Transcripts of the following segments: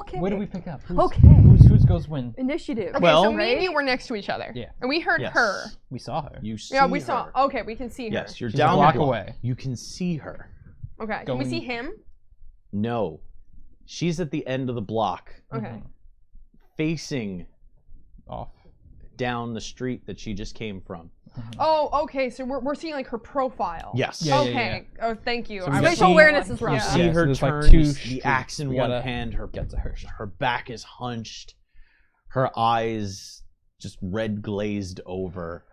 Okay. Where do we pick up? Whose goes when? Initiative. Okay, Well- so me and you were next to each other. Yeah. And we heard Yes. her. We saw her. You see Yeah, we her. saw. Okay, we can see her. Yes, you're She's down a the block block. away. You can see her. Okay. Can we see him? No. She's at the end of the block, Okay. facing Off. down the street that she just came from. Oh, okay. So we're seeing like her profile. Yes. Yeah, Okay. Oh, thank you. So we I got- was Spatial so awareness is You rough. see Yeah, so her there's, like, turn, two the streets. axe in We one gotta hand, get to her. her back is hunched, her eyes just red glazed over,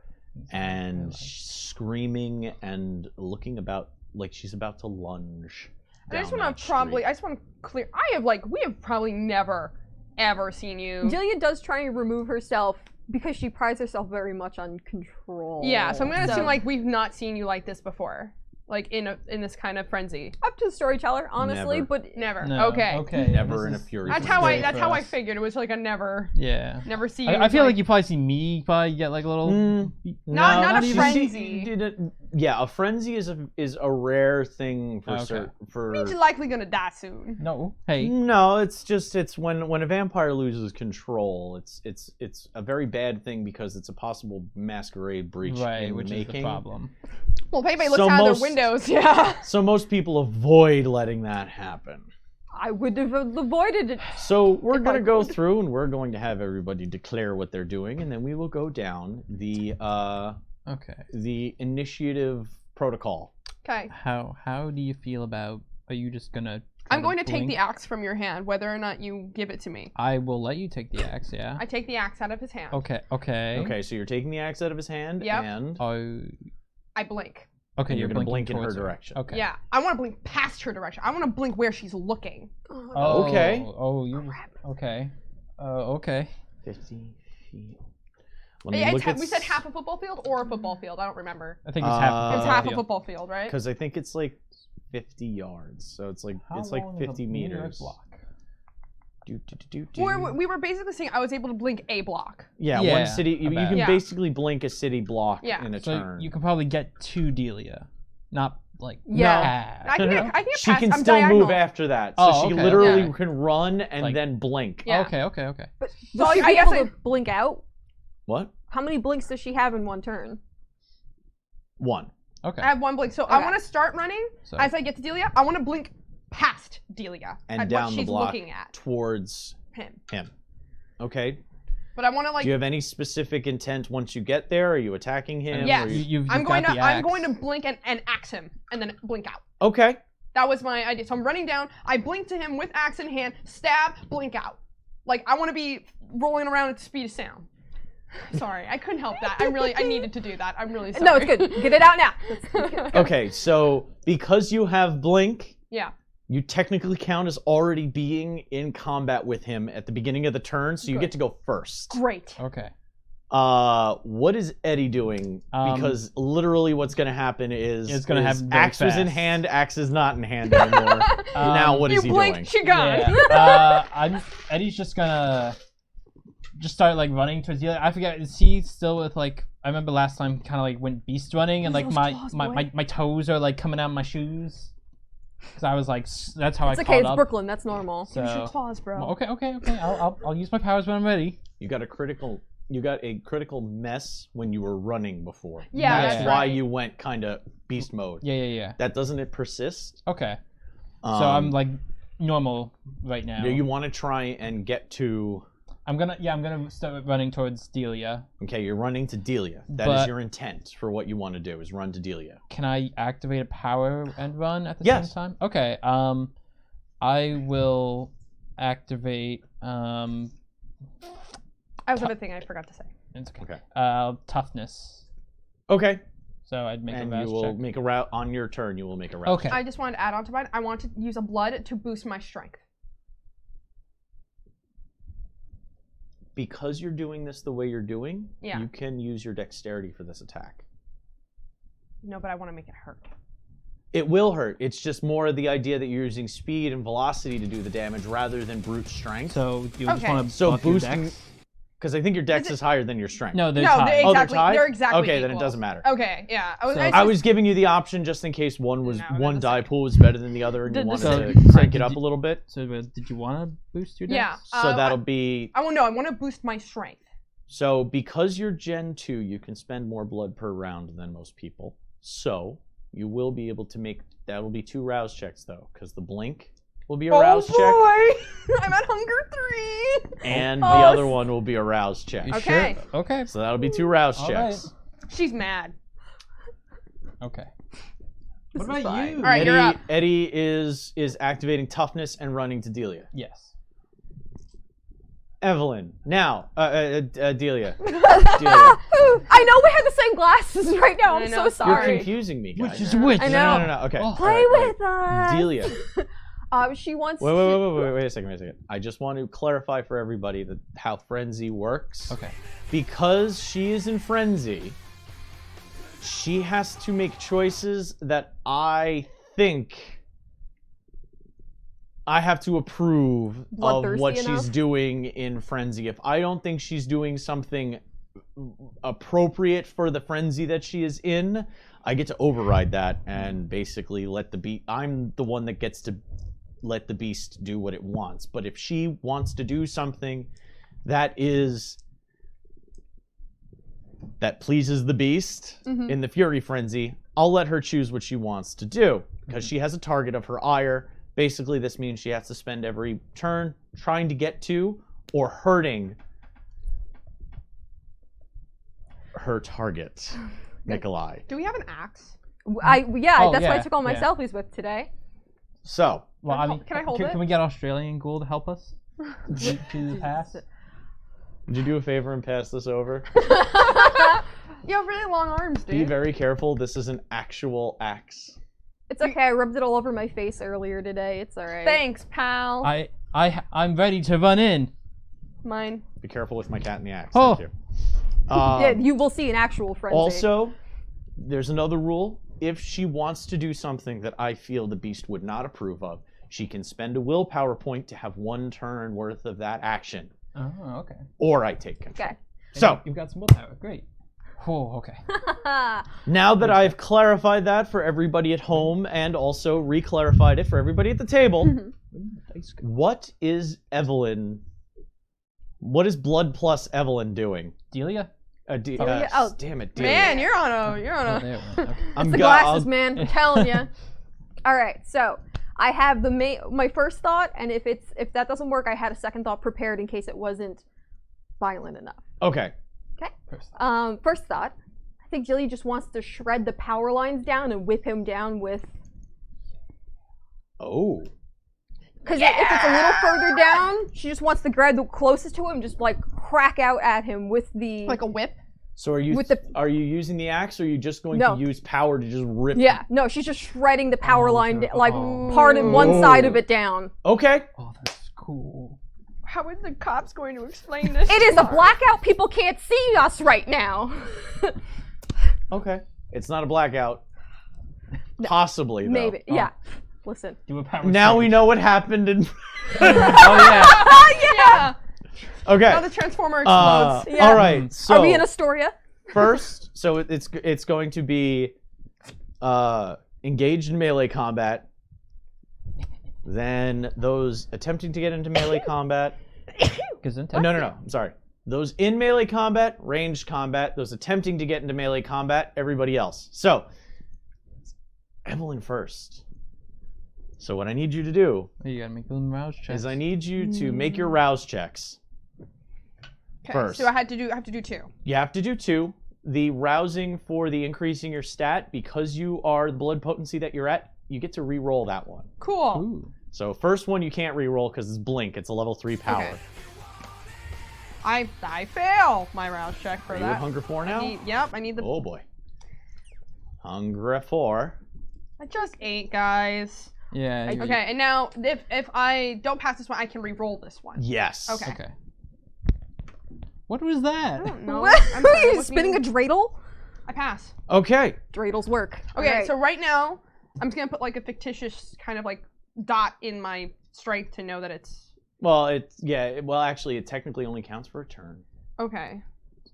and screaming and looking about like she's about to lunge. I just down want that to probably, street. I just want to clear. we have probably never, ever seen you. Delia does try and remove herself because she prides herself very much on control. Yeah, so I'm gonna assume like we've not seen you like this before, like in this kind of frenzy. up to the storyteller, honestly, Never. but Never. No. Okay. Okay. Never this in a is- fury. That's for how me. that's how I us. figured. It was like a never Yeah. see you. I feel like you probably see me probably get like a little. Not a you frenzy. see- yeah, a frenzy is a rare thing for Okay. means you're likely gonna die soon. No. Hey. No, it's when a vampire loses control, it's a very bad thing because it's a possible masquerade breach Right, in which the is making. the problem. Well, if anybody looks So out of most- their windows, yeah. So most people avoid letting that happen. I would have avoided it. So we're If I gonna go could. through and we're going to have everybody declare what they're doing, and then we will go down the Okay. initiative protocol. Okay. How do you feel about? Are you just gonna? I'm going to take blink? the axe from your hand, whether or not you give it to me. I will let you take the axe. Yeah. I take the axe out of his hand. Okay. Okay. Okay, so you're taking the axe out of his hand, Yep. and Oh. I blink. Okay. you're gonna blinking blink in her towards direction. Okay. Yeah. I want to blink past her direction. I want to blink where she's looking. Oh, Okay. Oh, you. Okay. Okay. 50 feet. Let Yeah, me look at we said half a football field or a football field. I don't remember. I think it's half. Uh, a It's half a field. football field, right? because I think it's like 50 yards, so it's like How it's like long is a 50 New York meters. block? We were basically saying I was able to blink a block. Yeah, Yeah, one city. You about. can Yeah. basically blink a city block Yeah. in a So turn. you can probably get to Delia, not like Yeah. I can get she past. can I'm still diagonal. move after that, so Oh, she okay, literally okay. can run and Like- then blink. Yeah. Okay. Okay. But So does she I be guess able to blink out? What? How many blinks does she have in one turn? One. Okay. I have one blink. So I Okay. want to start running. So- As I get to Delia, I want to blink past Delia And at down what the she's block looking at towards him. him. Okay. But I want to like. Do you have any specific intent once you get there? Are you attacking him? Yes. Or you... You've I'm going got to. the I'm axe. going to blink and axe him, and then blink out. Okay. That was my idea. So I'm running down. I blink to him with axe in hand. Stab. Blink out. Like I want to be rolling around at the speed of sound. Sorry, I couldn't help that. I needed to do that. I'm really sorry. No, it's good. Get it out now. Let's get it. Okay, so because you have blink, Yeah. you technically count as already being in combat with him at the beginning of the turn, so you get to go first. Great. Okay. What is Eddie doing? Because literally what's going to happen is It's gonna happen very axe was in fast. hand, axe is not in hand anymore. Now what You is he blink, doing? she gone. Yeah. Eddie's just gonna start like running towards the other. I forget. Is he still with like? I remember last time kind of like went beast running and like Those my claws, my, boy. my toes are like coming out of my shoes. Because I was like, that's how It's I okay, caught it's up. Brooklyn, that's normal. Use your So claws, bro. well, okay. I'll use my powers when I'm ready. You got a critical mess when you were running before. Yeah, That's that's why right. you went kind of beast mode. Yeah. That doesn't it persist? Okay. So I'm Um, like normal right now. Do you want to try and get to? I'm gonna start running towards Delia. Okay, you're running to Delia. That is But- your intent for what you want to do, is run to Delia. Can I activate a power and run at the Yes. same time? Okay. I will activate That was another thing I forgot to say. it's okay. Okay. Toughness. Okay. So I'd make And a you rouse will check. make a route on your turn. You will make a route. Okay. I just wanted to add on to mine. I want to use a blood to boost my strength. Because you're doing this the way you're doing, Yeah. you can use your dexterity for this attack. No, but I want to make it hurt. It will hurt. It's just more the idea that you're using speed and velocity to do the damage rather than brute strength. So you just Okay. want to So buff your boosting- dex? Because I think your dex is higher than your strength. No, they're No, tied. they're Oh, exactly. tied? They're exactly. Okay, then it equal. doesn't matter. Okay, yeah. So- it's I just- was giving you the option just in case one was No, one that's die okay. pool was better than the other, and you Did the wanted same. to crank So it up did a little bit. So did you want to boost your Yeah. dex? So that'll be I want to boost my strength. so because you're Gen 2, you can spend more blood per round than most people. So you will be able to make that will be 2 rouse checks though, because the blink will be a rouse check, boy! I'm at hunger 3. and the Oh, other one will be a rouse check. You Okay. Sure? Okay. So that'll be 2 rouse All checks. She's mad. Okay. This What is about fine. you? All right, you're up. Eddie is activating toughness and running to Delia. Yes. Evelyn. Now, Delia. Delia. I know we have the same glasses right now. I I'm know. so You're sorry. You're confusing me, guys. Which is which? I know. No. Okay. Oh. Play All right, with us. Delia. She wants. Wait a second. I just want to clarify for everybody that how Frenzy works. Okay. Because she is in Frenzy, she has to make choices that I think I have to approve of Bloodthirsty what she's enough? doing in Frenzy. If I don't think she's doing something appropriate for the Frenzy that she is in, I get to override that and basically let the beast. I'm the one that gets to let the beast do what it wants. But if she wants to do something that pleases the beast in the Fury Frenzy, I'll let her choose what she wants to do because she has a target of her ire. Basically, this means she has to spend every turn trying to get to or hurting her target, Nikolai. Do we have an axe? Oh, that's why I yeah, took all my yeah. selfies with today. So, Well, I mean, Can I hold it? Can we get Australian Ghoul to help us to the pass? would you do a favor and pass this over? You have really long arms, dude. Be very careful. This is an actual axe. It's okay. I rubbed it all over my face earlier today. It's all right. Thanks, pal. I'm ready to run in. Mine. Be careful with my cat and the axe. Oh. Thank you. Yeah, you will see an actual frenzy. Also, there's another rule. If she wants to do something that I feel the beast would not approve of, she can spend a willpower point to have 1 turn worth of that action. Oh, okay. Or I take control. Okay. So, You've got some willpower. Great. Oh, okay. now that I've clarified that for everybody at home and also re-clarified it for everybody at the table, what is Blood Plus Evelyn doing? Delia? Delia? Oh. Damn it, Delia. Man, you're on Oh, a. there we go. Okay. I'm the go- glasses, I'll- man. I'm telling you. All right, so I have my first thought, and if that doesn't work, I had a second thought prepared in case it wasn't violent enough. Okay. First thought, I think Jilly just wants to shred the power lines down and whip him down with. Oh. Because if it's a little further down, she just wants to grab the closest to him, just like crack out at him with the. Like a whip. So are you With the- are you using the axe, or are you just going No. to use power to just rip? Yeah, no, she's just shredding the power Oh, line, okay. like Oh. part of one side of it down. Okay. Oh, that's cool. How is the cops going to explain this? It is a blackout. People can't see us right now. Okay. It's not a blackout. Possibly though. Maybe. Yeah. Listen. Do a power Now we surge. know what happened in. Oh, yeah. Yeah. Okay. Now the transformer explodes. Yeah. All right. So Are we in Astoria? first, so it's going to be engaged in melee combat. Then those attempting to get into melee combat. No. I'm sorry. Those in melee combat, ranged combat. Those attempting to get into melee combat. Everybody else. So Evelyn first. So what I need you to do You gotta make them rouse checks. is I need you to make your rouse checks. Okay, First. so I have to do 2. You have to do 2. The rousing for the increasing your stat, because you are the blood potency that you're at, you get to re-roll that one. Cool. Ooh. So first one you can't re-roll because it's blink. It's a level 3 power. Okay. I fail my rouse check for Are you that. at Hunger 4 now? Yep, I need the. Oh boy. Hunger 4. I just ate, guys. Yeah. you- Okay, and now if I don't pass this one, I can re-roll this one. Yes. Okay. Okay. What was that? I don't know. What? I'm sorry, Are you what do spinning you- a dreidel? I pass. Okay. Dreidels work. Okay, Alright. so right now I'm just gonna put like a fictitious kind of like dot in my strength to know that it's. Well, well, actually, it technically only counts for a turn. Okay.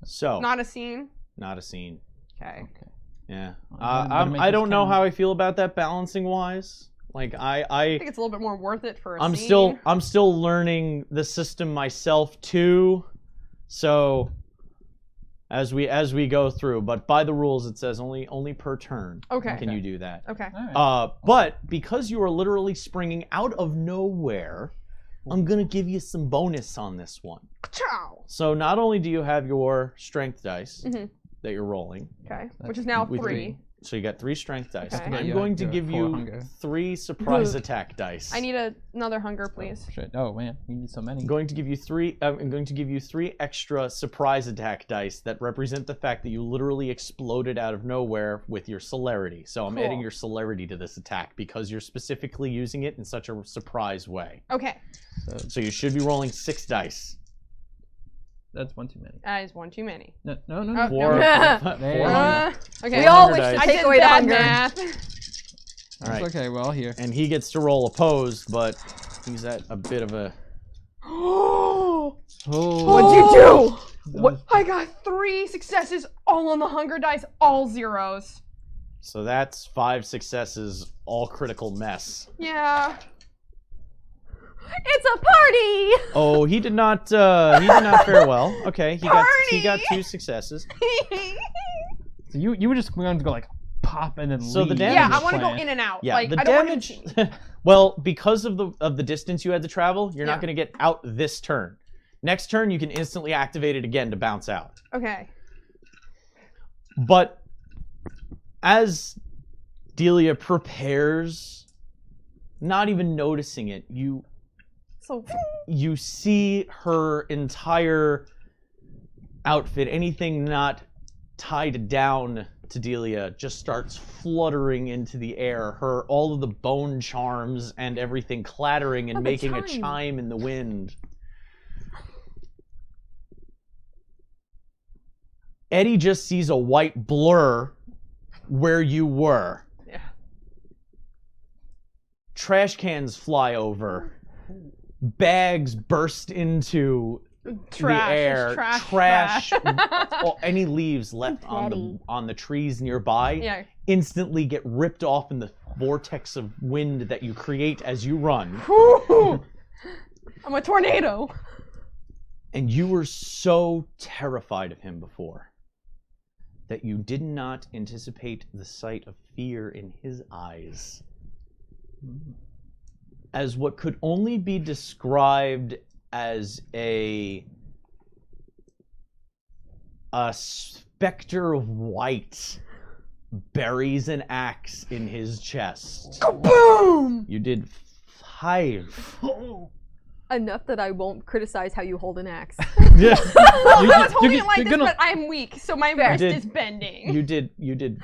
So Not a scene. not a scene. Okay. Yeah. Better make I this don't know count. how I feel about that balancing wise. Like I think it's a little bit more worth it for a I'm scene. still learning the system myself too. So as we go through, but by the rules it says only per turn Okay. can you do that. Okay. All right. But because you are literally springing out of nowhere, I'm gonna give you some bonus on this one. Ciao. So not only do you have your strength dice Mhm. that you're rolling, Okay. Which is now with 3. so you got 3 strength dice. Okay. I'm Yeah, going to you're give full you of hunger. 3 surprise attack dice. I need another hunger, please. Shit. Oh man, you need so many. I'm going to give you 3. I'm going to give you 3 extra surprise attack dice that represent the fact that you literally exploded out of nowhere with your celerity. So I'm Cool. adding your celerity to this attack because you're specifically using it in such a surprise way. Okay. So you should be rolling 6 dice. That's one too many. That is one too many. No. Oh, 4. no. 4 There. hunger. Okay. We all wish dice. to I take did away the bad hunger. math. All right. It's okay. We're all here. And he gets to roll opposed, but he's at a bit of a. Oh. What'd you do? What? I got 3 successes, all on the hunger dice, all zeros. So that's 5 successes, all critical mess. Yeah. It's a party! Oh, he did not fare well. Okay, he got Party! 2 successes. So you were just going to go like pop and then So leave. the damage- Yeah, I'm I just want to go plan. in and out. Yeah, like, the I don't want damage. Well, because of the distance you had to travel, you're not Yeah. going to get out this turn. Next turn, you can instantly activate it again to bounce out. Okay. But as Delia prepares, not even noticing it, So, you see her entire outfit, anything not tied down to Delia, just starts fluttering into the air. All of the bone charms and everything clattering and Oh, the making a chime. chime in the wind. Eddie just sees a white blur where you were. yeah. Trash cans fly over. Bags burst into Trash. the air. It's trash. Well, any leaves left Confetti. on the trees nearby Yeah. instantly get ripped off in the vortex of wind that you create as you run. Whew. I'm a tornado. And you were so terrified of him before that you did not anticipate the sight of fear in his eyes as what could only be described as a specter of white buries an axe in his chest. Boom! You did 5. Enough that I won't criticize how you hold an axe. Yeah. I was holding you're it like this, gonna- but I'm weak, so my wrist did- is bending. You did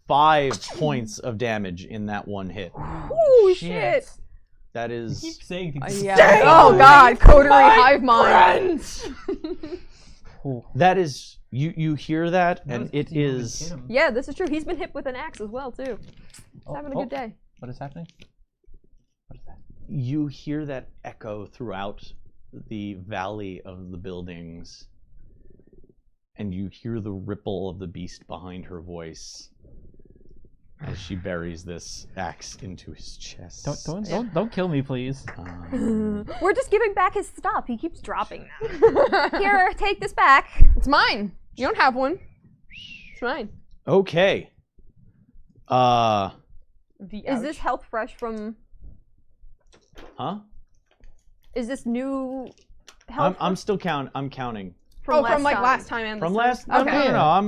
5 points of damage in that one hit. Oh shit! That is Keep saying things. Yeah. Stay Oh away god, coterie my hive mind. friends! Oh. that is you hear that That and was it 15 when we is hit him. Yeah, this is true. He's been hit with an axe as well too. He's Oh, having a good day. What is happening? What is that? you hear that echo throughout the valley of the buildings, and you hear the ripple of the beast behind her voice as she buries this axe into his chest. Don't kill me, please. We're just giving back his stuff. He keeps dropping them. Here, take this back. It's mine. You don't have one. It's mine. Okay. The Is this health fresh from? Huh? Is this new health? I'm still I'm counting. from like last time and From this last time? no,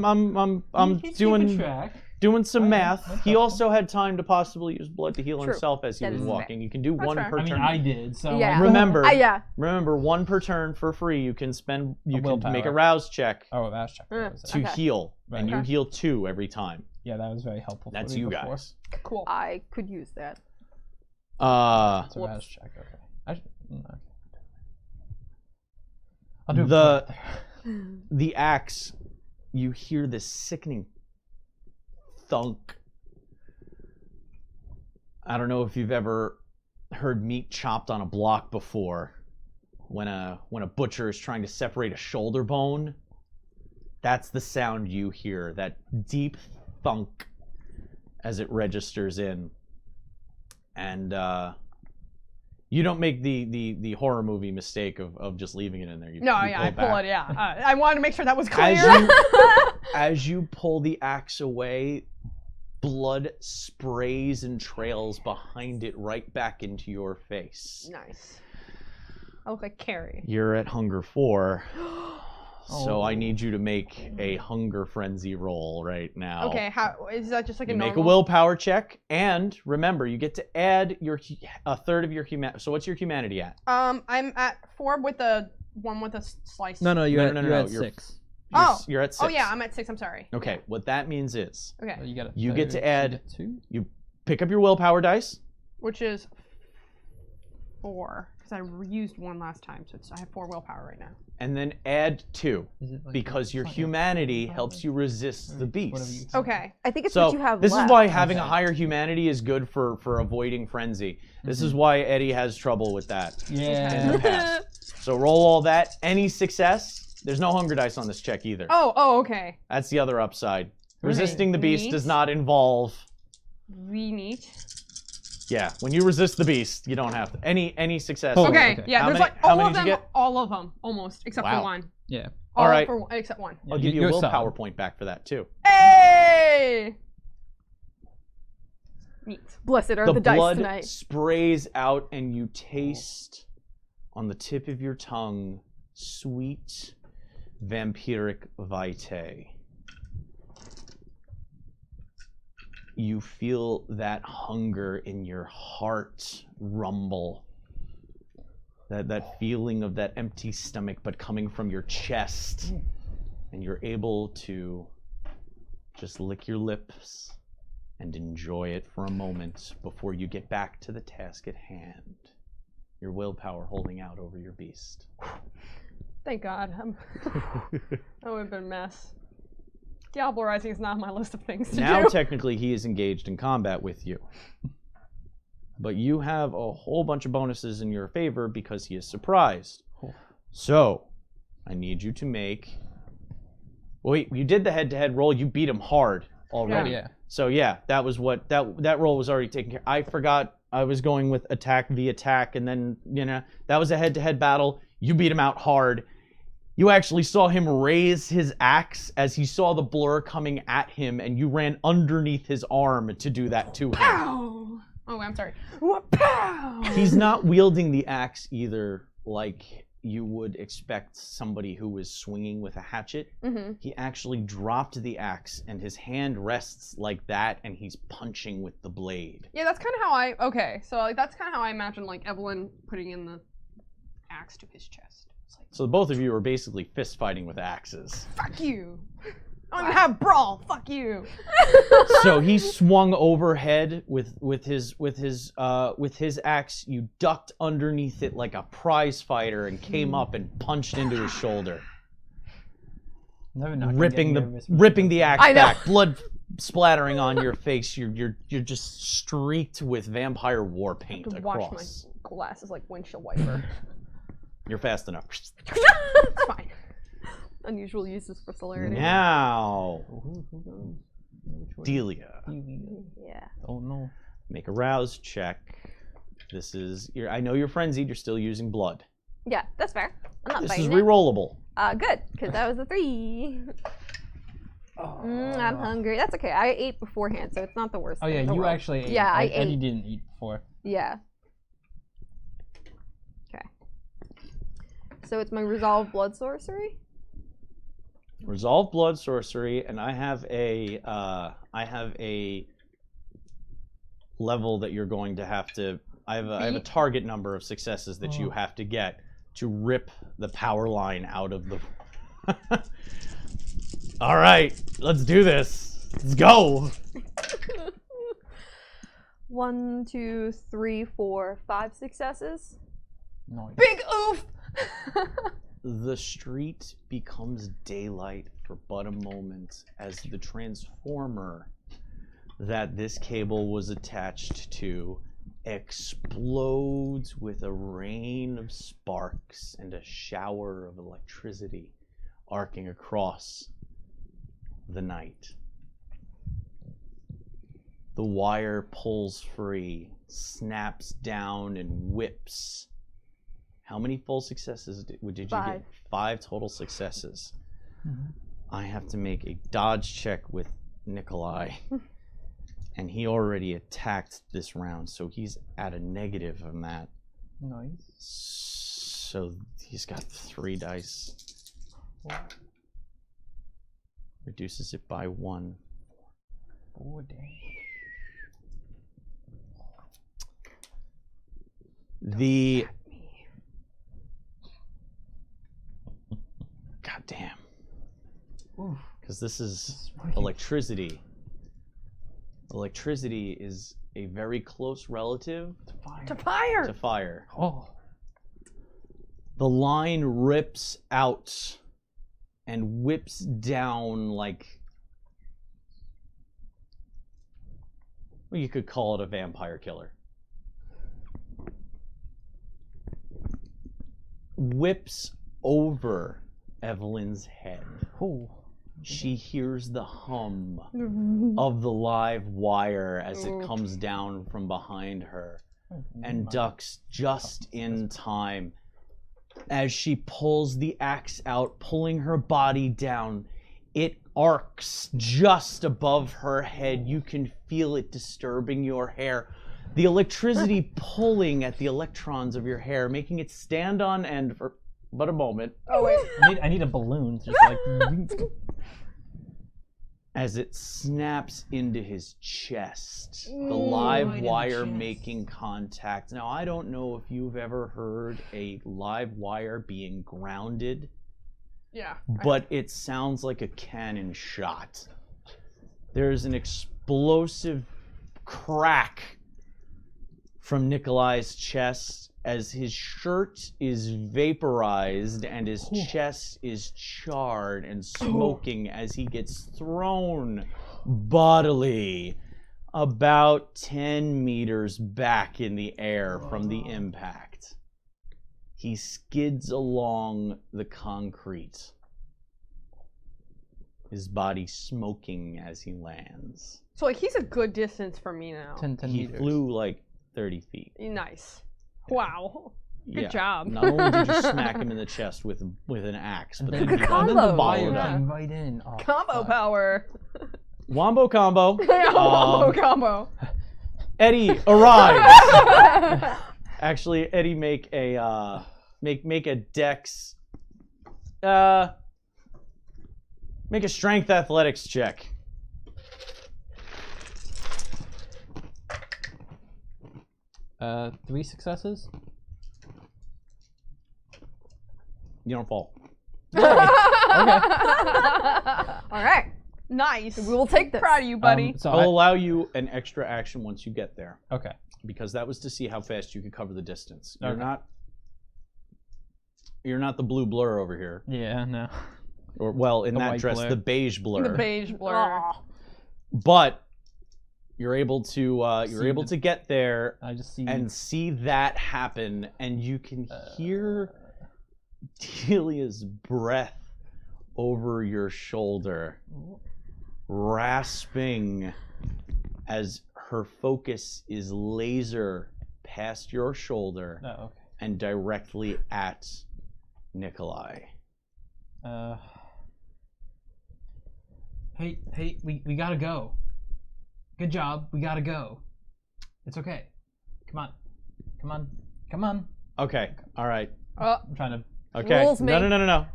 Okay. I'm He's doing keeping track. doing some Okay, math. that's He helpful. also had time to possibly use blood to heal True. himself as he That was is walking. You can do That's one fair. per I mean, turn. I did. So Yeah. like, Remember, Yeah. remember, 1 per turn for free. You can spend. You can willpower. make a rouse check Oh, that's check. Mm. Was it? to Okay. heal, and you Right. heal 2 every time. Yeah, that was very helpful. For That's me you before. guys. Cool. I could use that. It's a Whoops. raz check. Okay. Okay. I'll do The- it. The axe. You hear this sickening thunk. I don't know if you've ever heard meat chopped on a block before, when a butcher is trying to separate a shoulder bone, that's the sound you hear, that deep thunk as it registers in. And you don't make the horror movie mistake of just leaving it in there. I pull it. Yeah, I wanted to make sure that was clear. As you pull the axe away, blood sprays and trails behind it right back into your face. Nice. I look like Carrie. You're at hunger 4. So I need you to make a hunger frenzy roll right now. Okay, how is that? Just like a normal? Make a willpower check, and remember, you get to add a third of your humanity. So what's your humanity at? I'm at 4 with a 1 with a slice. No, you're at 6. You're at 6. Oh yeah, I'm at 6. I'm sorry. Okay, what that means is Okay. You get to add 2. You pick up your willpower dice, which is 4 because I used 1 last time, so I have 4 willpower right now. and then add 2 because your humanity helps you resist the beast. Okay. I think it's So what you have this left. is why having a higher humanity is good for avoiding frenzy. This is why Eddie has trouble with that in the Yeah. past. So roll all that. Any success, there's no hunger dice on this check either. Oh, okay. That's the other upside. Resisting the beast Neat. does not involve. Neat. Yeah, when you resist the beast, you don't have to. Any success. Oh, Okay, okay. yeah, How there's many- like how all many of did them, you get? all of them, almost, except Wow. for 1. Yeah. All right. Except 1. I'll give you a You're willpower solid. point back for that too. Hey! Neat. Blessed are The the dice blood tonight. sprays out, and you taste on the tip of your tongue sweet vampiric vitae. You feel that hunger in your heart rumble. That feeling of that empty stomach, but coming from your chest. And you're able to just lick your lips and enjoy it for a moment before you get back to the task at hand. Your willpower holding out over your beast. Thank God. That would have been a mess. Diablo Rising is not on my list of things to Now do. technically he is engaged in combat with you. But you have a whole bunch of bonuses in your favor because he is surprised. So, I need you to make... Wait, you did the head-to-head roll. You beat him hard already. Yeah. So yeah, that was what that roll was already taken care. I forgot I was going with attack v attack, and then that was a head-to-head battle. You beat him out hard. You actually saw him raise his axe as he saw the blur coming at him, and you ran underneath his arm to do that to him. Pow! Oh, I'm sorry. Pow! He's not wielding the axe either like you would expect somebody who was swinging with a hatchet. Mm-hmm. He actually dropped the axe, and his hand rests like that, and he's punching with the blade. Yeah, that's kind of how I... Okay, so like that's kind of how I imagine like Evelyn putting in the axe to his chest. It's like, So both of you are basically fist fighting with axes. fuck you! I don't even have brawl. Fuck you! So he swung overhead with his axe. You ducked underneath it like a prize fighter and came up and punched into his shoulder, ripping the axe I know. back, blood splattering on your face. You're just streaked with vampire war paint To wash across. my glasses like windshield wiper. You're fast enough. It's fine. Unusual uses for celerity. Now, Delia, Yeah. Oh no. make a rouse check. This is I know you're frenzied. You're still using blood. Yeah, that's fair. I'm not This fighting is it. rerollable. Good, because that was a 3. I'm hungry. That's okay. I ate beforehand, so it's not the worst. Oh yeah, thing in the you world. actually ate. Yeah, I Eddie ate. didn't eat before. Yeah. Okay. So it's my resolve blood sorcery. Resolve blood sorcery, and I have a level that you're going to have to. I have a target number of successes that you have to get to rip the power line out of the. All right, let's do this. Let's go. 1, 2, 3, 4, 5 successes. No. Big oof! The street becomes daylight for but a moment as the transformer that this cable was attached to explodes with a rain of sparks and a shower of electricity arcing across the night. The wire pulls free, snaps down, and whips. How many full successes did you 5. get? 5 total successes. I have to make a dodge check with Nikolai. And he already attacked this round, so he's at a negative on that. Nice. So he's got 3 dice. Reduces it by 1. 4 damage. The God damn. Because this is electricity. Electricity is a very close relative To fire. to fire. Oh. The line rips out and whips down like, well, you could call it a vampire killer. Whips over Evelyn's head. Oh. She hears the hum of the live wire as it comes down from behind her and ducks just in time. As she pulls the axe out, pulling her body down, it arcs just above her head. You can feel it disturbing your hair. The electricity pulling at the electrons of your hair, making it stand on end for but a moment. Oh wait. I need a balloon. Just like. As it snaps into his chest, the live wire making contact. Now, I don't know if you've ever heard a live wire being grounded, Yeah. but it sounds like a cannon shot. There's an explosive crack from Nikolai's chest as his shirt is vaporized and his chest is charred and smoking as he gets thrown bodily about 10 meters back in the air from the impact. He skids along the concrete, his body smoking as he lands. So like he's a good distance from me now. 10 He meters. flew like 30 feet. Nice. Wow. Good Yeah. job. Not only did you smack him in the chest with an axe, but then And you then, got and then the Combo. wire Yeah. came right in. Oh, Combo fuck. power. Wombo combo. Combo combo. Eddie arrives. Actually, Eddie, make a make a dex. Make a strength athletics check. Uh, 3 successes. You don't fall. Okay. All right. Nice. We will take this. Proud of you, buddy. So I'll allow you an extra action once you get there, okay. because that was to see how fast you could cover the distance. Okay. You're not the blue blur over here, Yeah. No. or well, in The that white dress, blur. the beige blur. The beige blur. Aw. But you're able to See the- get there I just see. and see that happen, and you can hear Delia's breath over your shoulder, rasping as her focus is laser past your shoulder Oh, okay. and directly at Nikolai. Hey, we gotta go. Good job. We gotta go. It's okay. Come on. Okay, all right. I'm trying to. Okay. Rules me. No.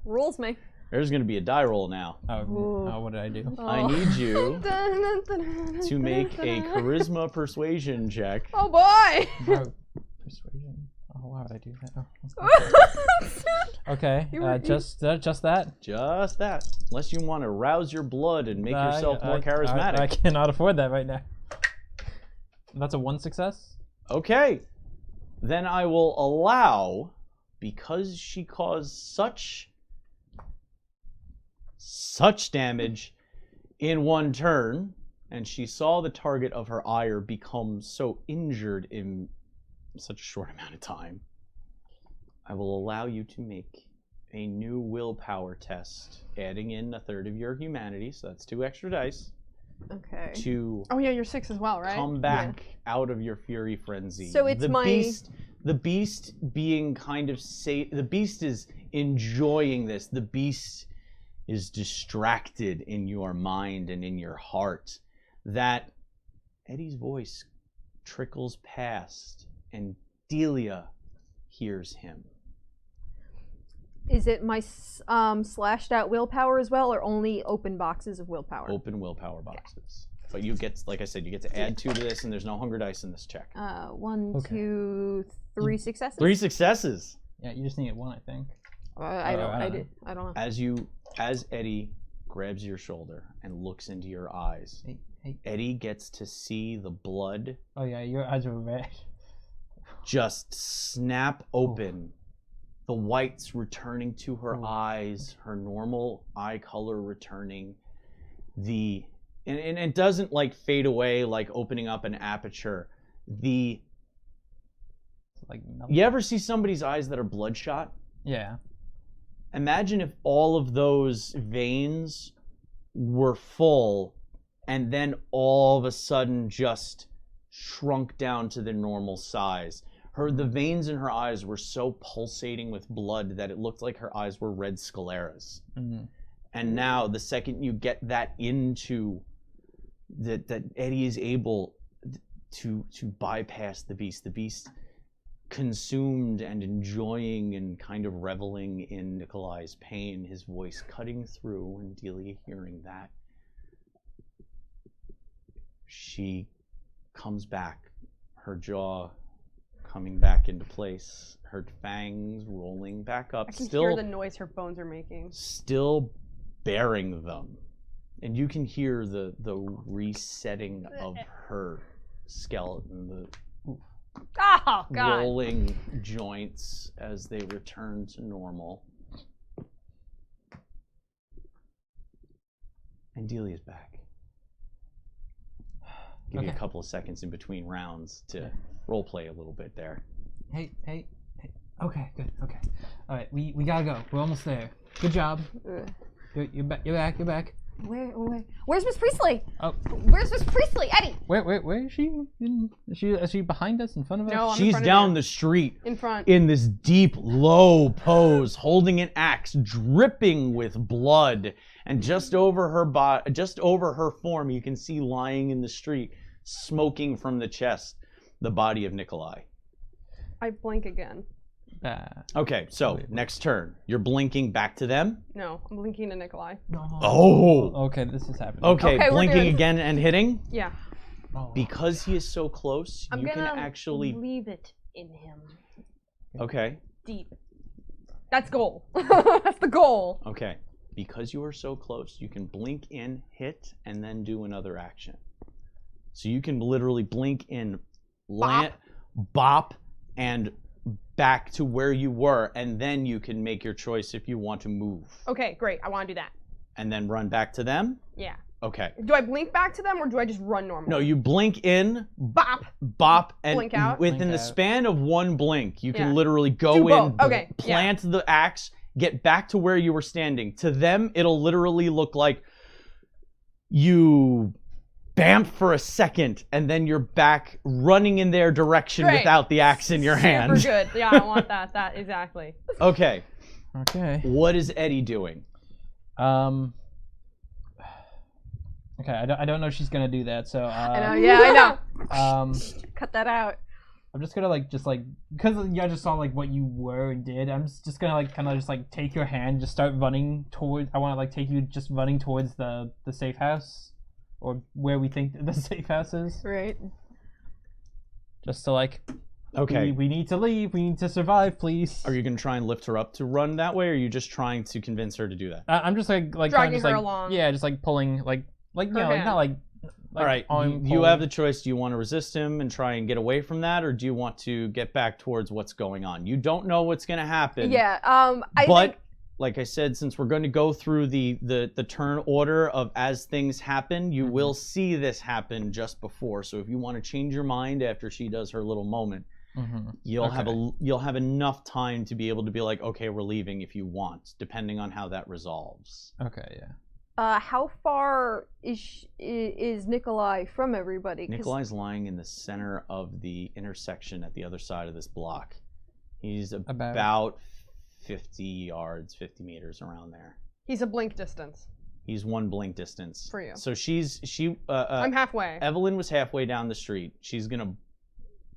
Rules me. There's going to be a die roll now. Oh, what did I do? I need you to make a charisma persuasion check. Oh boy. Oh, persuasion. Oh, why would I do that? Oh. Okay. Just that. Just that. Unless you want to rouse your blood and make yourself more I charismatic. cannot afford that right now. That's a 1 success. Okay. Then I will allow, because she caused such damage in one turn, and she saw the target of her ire become so injured in such a short amount of time, I will allow you to make a new willpower test, adding in a third of your humanity, so that's 2 extra dice, Okay. to Oh yeah, you're 6 as well, right? come back out of your fury frenzy. So it's the beast being kind of the beast is enjoying this. The beast is distracted in your mind and in your heart. That Eddie's voice trickles past, and Delia hears him. Is it my slashed out willpower as well, or only open boxes of willpower? Open willpower boxes. But you get, like I said, you get to add 2 to this, and there's no hunger dice in this check. 1, Okay. 2, 3 successes. 3 successes. Yeah, you just need 1, I think. I don't know. As Eddie grabs your shoulder and looks into your eyes, Hey. Eddie gets to see the blood Oh yeah, your eyes are red. just snap open. The whites returning to her eyes, her normal eye color returning. And it doesn't like fade away like opening up an aperture. You ever see somebody's eyes that are bloodshot? Yeah. Imagine if all of those veins were full and then all of a sudden just shrunk down to their normal size. The veins in her eyes were so pulsating with blood that it looked like her eyes were red scleras. Mm-hmm. And now, the second you get that into that Eddie is able to bypass the beast consumed and enjoying and kind of reveling in Nikolai's pain, his voice cutting through, and Delia hearing that. She comes back, her jaw coming back into place, her fangs rolling back up, I can hear the noise her bones are making. Still bearing them. And you can hear the resetting of her skeleton, the Oh God! rolling joints as they return to normal. And Delia's back. Give you a couple of seconds in between rounds to role play a little bit there. Hey. Okay, good. Okay. All right, we gotta go. We're almost there. Good job. You're back. Where's Miss Priestley? Oh. Where's Miss Priestley? Eddie! Where is she? Is she behind us, in front of us? No, I'm in She's front of down you. the street In front. in this deep, low pose, holding an axe, dripping with blood, and just over her form, you can see lying in the street, smoking from the chest, the body of Nikolai. I blink again. Okay, so next turn, you're blinking back to them. No, I'm blinking to Nikolai. Oh. Okay, this is happening. Okay, we're blinking doing- again and hitting. Yeah. Oh. Because he is so close, I'm you can gonna actually. leave it in him. Okay. Deep. That's goal. That's the goal. Okay. Because you are so close, you can blink in, hit, and then do another action. So you can literally blink in, land, bop, and back to where you were, and then you can make your choice if you want to move. Okay, great. I want to do that. And then run back to them? Yeah. Okay. Do I blink back to them or do I just run normal? No, you blink in, Bop. bop, and Blink out? within Blink the out. span of one blink, you can Yeah. literally go Do in, both. Okay, plant the axe, get back to where you were standing. To them, it'll literally look like you bamf for a second, and then you're back running in their direction Great. without the axe in your hand. Super good. Yeah, I want that. That exactly. Okay, Okay. what is Eddie doing? Okay, I don't know if she's gonna do that, so I know, yeah, I know. Cut that out. I'm just gonna because I just saw like what you were and did. I'm just gonna kind of just take your hand, just start running towards. I want to take you just running towards the safe house, or where we think the safe house is. Right. Just to Okay. we need to leave. We need to survive, please. Are you going to try and lift her up to run that way, or are you just trying to convince her to do that? I'm just kind of Dragging just her along. Yeah, just pulling you know, hand. not like. All right, arm you pull. have the choice. Do you want to resist him and try and get away from that, or do you want to get back towards what's going on? You don't know what's going to happen. Yeah. But like I said, since we're going to go through the turn order of as things happen, you will see this happen just before. So if you want to change your mind after she does her little moment, you'll have enough time to be able to be like, okay, we're leaving if you want, depending on how that resolves. Okay, yeah. How far is Nikolai from everybody? Nikolai's lying in the center of the intersection at the other side of this block. He's about 50 yards, 50 meters around there. He's a blink distance. He's one blink distance. For you. So I'm halfway. Evelyn was halfway down the street. She's going to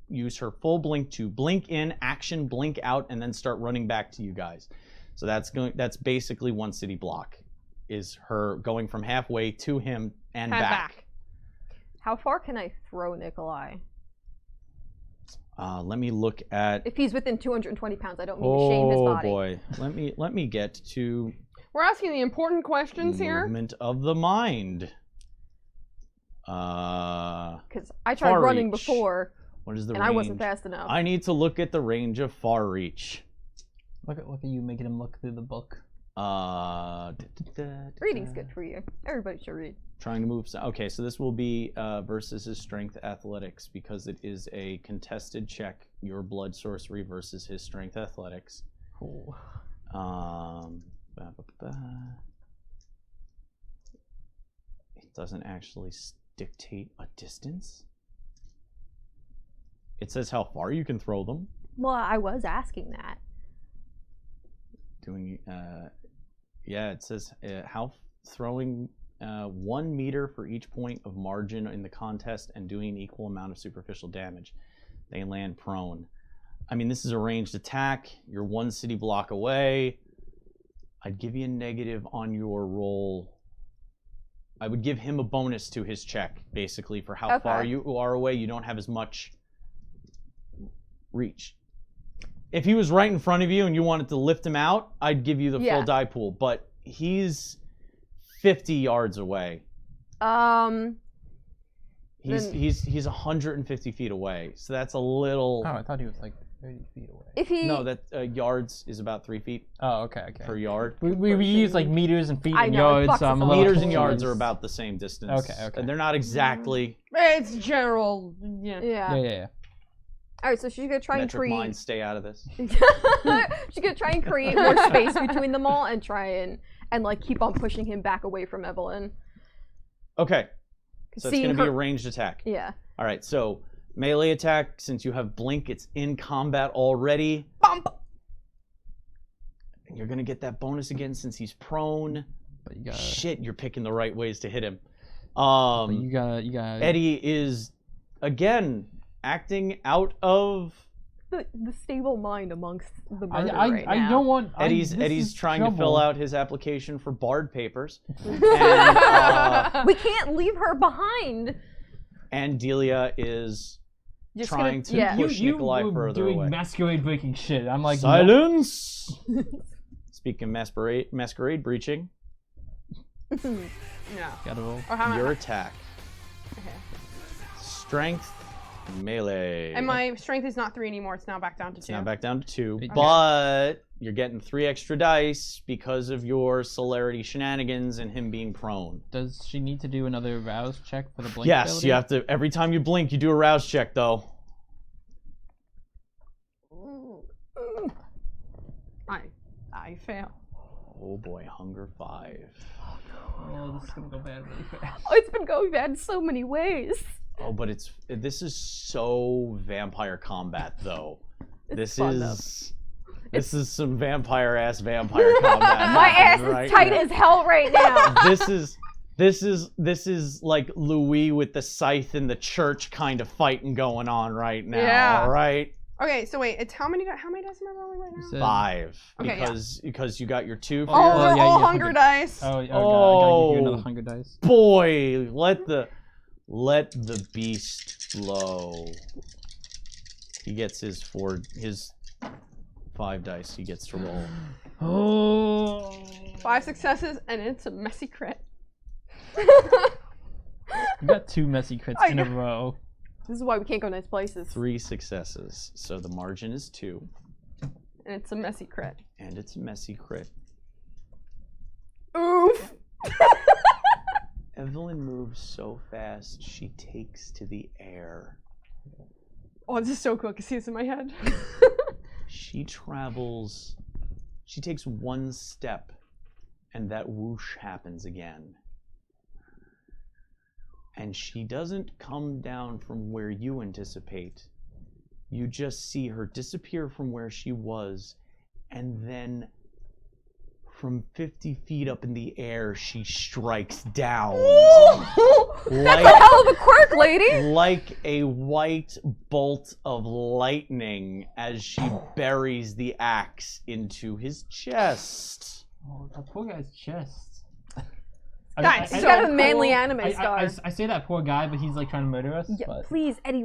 use her full blink to blink in, action, blink out, and then start running back to you guys. So that's basically one city block. Is her going from halfway to him and back. How far can I throw Nikolai? Let me look at. If he's within 220 pounds, I don't mean to shame his body. Oh boy, let me get to. We're asking the important questions here. Movement of the mind. Because I tried running before. What is the range? range? I wasn't fast enough. I need to look at the range of far reach. Look at you making him look through the book. Reading's good for you. Everybody should read. Trying to move. Okay, so this will be versus his strength athletics because it is a contested check. Your blood sorcery versus his strength athletics. Cool. It doesn't actually dictate a distance. It says how far you can throw them. Well, I was asking that. Yeah, it says how throwing 1 meter for each point of margin in the contest and doing an equal amount of superficial damage. They land prone. I mean, this is a ranged attack. You're one city block away. I'd give you a negative on your roll. I would give him a bonus to his check, basically, for how far you are away. You don't have as much reach. If he was right in front of you and you wanted to lift him out, I'd give you the full die pool. But he's 50 yards away. He's 150 feet away, so that's a little. Oh, I thought he was like 30 feet away. If he no, that yards is about 3 feet. Oh, okay. Per yard. We use like meters and feet and know, yards. Meters and yards are about the same distance. Okay. And they're not exactly. It's general. Yeah. All right, so she's gonna try and Metric create. minds stay out of this. She's gonna try and create more space between them all and try and like keep on pushing him back away from Evelyn. Okay. So it's gonna be a ranged attack. Yeah. All right. So melee attack. Since you have blink, it's in combat already. Bump. And you're gonna get that bonus again since he's prone. But you got shit. You're picking the right ways to hit him. You got. Eddie is again acting out of the stable mind amongst the murder I don't want. Eddie's trying to fill out his application for bard papers. And, we can't leave her behind. And Delia is Just trying to push Nikolai further away. Doing masquerade breaking shit. I'm like silence. Speaking of masquerade breaching. Yeah. Gotta roll. Your attack. Okay. Strength. Melee. And my strength is not 3 anymore. It's now back down to 2. It's now back down to 2. Okay. But you're getting 3 extra dice because of your celerity shenanigans and him being prone. Does she need to do another rouse check for the blink Yes, ability? you have to. Every time you blink, you do a rouse check, though. I fail. Oh boy, hunger 5. Oh, this is gonna go bad really fast. Oh, it's been going bad in so many ways. Oh, but this is so vampire combat, though. This is some vampire combat. My ass is tight as hell right now. This is like Louis with the scythe in the church kind of fighting going on right now. Yeah. All right. Okay, so wait, it's how many dice am I rolling right now? 5. Okay, because you got your 2. For Oh, they're yeah, all you get hunger dice. Oh, God, I gotta give you another hunger dice. Boy, let the beast flow. He gets his 5 dice. He gets to roll. Oh. 5 successes, and it's a messy crit. You got 2 messy crits in a row. This is why we can't go nice places. 3 successes. So the margin is 2. And it's a messy crit. And it's a messy crit. Evelyn moves so fast, she takes to the air. Oh, this is so cool. I can see this in my head. She travels, she takes one step, and that whoosh happens again. And she doesn't come down from where you anticipate. You just see her disappear from where she was, and then from 50 feet up in the air, she strikes down. That's a hell of a quirk, lady! Like a white bolt of lightning as she buries the axe into his chest. Oh, that poor guy's chest. Guys, He's so got a manly cool. anime star. I say that poor guy, but he's like trying to murder us. Yeah, But... please, Eddie.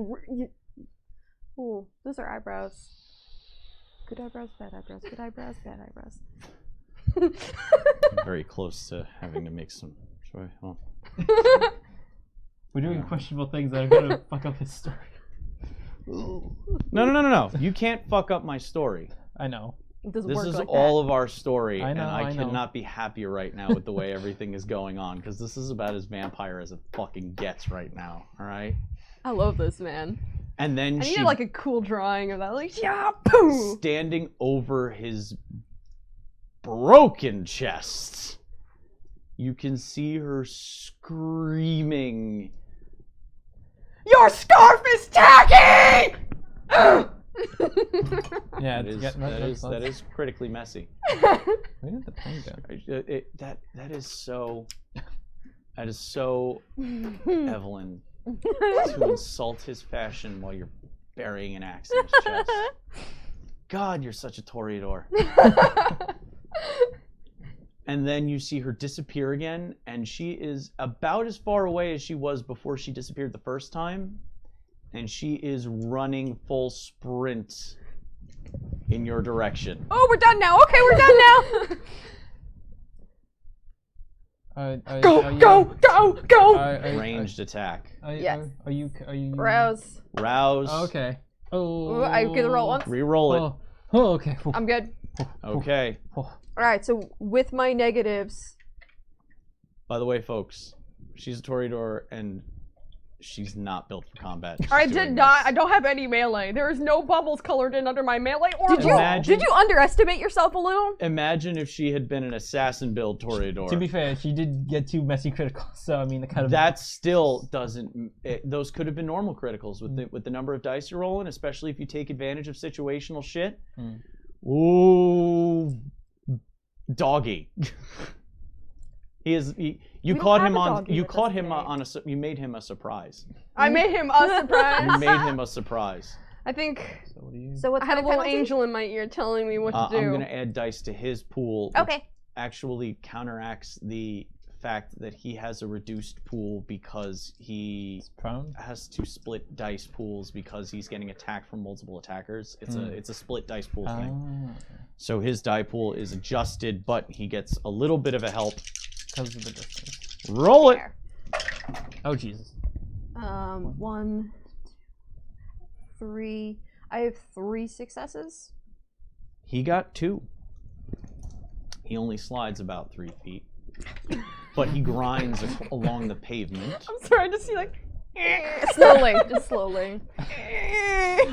Ooh, those are eyebrows. Good eyebrows, bad eyebrows. Good eyebrows, bad eyebrows. I'm very close to having to make some choice. Oh. We're doing questionable things that are gonna fuck up his story. No. You can't fuck up my story. I know. It doesn't This work is like all that. of our story, I know, and I I know. cannot be happier right now with the way everything is going on, because this is about as vampire as it fucking gets right now, alright? I love this, man. And then I she, needed like a cool drawing of that. Like, yeah, poo! standing over his broken chest, you can see her screaming. Your scarf is tacky! Yeah, That is critically messy. Where did the pen go? That is so Evelyn, to insult his fashion while you're burying an axe in his chest. God, you're such a toreador. And then you see her disappear again, and she is about as far away as she was before she disappeared the first time, and she is running full sprint in your direction. Oh, we're done now. Okay, we're done now. Go! Ranged attack. Yes. Are you? Rouse. Rouse. Oh, okay. Ooh, I get to roll once. Re-roll it. Oh, okay. I'm good. Okay. All right. So with my negatives, By the way, folks, she's a toreador, and she's not built for combat. She's I doing did not. this. I don't have any melee. There is no bubbles colored in under my melee or did you brawl. did you underestimate yourself a little? Imagine if she had been an assassin build toreador. To be fair, she did get 2 messy criticals, so I mean, the kind of That still doesn't. Those could have been normal criticals with the number of dice you're rolling, especially if you take advantage of situational shit. Ooh, doggy. You caught him on. You caught him on a. You made him a surprise. I made him a surprise. You made him a surprise. I think So what do you? So what's I had a my little penalty? angel in my ear telling me what to do. I'm gonna add dice to his pool. Which Okay. actually counteracts the fact that he has a reduced pool because he Prone? has to split dice pools because he's getting attacked from multiple attackers. It's a split dice pool thing. So his die pool is adjusted, but he gets a little bit of a help. Because of the distance. Roll it. Oh Jesus. 1, 3. I have 3 successes. He got 2. He only slides about 3 feet, but he grinds along the pavement. I'm sorry, I just see like. Slowly, just slowly.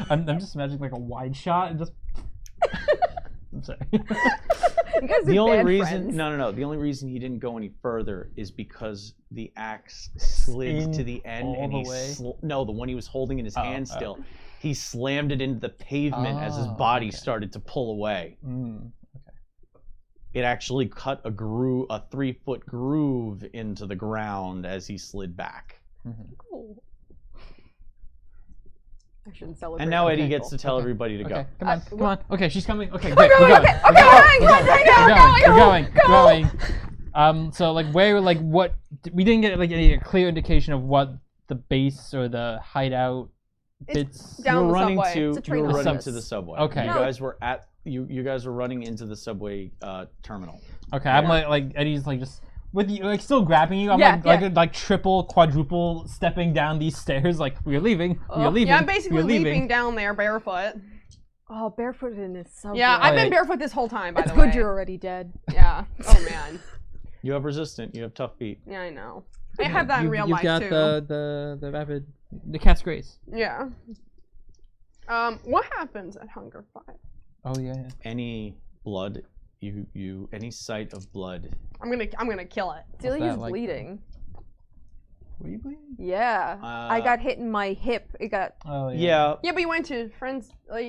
I'm just imagining like a wide shot and just. I'm sorry. You guys are The only bad reason, friends. no, the only reason he didn't go any further is because the axe slid In to the end, all and the he way? no, the one he was holding in his hand still. He slammed it into the pavement as his Oh, body okay. started to pull away. Okay. It actually cut a 3-foot groove into the ground as he slid back. Cool. I shouldn't celebrate. And now Okay, Eddie gets cool. to tell everybody to go. Okay, come on, come on. Okay, she's coming. Okay, I'm great. going, We're going. okay, okay, We're going. So like where like what we didn't get like any clear indication of what the base or the hideout bits. down You were the running subway. to It's a train you were running office. to the subway. Okay. You No. guys were at you guys were running into the subway terminal. Okay, I'm like Eddie's like just with you like still grabbing you. I'm Yeah, like triple, quadruple stepping down these stairs. Like we are leaving. We are leaving. Yeah, I'm basically we are leaving. leaping down there barefoot. Oh, barefooted in this subway. Yeah, I've yeah. been barefoot this whole time. By It's the way. good you're already dead. Yeah. Oh man. You have resistant. You have tough feet. Yeah, I know. I have that in real life You've too. got the rapid, the cat's grace. Yeah. What happens at Hunger 5? Oh yeah. Any blood, any sight of blood. I'm gonna kill it. Delia's that like? bleeding. Were you bleeding? Yeah. I got hit in my hip. It got. Oh yeah. Yeah. Yeah, but you went to Frenzy. That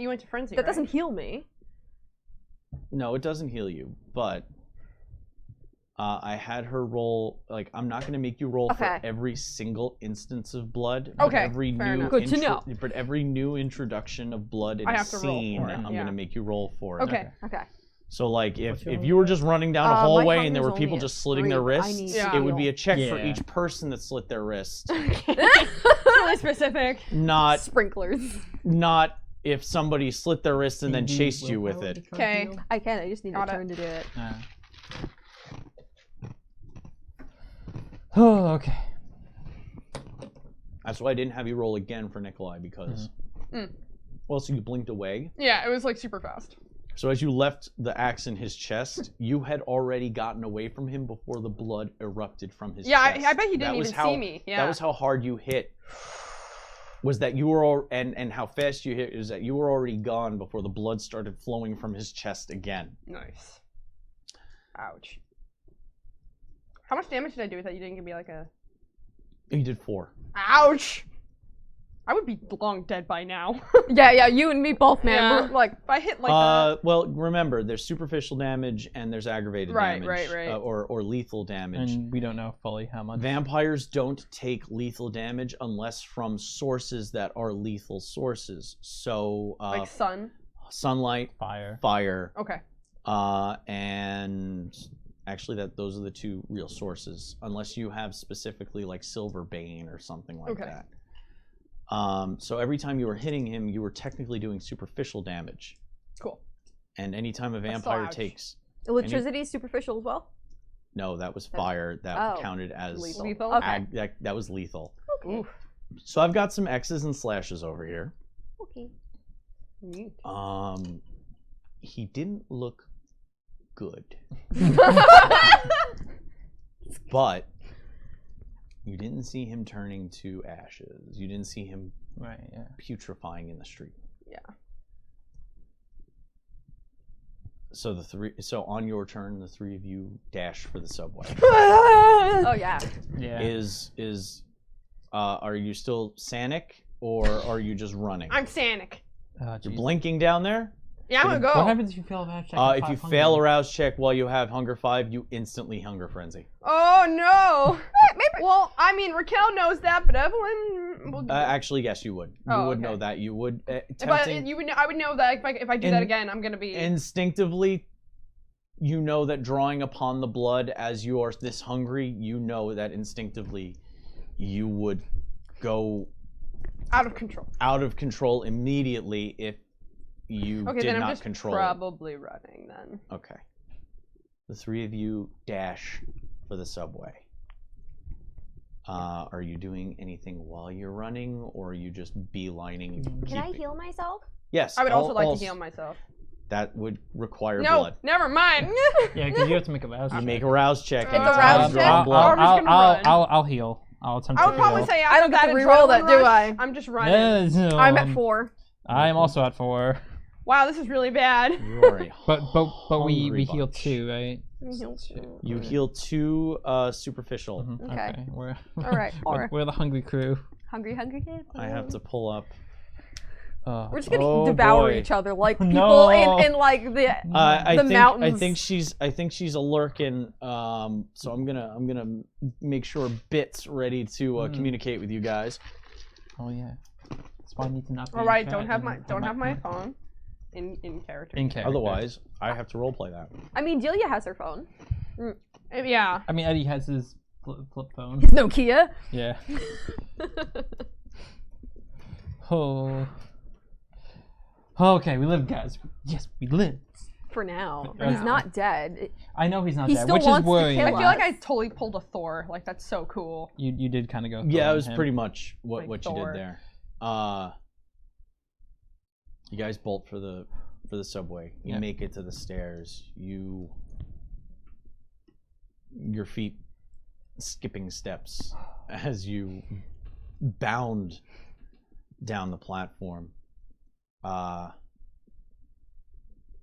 right? doesn't heal me. No, it doesn't heal you, but I had her roll. Like, I'm not going to make you roll Okay. for every single instance of blood. But Okay, every fair new enough. Good to know. But every new introduction of blood in I a have to roll scene, for it, I'm yeah. going to make you roll for it. Okay. Okay. So, like, What's if your you were just running down a my hallway and there were hunger's people only just at slitting their 3, but I wrists, need to it would be heal. a check for Yeah. each person that slit their wrist. really specific. Not Sprinklers. if somebody slit their wrist and then chased you with it. Okay. I can. I just need Got a it. turn to do it. Oh, okay. That's why I didn't have you roll again for Nikolai, because... Well, so you blinked away. Yeah, it was like super fast. So as you left the axe in his chest, you had already gotten away from him before the blood erupted from his Yeah, chest. I bet he That didn't was even how- see me. Yeah. That was how hard you hit. Was that you were and how fast you hit is that you were already gone before the blood started flowing from his chest again. Nice. Ouch. How much damage did I do with that? You didn't give me like a. You did 4. Ouch! I would be long dead by now. Yeah, you and me both, man. Yeah. We're like, If I hit like that. Well, remember, there's superficial damage and there's aggravated Right, damage, right. or lethal damage. And we don't know fully how much. Vampires don't take lethal damage unless from sources that are lethal sources. So, Like sun. sunlight, Fire. fire, Okay. and actually those are the 2 real sources, unless you have specifically like Silver Bane or something like Okay. that. So every time you were hitting him, you were technically doing superficial damage. Cool. And anytime a still vampire ouch. takes... electricity is superficial as well. No, that was fire. That Oh. counted as... Lethal? Okay. That was lethal. Oof. So I've got some X's and slashes over here. Okay. Neat. He didn't look good. But you didn't see him turning to ashes. You didn't see him Right. Yeah. putrefying in the street. Yeah. So on your turn, the 3 of you dash for the subway. Oh yeah. Yeah. Are you still Sanic or are you just running? I'm Sanic. You're Jeez. blinking down there? Yeah, I'm gonna go. What happens if you fail a match check? on If you 500? fail a rouse check while you have Hunger 5, you instantly Hunger Frenzy. Oh no! Maybe. Well, I mean, Raquel knows that, but Evelyn. Well, Actually, yes, you would. You Oh, would okay. know that. You would. but Tempting, you would. I would know that if I do that again, I'm gonna be. instinctively, you know that drawing upon the blood as you are this hungry, you know that instinctively you would go out of control. out of control immediately if you Okay, did then I'm not just control it. probably running then. Okay. The 3 of you dash for the subway. Are you doing anything while you're running, or are you just beelining? Can I heal myself? Yes. I would also like to heal myself. That would require No, blood. never mind. Yeah, because you have to make a rouse You check. make a rouse check. It's a anytime rouse you draw check? blood. I'm just gonna run. I'll heal. I'll attempt I to would probably heal. say I don't get after to that reroll adrenaline that, do rush, I? I'm just running. Yes, I'm at 4. I'm also at 4. Wow, this is really bad. You are a But we hungry heal bunch. 2, right? You heal 2 superficial. Mhm, Okay. We're All right. we're the hungry crew. Hungry kids. I have to pull up. We're just gonna Oh, devour boy. each other like people No. in like the. I The think mountains. I think she's a lurking. So I'm gonna make sure Bit's ready to communicate with you guys. Oh yeah. That's why I need to not be All right, in don't chat have and my phone in character. in character. Otherwise, I have to roleplay that. I mean, Delia has her phone. Yeah. I mean, Eddie has his flip phone. His Nokia. Yeah. Oh. Okay, we live, guys. Yes, we live. For now, For he's now. not dead. I know he's not He dead, still which wants is to worrying. kill I us. feel like I totally pulled a Thor. Like that's so cool. You did kind of go. Yeah, Thor it was on him. pretty much what Like you Thor. did there. You guys bolt for the subway. You Yeah. make it to the stairs. You your feet skipping steps as you bound down the platform.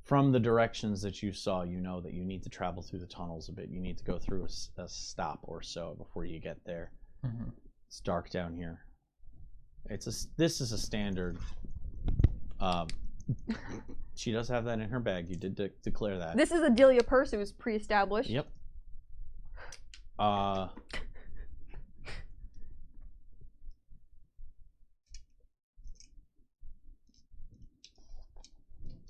From the directions that you saw, you know that you need to travel through the tunnels a bit. You need to go through a stop or so before you get there. Mm-hmm. It's dark down here. This is a standard. She does have that in her bag. You did declare that. This is a Delia purse. It was pre-established. Yep.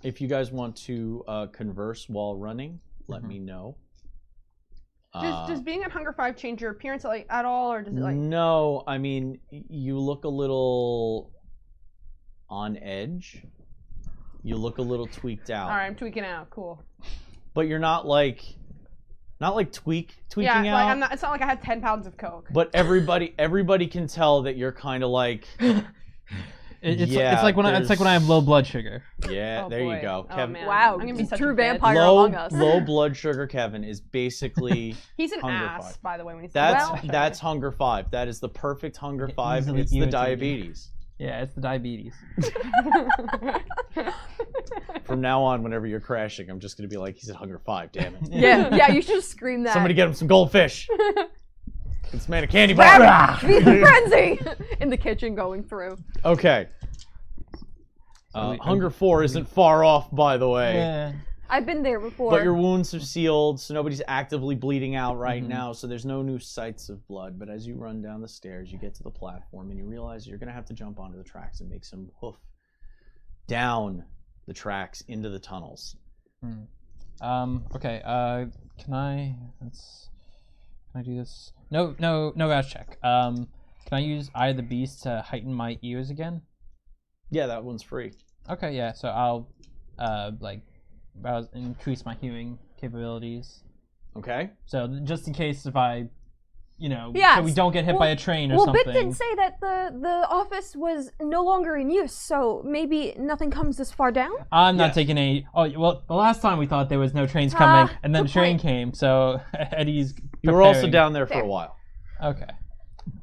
If you guys want to converse while running, let me know. Does being at Hunger 5 change your appearance at all, or does it like? No, I mean you look a little on edge. You look a little tweaked out. All right, I'm tweaking out. Cool. But you're not like tweaking Yeah, out. like I'm not. It's not like I had 10 pounds of coke. But everybody can tell that you're kind of like. It's like when I have low blood sugar. Yeah, Oh, there boy. you go. Oh, Kevin, man. Wow, I'm gonna be such true a bitch. vampire among us. low blood sugar Kevin is basically He's an Hunger ass, 5. by the way. When he's That's Hunger 5. That is the perfect Hunger 5. Easily It's the irritating. diabetes. Yeah, it's the diabetes. From now on, whenever you're crashing, I'm just gonna be like, he's at Hunger 5. Damn it! Yeah, you should just scream that. Somebody get him some goldfish. This man a candy bar. Rabbit, feed the frenzy in the kitchen going through. Okay. Hunger 4 isn't far off, by the way. Yeah. I've been there before. But your wounds are sealed, so nobody's actively bleeding out right now, so there's no new sights of blood. But as you run down the stairs, you get to the platform, and you realize you're going to have to jump onto the tracks and make some hoof down the tracks into the tunnels. Okay. Can I do this? No rouse check. Can I use Eye of the Beast to heighten my ears again? Yeah, that one's free. Okay, yeah. So I'll increase my hearing capabilities. Okay. So just in case if I, Yes. so we don't get hit by a train or Well, something. Bit did say that the office was no longer in use, so maybe nothing comes this far down? I'm not Yes. taking any. Oh well, the last time we thought there was no trains coming, and then a good train point. came. So Eddie's. You were also preparing. down there for Fair. a while. Okay.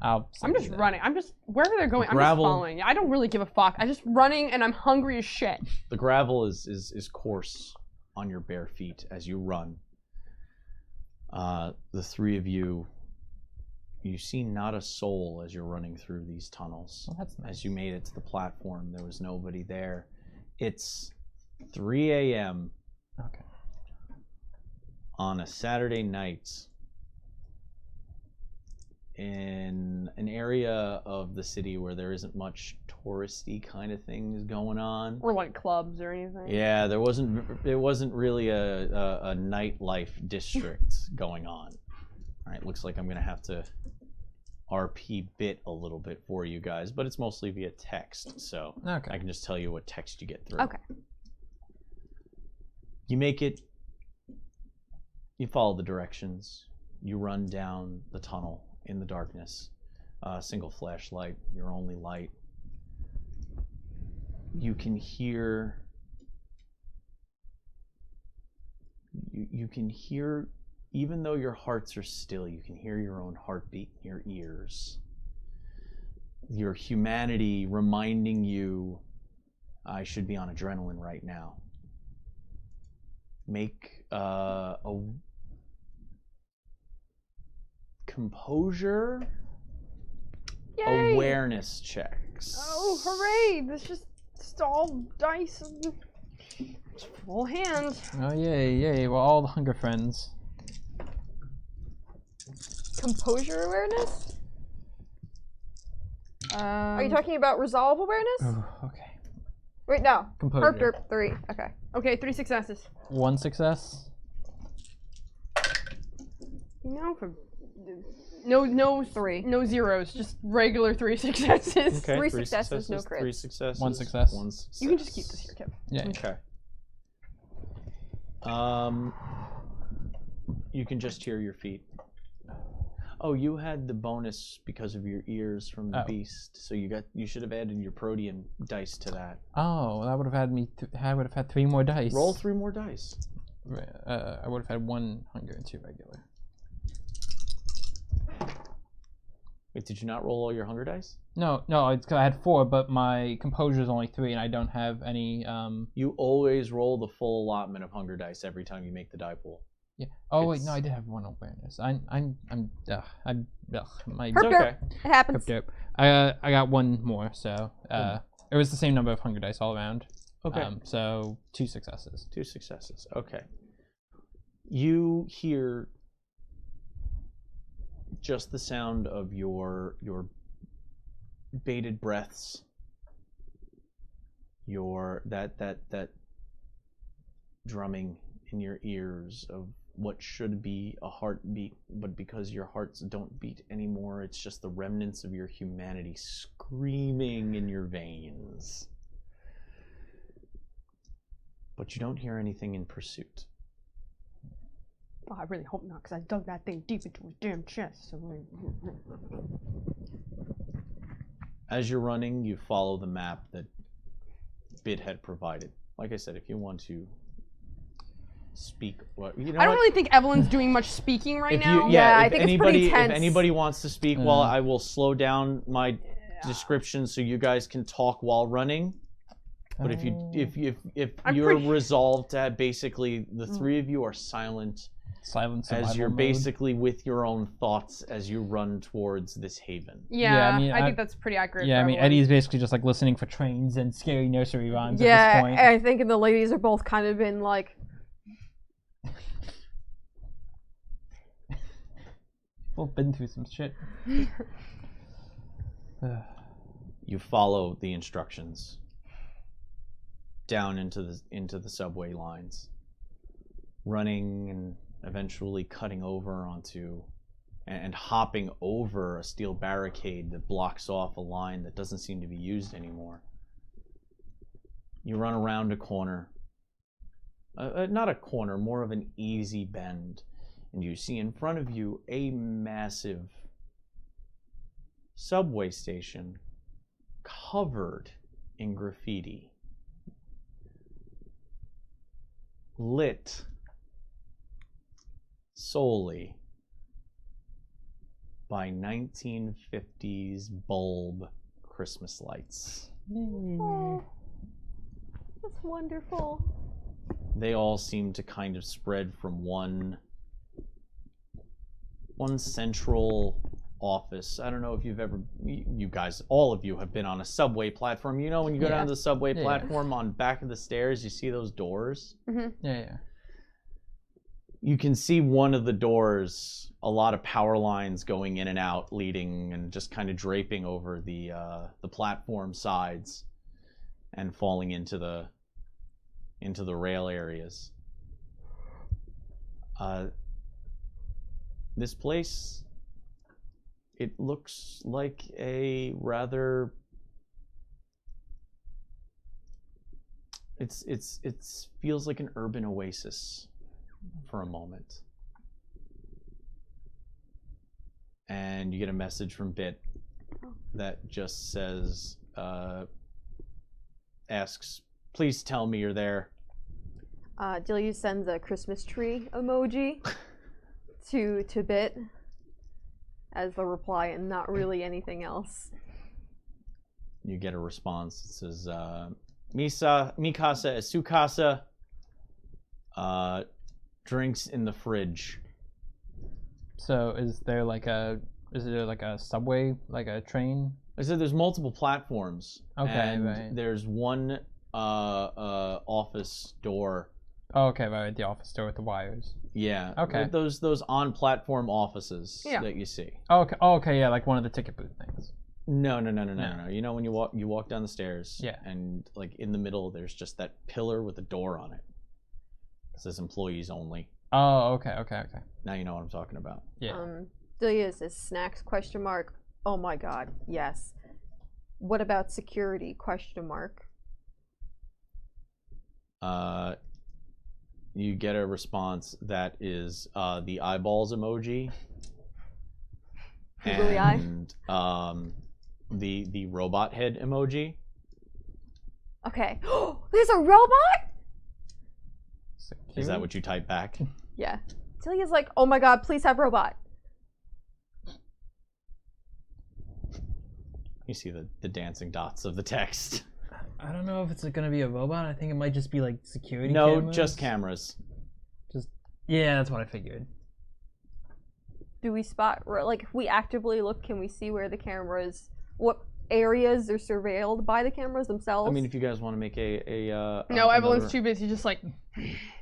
I'm just running. I'm just wherever they're going. Gravel- I'm just following. I don't really give a fuck. I'm just running, and I'm hungry as shit. The gravel is coarse on your bare feet as you run. The three of you see not a soul as you're running through these tunnels. Well, that's nice. As you made it to the platform, there was nobody there. It's 3 a.m. Okay. on a Saturday night in an area of the city where there isn't much touristy kind of things going on. Or like clubs or anything. Yeah, there wasn't really a nightlife district going on. All right, looks like I'm gonna have to RP bit a little bit for you guys, but it's mostly via text, so Okay. I can just tell you what text you get through. Okay. You make it. You follow the directions. You run down the tunnel in the darkness. Single flashlight, your only light. You can hear. You can hear, even though your hearts are still, you can hear your own heartbeat in your ears. Your humanity reminding you, I should be on adrenaline right now. Make a composure Yay! awareness checks. Oh, hooray! This just all dice. It's full hand. Oh yay! We're all the Hunger Friends. Composure awareness? Are you Um, talking about resolve awareness? Oh, okay. Wait, no. Composure. Herp derp 3. Okay. Okay, 3 successes. 1 success. For no 3. no zeros, just regular 3 successes. Okay, 3 successes, no crits. 3 successes. 1 success. 1 success. You can just keep this here, Kev. Yeah. Okay. You can just hear your feet. Oh, you had the bonus because of your ears from the Oh. beast, so you should have added your protean dice to that. Oh, that would have had me. I would have had 3 more dice. Roll 3 more dice. I would have had 1 hunger and 2 regular. Wait, did you not roll all your hunger dice? No, it's 'cause I had 4, but my composure is only 3, and I don't have any. You always roll the full allotment of hunger dice every time you make the die pool. Yeah. Oh wait, no, I did have 1 awareness. My Herp derp. It happens. Herp derp. I got 1 more, so it was the same number of hunger dice all around. Okay. So 2 successes. 2 successes. Okay. You hear just the sound of your bated breaths. That drumming in your ears of what should be a heartbeat, but because your hearts don't beat anymore, it's just the remnants of your humanity screaming in your veins. But you don't hear anything in pursuit. Oh, I really hope not, because I dug that thing deep into his damn chest. So... As you're running, you follow the map that Bit had provided. Like I said, if you want to speak, I don't really think Evelyn's doing much speaking right now. I think it's pretty tense. If anybody wants to speak, while I will slow down my description so you guys can talk while running. But if you're resolved to have basically the 3 of you are silent as you're basically with your own thoughts as you run towards this haven. Yeah, I think that's pretty accurate. Yeah, I mean, Eddie's basically just like listening for trains and scary nursery rhymes at this point. Yeah, I think the ladies are both kind of been like... We've been through some shit. You follow the instructions down into the subway lines, running and eventually cutting over onto and hopping over a steel barricade that blocks off a line that doesn't seem to be used anymore. You run around a corner, not a corner, more of an easy bend, and you see in front of you a massive subway station covered in graffiti, lit solely by 1950s bulb Christmas lights. Oh, that's wonderful. They all seem to kind of spread from one central office. I don't know if you've ever, you guys, all of you have been on a subway platform. You know, when you go down to the subway platform, on back of the stairs, you see those doors? Mm-hmm. Yeah. You can see one of the doors, a lot of power lines going in and out, leading and just kind of draping over the platform sides and falling into the rail areas. This place, it looks like a rather... It feels like an urban oasis for a moment. And you get a message from Bit that just says, asks, "Please tell me you're there." Delia sends a Christmas tree emoji to Bit as the reply, and not really anything else. You get a response. It says, "Mikasa es su casa. Drinks in the fridge." So is there like a subway, like a train? I said there's multiple platforms. Okay, and right. There's one office door. Oh, okay, right, the office door with the wires. Yeah. Okay. Those on-platform offices that you see. Oh, okay, yeah, like one of the ticket booth things. No. You know when you walk down the stairs. Yeah. And like in the middle, there's just that pillar with a door on it. It says employees only. Oh, okay. Now you know what I'm talking about. Yeah. Delia says snacks ? Oh my god, yes. What about security ? You get a response that is the eyeballs emoji. Googly eye? And the robot head emoji. Okay. There's a robot? Is that what you type back? Yeah. Delia's like, oh my god, please have robot. You see the dancing dots of the text. I don't know if it's gonna be a robot. I think it might just be like security No, cameras. just cameras. Yeah, that's what I figured. Do we spot, like, if we actively look, can we see where the cameras, what areas are surveilled by the cameras themselves? I mean, if you guys want to make No, Evelyn's another- too busy just like.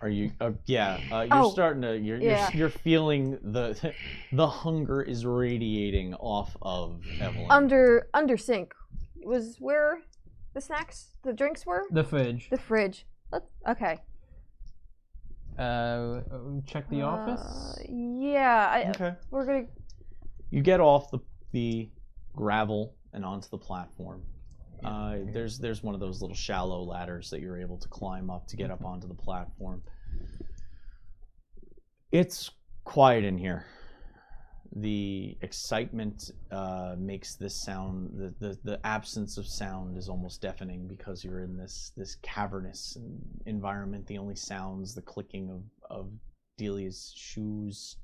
Are you? You're Oh, starting to. You're feeling the hunger is radiating off of Evelyn. under sink was where the snacks, the drinks were? The fridge. The fridge. Okay. Check the office. Yeah, Okay. we're gonna. You get off the gravel and onto the platform. There's one of those little shallow ladders that you're able to climb up to get up onto the platform. It's quiet in here. The excitement makes this sound, the absence of sound is almost deafening because you're in this cavernous environment. The only sounds, the clicking of Delia's shoes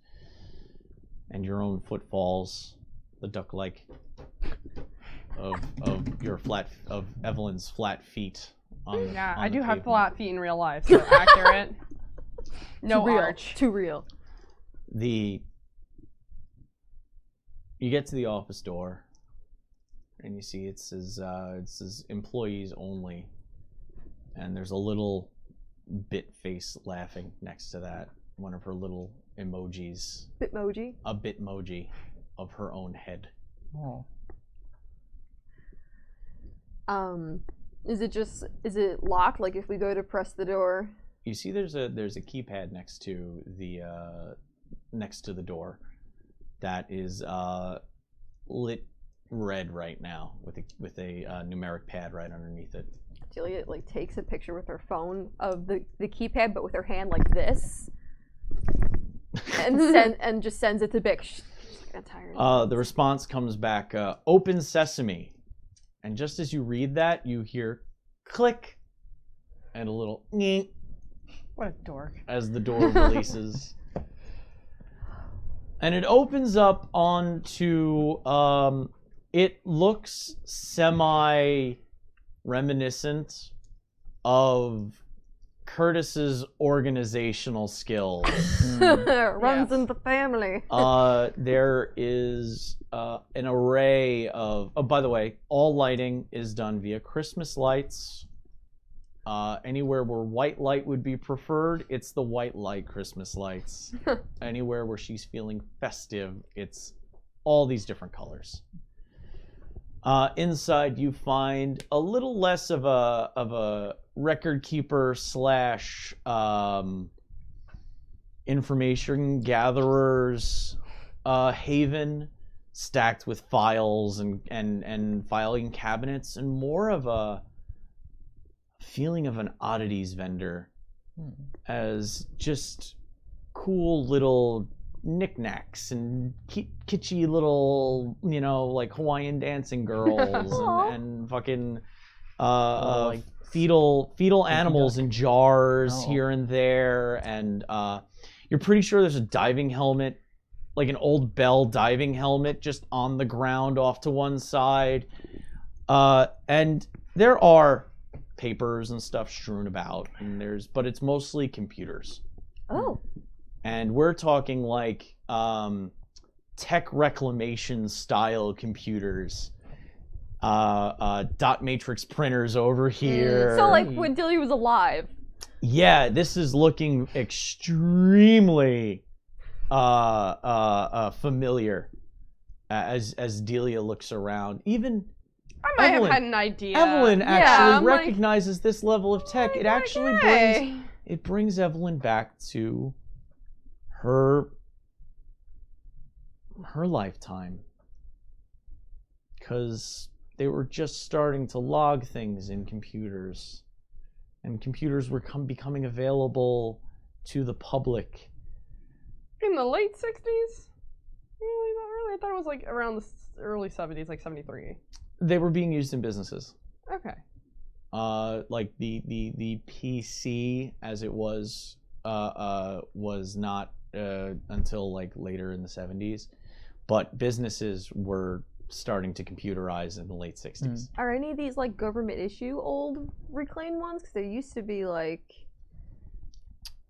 and your own footfalls, the duck-like of Evelyn's flat feet. Yeah, on I the do have pavement. flat feet in real life, so accurate. No Too real. arch. Too real. You get to the office door, and you see it says employees only, and there's a little bit face laughing next to that, one of her little emojis, Bitmoji. a bitmoji of her own head. Oh. Is it locked? Like if we go to press the door. You see there's a keypad next to the door that is lit red right now with a numeric pad right underneath it. Julia like takes a picture with her phone of the keypad, but with her hand like this, and just sends it to Bick. She's like, I'm tired. The response comes back, "Open sesame," and just as you read that, you hear click and a little "nyeh" What a dork. as the door releases. And it opens up onto, it looks semi-reminiscent of Curtis's organizational skills. Runs Yes. in the family. There is an array of, oh, by the way, all lighting is done via Christmas lights. Anywhere where white light would be preferred, it's the white light Christmas lights. Anywhere where she's feeling festive, it's all these different colors. Inside, you find a little less of a record keeper slash information gatherer's haven, stacked with files and filing cabinets, and more of a feeling of an oddities vendor, as just cool little knickknacks and kitschy little, like Hawaiian dancing girls and fucking like fetal animals in jars Oh. here and there, and you're pretty sure there's a diving helmet, like an old Bell diving helmet, just on the ground off to one side, and there are papers and stuff strewn about, and but it's mostly computers. Oh. And we're talking like tech reclamation style computers, dot matrix printers over here. So like when Dilly was alive. Yeah, this is looking extremely familiar as Delia looks around. Even I might Evelyn. have had an idea. Evelyn Yeah, actually I'm like- recognizes this level of tech. It actually brings Evelyn back to her lifetime, because they were just starting to log things in computers, and computers were becoming available to the public. In the late 60s? Really? Not really. I thought it was like around the early 70s, like 73. They were being used in businesses. Okay. Like the PC as it was not until like later in the 70s, but businesses were starting to computerize in the late 60s. Are any of these like government issue old reclaimed ones? Because there used to be like.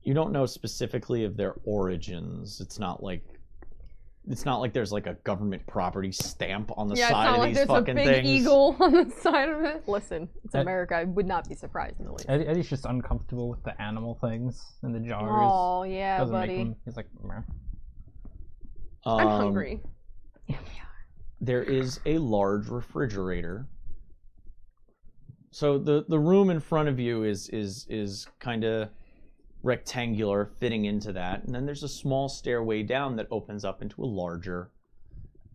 You don't know specifically of their origins. It's not like there's like a government property stamp on the side of these fucking things. Yeah, it's not like there's a big eagle on the side of it. Listen, it's America. I would not be surprised in the least. Eddie's just uncomfortable with the animal things in the jars. Oh yeah, Doesn't buddy. make him. He's like, meh. I'm hungry. There is a large refrigerator. So the room in front of you is kind of rectangular, fitting into that, and then there's a small stairway down that opens up into a larger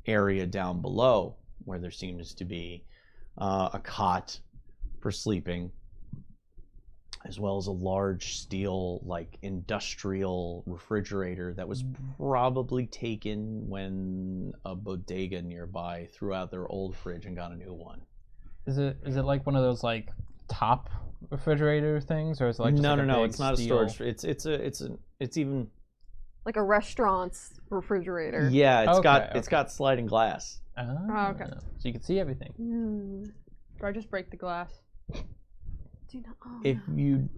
area down below, where there seems to be a cot for sleeping, as well as a large steel, like, industrial refrigerator that was probably taken when a bodega nearby threw out their old fridge and got a new one. Is it like one of those like top refrigerator things, or is it like just no, like no, a big it's not steel... a storage. It's even Like a restaurant's refrigerator. yeah. Okay, It's got sliding glass. Oh, okay. So you can see everything. Do I just break the glass? Do not, If you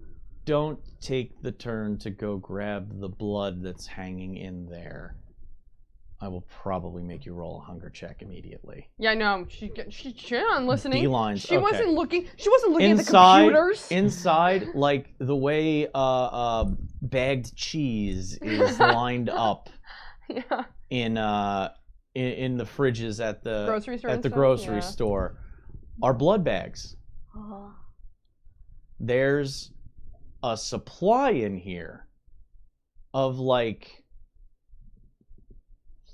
don't take the turn to go grab the blood that's hanging in there, I will probably make you roll a hunger check immediated. Yeah, no, she's not listening. Beelines, She okay. wasn't looking. She wasn't looking Inside, at the computers. inside, like the way bagged cheese is lined up Yeah. in the fridges at the Grocery store. and stuff? grocery Yeah. store, are blood bags. oh. There's a supply in here of like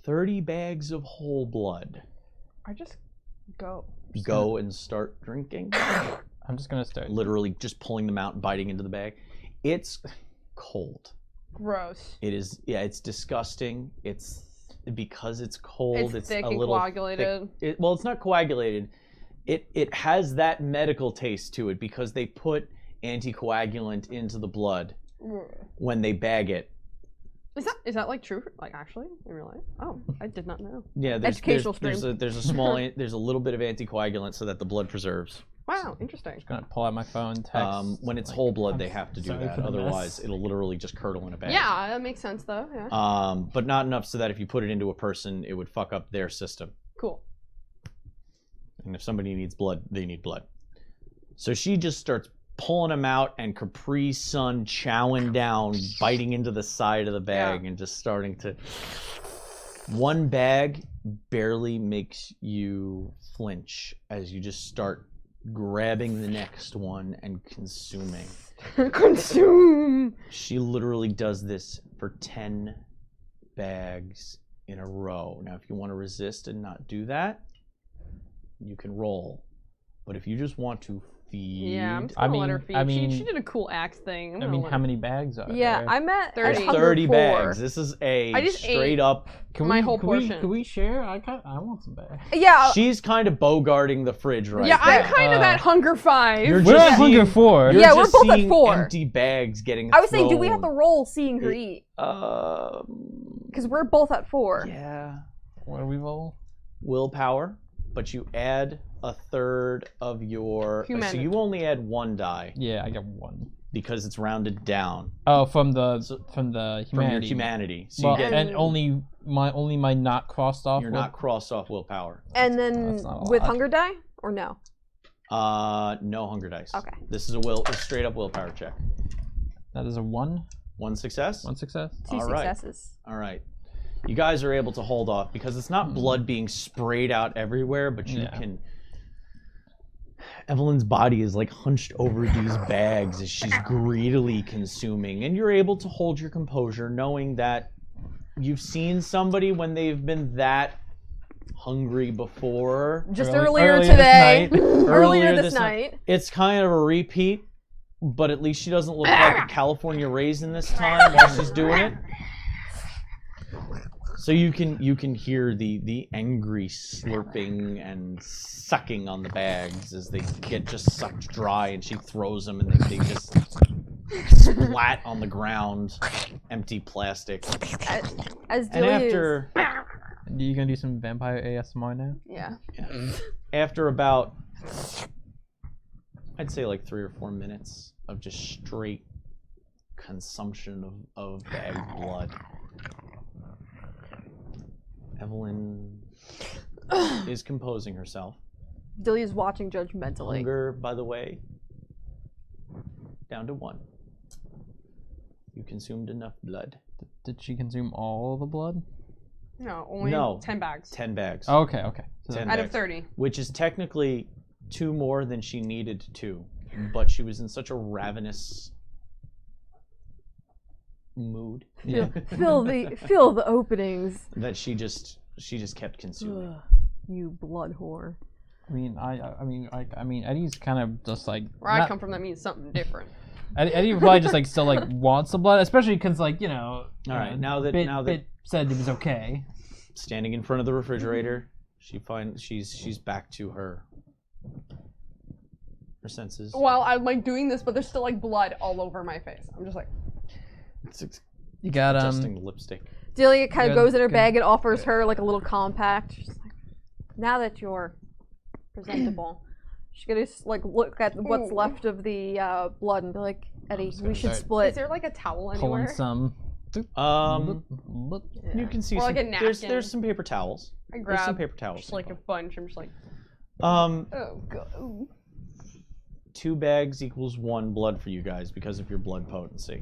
30 bags of whole blood. I just go. Go and start drinking. I'm just gonna start. Literally just pulling them out and biting into the bag. It's cold. Gross. It is, yeah, it's disgusting. It's because it's cold. It's thick a and little coagulated. thick. Well, it's not coagulated. It has that medical taste to it because they put anticoagulant into the blood when they bag it. Is that like true? Like actually in real life? Oh, I did not know. Yeah, Educational there's a small there's a little bit of anticoagulant so that the blood preserves. Wow, interesting. I'm gonna pull out my phone. Text. When it's like, whole blood, I'm they have to do sorry that. for the Otherwise, mess. it'll literally just curdle in a bag. Yeah, that makes sense though. Yeah. But not enough so that if you put it into a person, it would fuck up their system. Cool. And if somebody needs blood, they need blood. So she just starts pulling them out and Capri Sun chowing down, biting into the side of the bag and just starting to... One bag barely makes you flinch as you just start grabbing the next one and consuming. Consume. She literally does this for 10 bags in a row. Now, if you want to resist and not do that, you can roll. But if you just want to feed... Yeah, I'm just gonna let her feed. I mean, she did a cool axe thing. I mean, how many bags are Yeah, there? I'm at 30. 30 104. bags. This is a I just straight ate up... my whole portion. Can we share? I want some bags. Yeah. She's kind of bogarting the fridge right Yeah, I'm now. kind of at hunger 5. You're We're just at hunger seeing- 4. You're Yeah, we're just both at seeing 4. empty bags getting I was saying, do we have to thrown. roll seeing her eat? Because we're both at 4. Yeah. What do we roll? Willpower, but you add a third of your... So Humanity. you only add 1 die Yeah, I got 1. because it's rounded down Oh, from the humanity. from your humanity. So Well, you get... and only my not crossed off. You're not crossed off willpower. And then That's not a with lot. hunger die or no? No hunger dice. Okay. This is a straight up willpower check. That is a 1. 1 success? 1 success. 2 All right. successes. All right. You guys are able to hold off because it's not blood being sprayed out everywhere, but you can... Evelyn's body is like hunched over these bags as she's greedily consuming, and you're able to hold your composure knowing that you've seen somebody when they've been that hungry before. Just Earlier earlier this today. night. Earlier this night. It's kind of a repeat, but at least she doesn't look like a California raisin this time while she's doing it. So you can hear the angry slurping and sucking on the bags as they get just sucked dry, and she throws them and they just splat on the ground, empty plastic. As And Delia after Are you gonna do some vampire ASMR now? Yeah. After about, I'd say like 3 or 4 minutes of just straight consumption of bagged blood, Evelyn is composing herself. Delia's watching judgmentally. Hunger, by the way, down to 1. You consumed enough blood. Did she consume all the blood? No, only No. 10 bags. 10 bags. Oh, okay, okay. So 10 Out of bags. 30. Which is technically 2 more than she needed to, but she was in such a ravenous mood yeah. Fill the openings. that she just kept consuming. Ugh, you blood whore. I mean, Eddie's kind of just like. Where I not- come from, that means something different. Eddie probably just like still like wants the blood, especially because like All right, now that Bit said it was okay. standing in front of the refrigerator, she's back to her senses. While I'm like doing this, but there's still like blood all over my face. I'm just like, It's You got adjusting lipstick. Delia kind of Good, goes in her good. bag and offers her like a little compact. She's like, now that you're presentable, she's gonna like look at what's Ooh. left of the blood and be like, Eddie, just we gonna should start split. is there like a towel pulling anywhere? some. You can see Or some, like a there's napkin. some paper towels. I There's some grab paper towels. just like a bunch. I'm just like, Oh god. Ooh. 2 bags equals 1 blood for you guys because of your blood potency.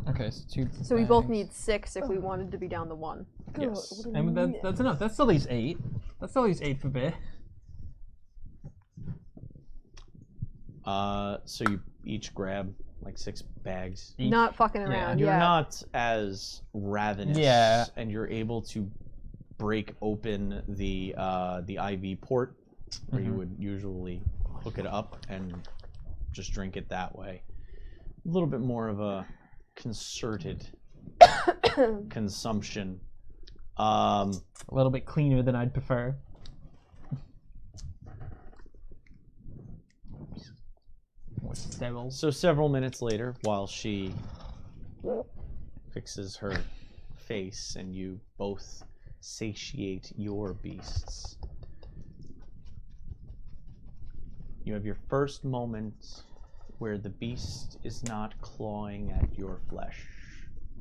Okay, so 2. So we both bags. need 6 if we wanted to be down to 1. Yes. And that's enough. That still leaves 8. That still leaves 8 for Bit. So you each grab like 6 bags. Not fucking Yeah. around. You're Yeah. not as ravenous, Yeah. and you're able to break open the IV port where you would usually hook it up and just drink it that way. A little bit more of a concerted consumption. A little bit cleaner than I'd prefer. More sterile. So several minutes later, while she fixes her face and you both satiate your beasts, you have your first moment where the beast is not clawing at your flesh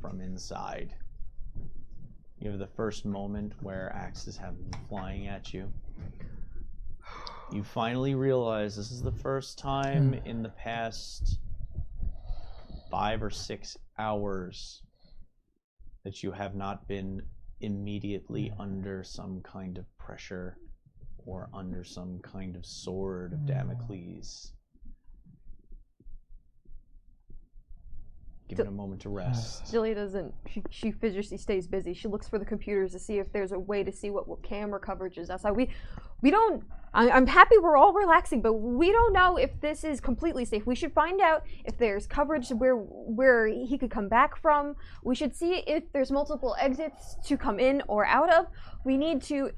from inside. You have the first moment where axes haven't been flying at you. You finally realize this is the first time in the past 5 or 6 hours that you have not been immediately under some kind of pressure or under some kind of sword of Damocles. Give it a moment to rest. Delia doesn't. She fidgety stays busy. She looks for the computers to see if there's a way to see what camera coverage is. That's how we don't. I'm happy we're all relaxing, but we don't know if this is completely safe. We should find out if there's coverage where he could come back from. We should see if there's multiple exits to come in or out of. We need to.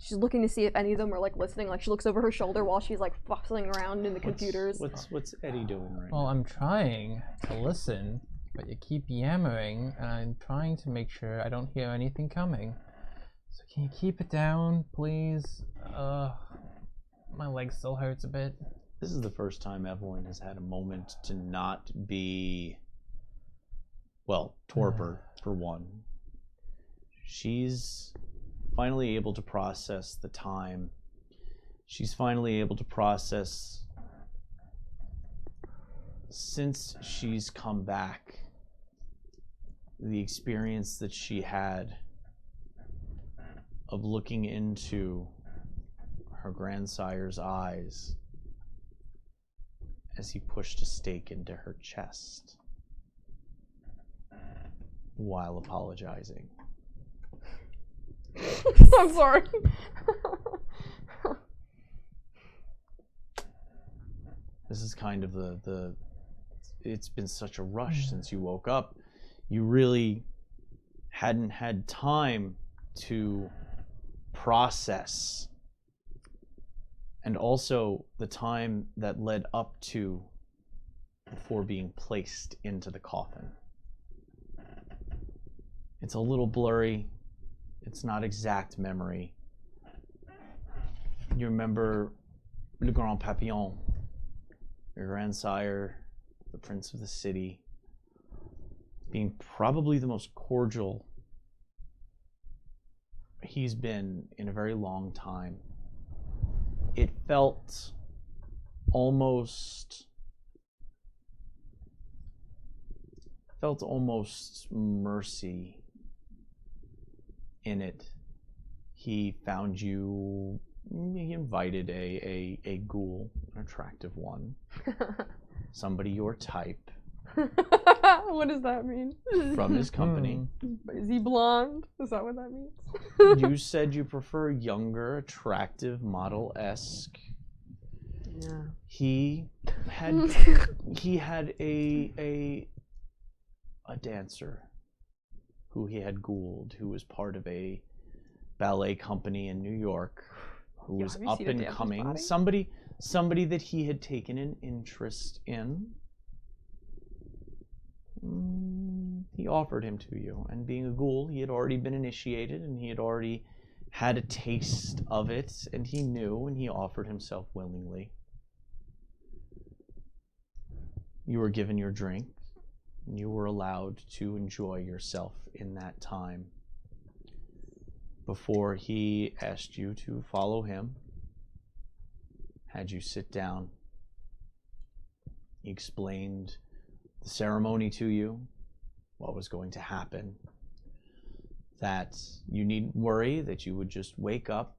She's looking to see if any of them are like listening. Like she looks over her shoulder while she's like fussing around in the computers. What's Eddie doing right Well, now? I'm trying to listen, but you keep yammering, and I'm trying to make sure I don't hear anything coming. So can you keep it down, please? My leg still hurts a bit. This is the first time Evelyn has had a moment to not be, well, torpor, for one. She's finally able to process the time. She's finally able to process, since she's come back, the experience that she had of looking into her grandsire's eyes as he pushed a stake into her chest while apologizing. I'm sorry. This is kind of the it's been such a rush since you woke up. You really hadn't had time to process, and also the time that led up to before being placed into the coffin. It's a little blurry. It's not exact memory. You remember Le Grand Papillon, your grandsire, the prince of the city, being probably the most cordial he's been in a very long time. It felt almost mercy in it. He found you, he invited a ghoul, an attractive one, somebody your type, What does that mean? from his company. Is he blonde? Is that what that means? You said you prefer younger, attractive, model-esque. Yeah. He had a dancer who he had ghouled, who was part of a ballet company in New York, who was have you up seen a and dancer's coming. body? Somebody that he had taken an interest in. He offered him to you, and being a ghoul, he had already been initiated, and he had already had a taste of it, and he knew, and he offered himself willingly. You were given your drink, and you were allowed to enjoy yourself in that time before he asked you to follow him, had you sit down. He explained the ceremony to you, what was going to happen, that you needn't worry, that you would just wake up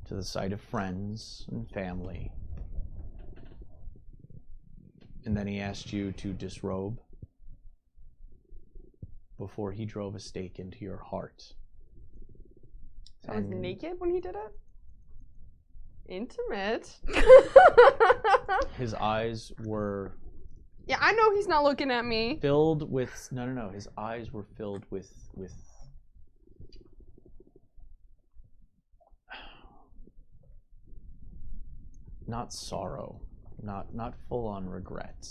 to the sight of friends and family. And then he asked you to disrobe before he drove a stake into your heart. I was naked when he did it? Intimate. His eyes were Yeah, I know he's not looking at me. filled with no. His eyes were filled with not sorrow, not full on regret,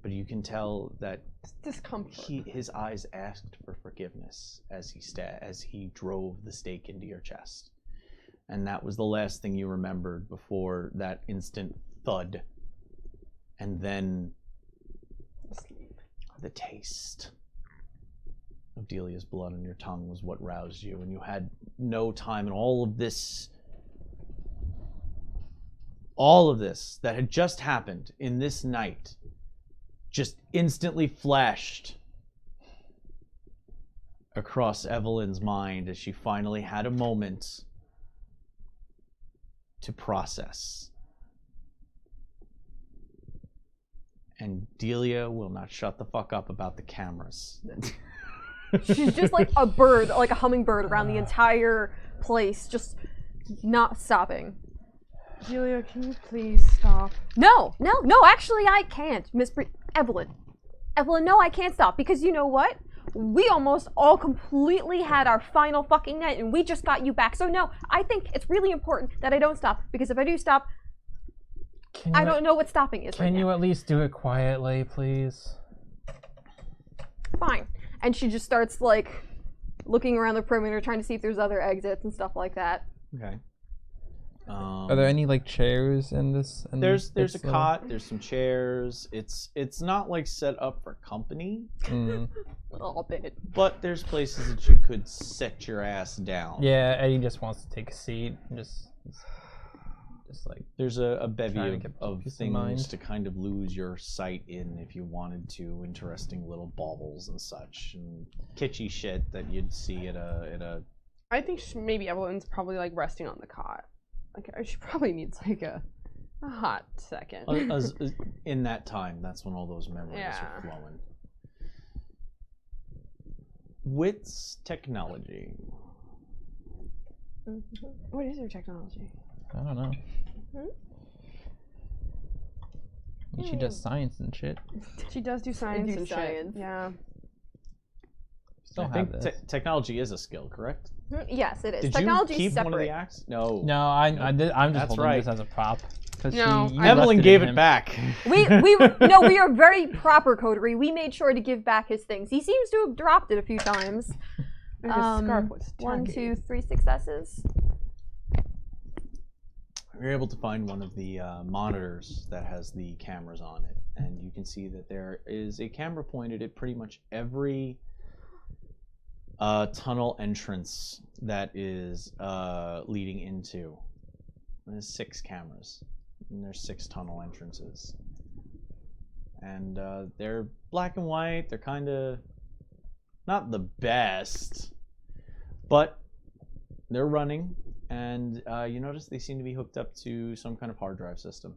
but you can tell that It's discomfort. his eyes asked for forgiveness as he drove the stake into your chest, and that was the last thing you remembered before that instant thud, and then the taste of Delia's blood on your tongue was what roused you, and you had no time, and all of this that had just happened in this night just instantly flashed across Evelyn's mind as she finally had a moment to process. And Delia will not shut the fuck up about the cameras. She's just like a bird, like a hummingbird around the entire place, just not stopping. Delia, can you please stop? No, actually I can't, Evelyn, no, I can't stop, because you know what? We almost all completely had our final fucking night, and we just got you back. So no, I think it's really important that I don't stop, because if I do stop, I don't know what stopping is right now. Can you at least do it quietly, please? Fine. And she just starts, like, looking around the perimeter, trying to see if there's other exits and stuff like that. Okay. Are there any like chairs in this? There's a cot. There's some chairs. It's not like set up for company, A little bit. but there's places that you could set your ass down. Yeah, Eddie just wants to take a seat and just like There's a bevy Trying to of get peace of mind. things to kind of lose your sight in if you wanted to. Interesting little baubles and such, and kitschy shit that you'd see at a. I think maybe Evelyn's probably like resting on the cot. Like she probably needs like a hot second. In that time, that's when all those memories Yeah. are flowing. Wits technology. What is your technology? I don't know. She does science and shit. She does do science do and science. shit. Yeah. Still I have think this. technology is a skill, correct? Yes, it is. Did Technology you keep is separate. one of the axes? No. No, I'm just That's holding right. this as a prop. Cause No, you Evelyn left gave in it him. back. We are very proper, Coterie. We made sure to give back his things. He seems to have dropped it a few times. Maybe his scarf was 1, tacky. 2, 3 successes. You're able to find one of the monitors that has the cameras on it, and you can see that there is a camera pointed at pretty much every tunnel entrance that is leading into. There's 6 cameras, and there's 6 tunnel entrances. And they're black and white. They're kind of not the best, but they're running. And you notice they seem to be hooked up to some kind of hard drive system.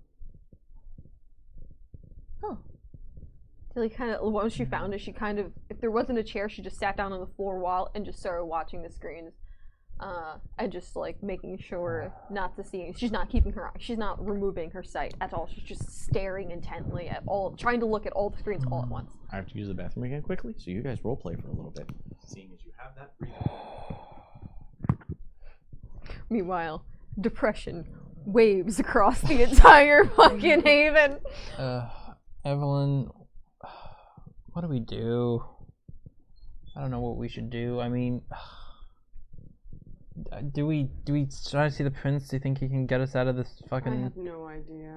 Oh. Tilly kind of, once she found it, she kind of, if there wasn't a chair, she just sat down on the floor wall and just started watching the screens. And just like making sure not to see, she's not keeping her eye, she's not removing her sight at all. She's just staring intently at all, trying to look at all the screens all at once. I have to use the bathroom again quickly, so you guys roleplay for a little bit, seeing as you have that breathing. Meanwhile, depression waves across the entire fucking haven. Evelyn, what do we do? I don't know what we should do. I mean, do we try to see the prince? Do you think he can get us out of this fucking? I have no idea.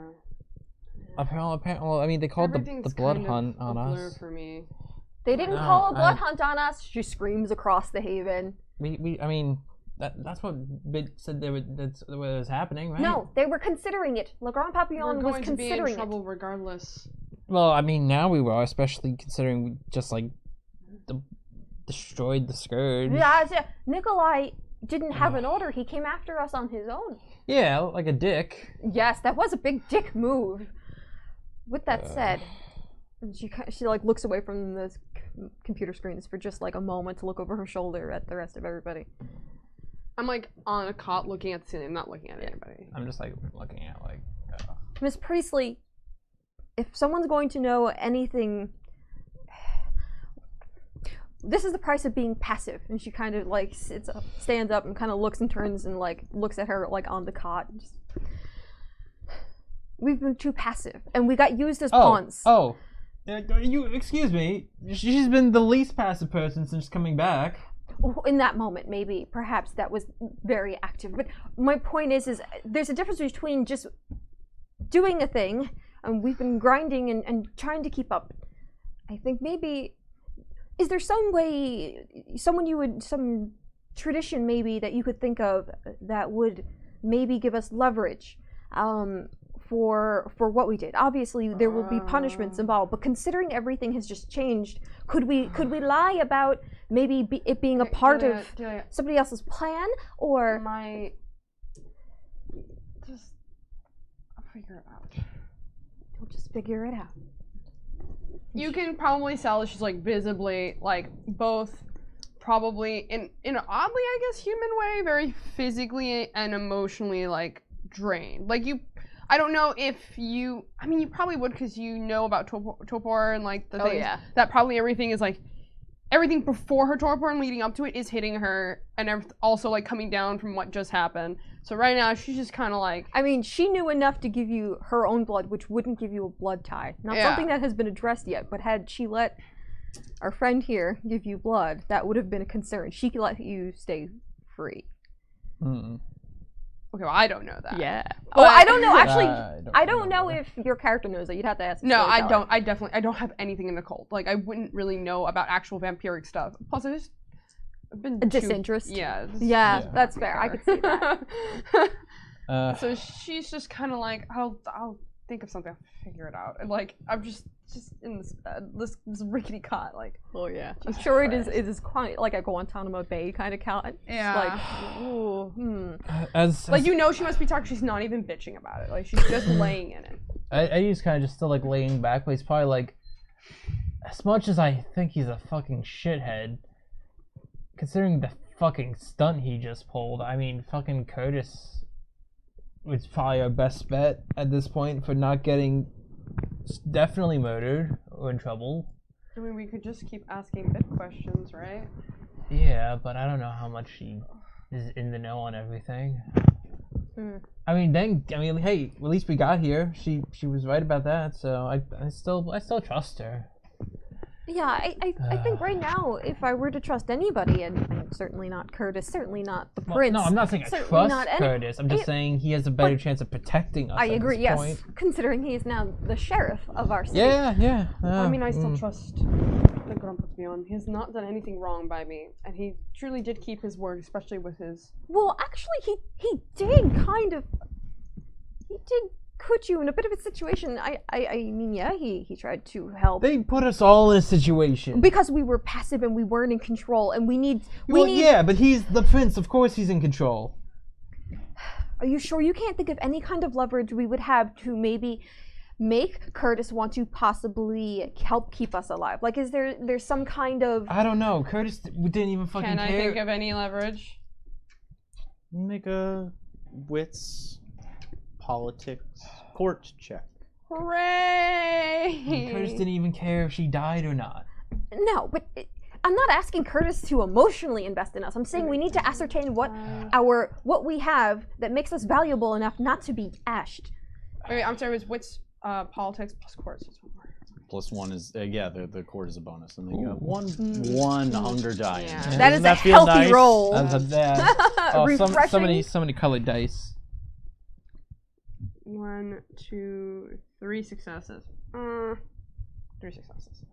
Apparently, well, I mean, they called the blood hunt on a blur us. for me. They didn't call a blood hunt on us. She screams across the haven. I mean, that's what Bit said. That's what was happening, right? No, they were considering it. Le Grand Papillon We're was going to be in considering trouble it. regardless. Well, I mean, now we were, especially considering we just like destroyed the scourge. Yeah, Nikolai didn't have an order. He came after us on his own. Yeah, like a dick. Yes, that was a big dick move. With that said, and she like looks away from the computer screens for just like a moment to look over her shoulder at the rest of everybody. I'm like on a cot looking at the ceiling. I'm not looking at anybody. I'm just like looking at like. Miss Priestley, if someone's going to know anything, this is the price of being passive. And she kind of like stands up and kind of looks and turns and like looks at her like on the cot. And just, we've been too passive, and we got used as pawns. You excuse me. She's been the least passive person since coming back. In that moment, maybe, perhaps that was very active. But my point is there's a difference between just doing a thing, and we've been grinding and trying to keep up. I think maybe, is there some way, some tradition maybe that you could think of that would maybe give us leverage for what we did? Obviously, there will be punishments involved, but considering everything has just changed, could we lie about maybe it being a part of somebody else's plan, or just I'll figure it out. We'll just figure it out. You can probably tell that she's like visibly like both probably in an oddly, I guess, human way, very physically and emotionally like drained. Like I don't know if you, I mean, you probably would because you know about torpor and like the things that probably everything is like, everything before her torpor and leading up to it is hitting her and also like coming down from what just happened. So right now she's just kind of like. I mean, she knew enough to give you her own blood, which wouldn't give you a blood tie. Not something that has been addressed yet, but had she let our friend here give you blood, that would have been a concern. She could let you stay free. Okay, well, I don't know that. Yeah. Oh, I don't know. Actually, I don't know if your character knows that. You'd have to ask. No, I don't. I don't have anything in the cult. Like, I wouldn't really know about actual vampiric stuff. Plus, I've been disinterest. Yeah, that's fair. I could see that. So she's just kind of like, I'll think of something. I'll figure it out. And like, I'm just in this rickety cot. Like, oh yeah, I'm sure it is quite like a Guantanamo Bay kind of cot. Yeah. Like, ooh, like you know, she must be talking. She's not even bitching about it. Like she's just laying in it. Eddie's kind of just still like laying back, but he's probably like, as much as I think he's a fucking shithead, considering the fucking stunt he just pulled, I mean, fucking Curtis was probably our best bet at this point for not getting definitely murdered or in trouble. I mean, we could just keep asking bit questions, right? Yeah, but I don't know how much she is in the know on everything. I mean, hey, at least we got here. She was right about that, so I still trust her. Yeah, I think right now, if I were to trust anybody, and again, certainly not Curtis, certainly not the Well, prince. no, I'm not saying I certainly trust not any- Curtis. I'm just saying he has a better chance of protecting us. I at agree, this yes, point. considering he is now the sheriff of our city. Yeah. I mean, I still trust the Grumplepion. He has not done anything wrong by me, and he truly did keep his word, especially with his. Well, actually, he did kind of. He did put you in a bit of a situation. I mean, yeah, he tried to help. They put us all in a situation. Because we were passive and we weren't in control, and we need. Yeah, but he's the prince. Of course, he's in control. Are you sure you can't think of any kind of leverage we would have to maybe make Curtis want to possibly help keep us alive? Like, is there's some kind of? I don't know. Curtis didn't even fucking Can care. I think of any leverage? Make a wits, politics, court check. Hooray! Curtis didn't even care if she died or not. No, but I'm not asking Curtis to emotionally invest in us. I'm saying we need to ascertain what we have that makes us valuable enough not to be ashed. Wait, I'm sorry. It was wits, politics plus court. So it's one more. Plus one is the court is a bonus, and then you have one hunger die. in Yeah. there. That is Doesn't a that feel healthy nice? roll. Refreshing. Refreshing. So many colored dice. 1, 2, 3 successes. 3 successes.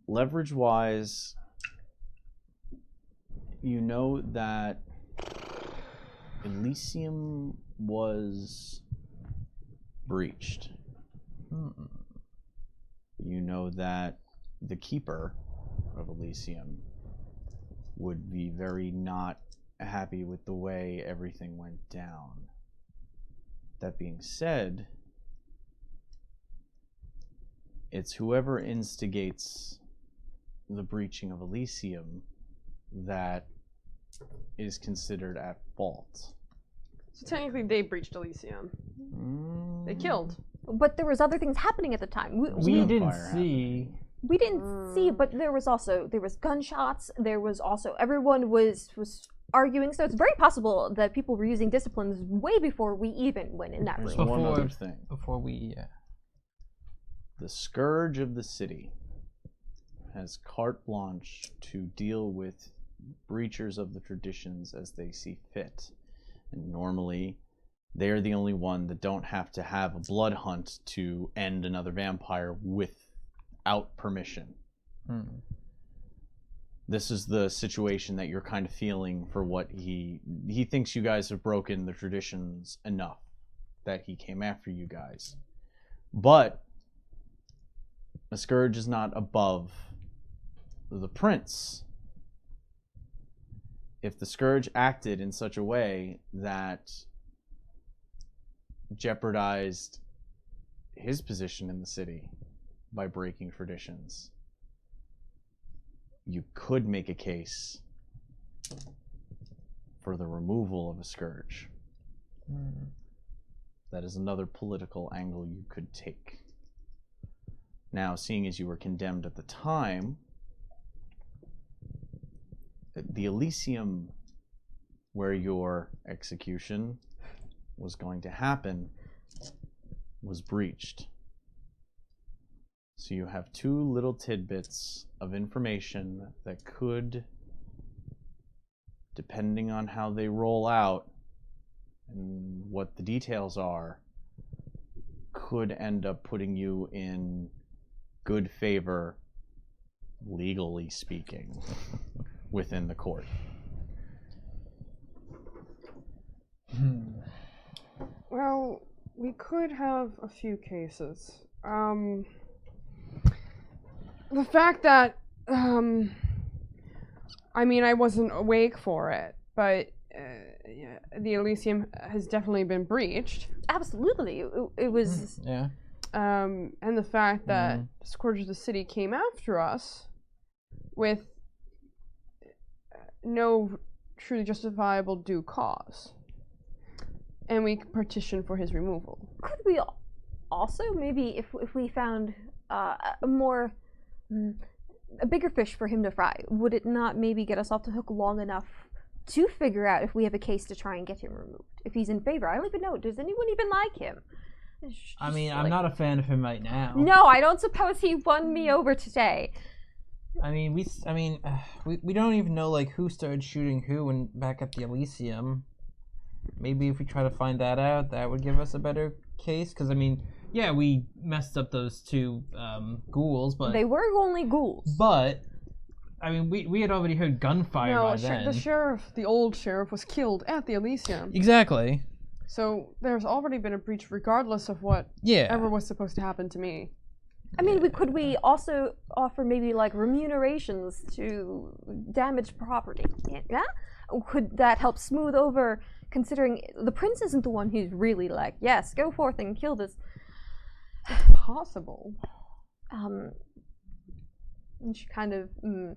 Leverage wise, you know that Elysium was breached. You know that the keeper of Elysium would be very not happy with the way everything went down. That being said, it's whoever instigates the breaching of Elysium that is considered at fault. So technically, they breached Elysium. They killed. But there was other things happening at the time. We didn't Fire see. We didn't see, but there was gunshots. There was also everyone was arguing. So it's very possible that people were using disciplines way before we even went in that There's room. one other thing. Before we. The scourge of the city has carte blanche to deal with breachers of the traditions as they see fit. And normally, they're the only one that don't have to have a blood hunt to end another vampire without permission. This is the situation that you're kind of feeling for what he thinks you guys have broken the traditions enough that he came after you guys. But the scourge is not above the prince. If the scourge acted in such a way that jeopardized his position in the city by breaking traditions, you could make a case for the removal of a scourge. That is another political angle you could take. Now, seeing as you were condemned at the time, the Elysium where your execution was going to happen was breached. So you have two little tidbits of information that could, depending on how they roll out and what the details are, could end up putting you in good favor, legally speaking, within the court. Well, we could have a few cases. The fact that, I mean, I wasn't awake for it, but yeah, the Elysium has definitely been breached. Absolutely, it was. Yeah. And the fact that the Scourge of the City came after us with no truly justifiable due cause. And we petitioned for his removal. Could we also maybe, if we found a bigger fish for him to fry, would it not maybe get us off the hook long enough to figure out if we have a case to try and get him removed? If he's in favor. I don't even know. Does anyone even like him? I mean, I'm not a fan of him right now. No, I don't suppose he won me over today. I mean, we don't even know like who started shooting who when back at the Elysium. Maybe if we try to find that out, that would give us a better case. Because I mean, yeah, we messed up those two ghouls, but they were only ghouls. But I mean, we had already heard gunfire by then. The sheriff, the old sheriff, was killed at the Elysium. Exactly. So there's already been a breach, regardless of what ever was supposed to happen to me. I mean, could we also offer maybe like remunerations to damaged property? Yeah, could that help smooth over? Considering the prince isn't the one who's really like, yes, go forth and kill this. Possible. And she kind of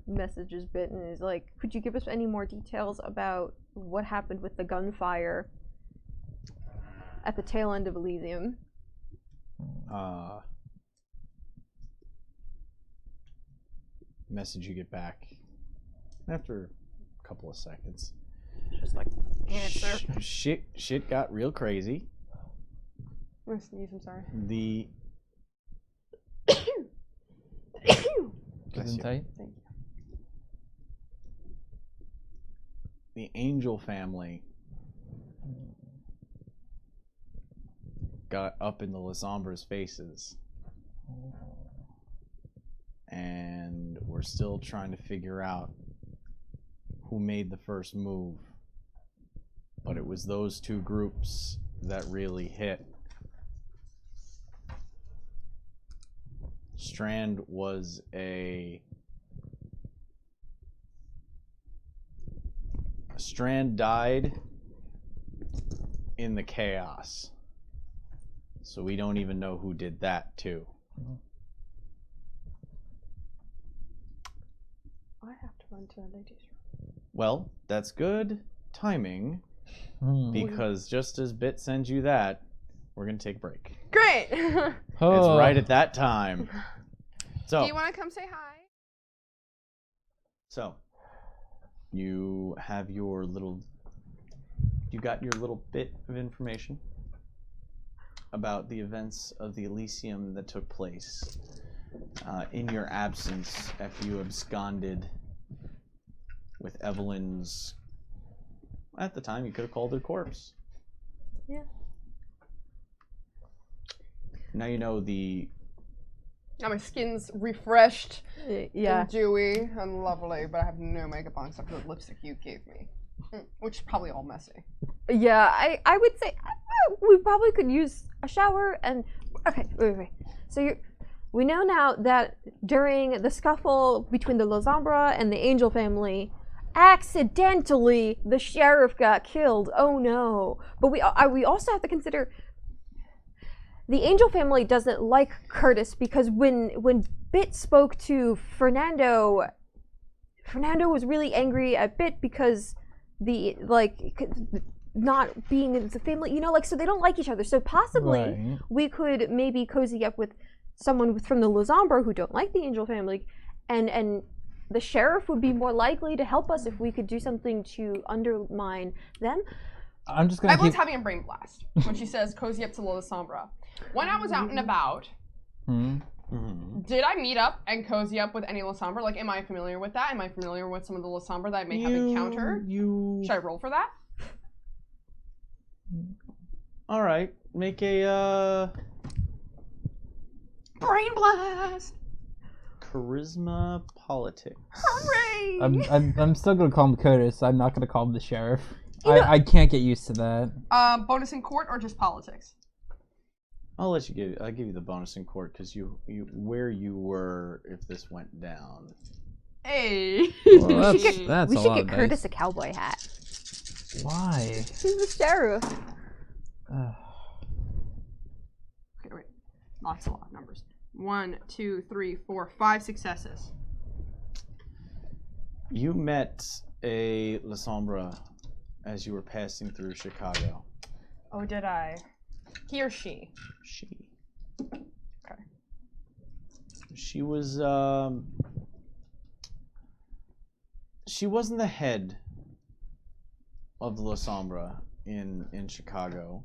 messages Bit and is like, could you give us any more details about what happened with the gunfire at the tail end of Elysium? Message you get back after a couple of seconds. Just like, answer. Shit got real crazy. I'm gonna sneeze, I'm sorry. The Thank you. The Angel family got up in the Lasombra's faces. And we're still trying to figure out who made the first move. But it was those two groups that really hit. Strand was Strand died in the chaos. So we don't even know who did that too. I have to run to the ladies' room. Well, that's good timing. Because just as Bit sends you that, we're going to take a break. Great! It's right at that time. So, do you want to come say hi? So, you have your little... You got your little bit of information about the events of the Elysium that took place in your absence after you absconded with Evelyn's... At the time, you could have called her corpse. Yeah. Now you know the... Now my skin's refreshed Yeah. and dewy and lovely, but I have no makeup on except for the lipstick you gave me. Which is probably all messy. Yeah, I would say we probably could use a shower and... Okay, wait. So we know now that during the scuffle between the Lasombra and the Angel family, accidentally the sheriff got killed. Oh no. But we also have to consider the Angel family doesn't like Curtis because when Bit spoke to Fernando was really angry at Bit because not being in the family, so they don't like each other. So possibly we could maybe cozy up with someone from the Lasombra who don't like the Angel family, and the sheriff would be more likely to help us if we could do something to undermine them. I'm just gonna Evelyn's having a brain blast when she says cozy up to Lola Sombra. When I was out and about, did I meet up and cozy up with any La Sombra? Like, am I familiar with that? Am I familiar with some of the La Sombra that I may have encountered? Should I roll for that? All right, make a brain blast. Charisma politics. Hooray! I'm still gonna call him Curtis. I'm not gonna call him the sheriff. I can't get used to that. Bonus in court or just politics? I'll give you the bonus in court because you where you were if this went down. Hey. Well, that's we a should lot get of Curtis dice. a cowboy hat. Why? He's the sheriff. Okay, wait. Lots of numbers. 1, 2, 3, 4, 5 successes. You met a La Sombra as you were passing through Chicago. Oh, did I? He or she? She. Okay. She was, she wasn't the head of the La Sombra in Chicago,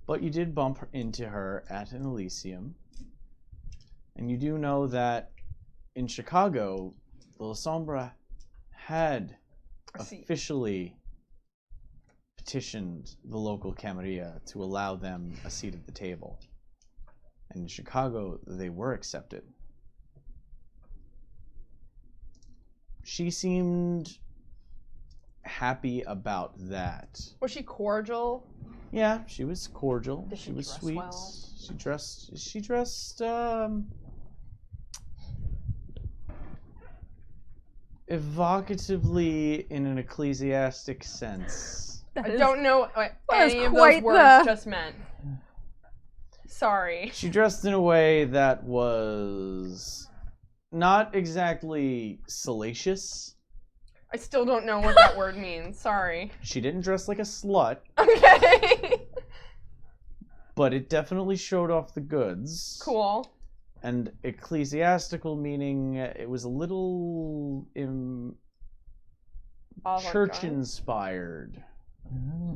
But you did bump into her at an Elysium. And you do know that in Chicago, the La Sombra had officially petitioned the local Camarilla to allow them a seat at the table. And in Chicago, they were accepted. She seemed happy about that. Was she cordial? Yeah, she was cordial. Did She she was dress sweet. well? She dressed evocatively in an ecclesiastic sense. I don't know what was any of those quite words the- just meant. Sorry. She dressed in a way that was not exactly salacious. I still don't know what that word means. Sorry. She didn't dress like a slut, Okay. but it definitely showed off the goods. Cool. And ecclesiastical meaning it was a little church-inspired.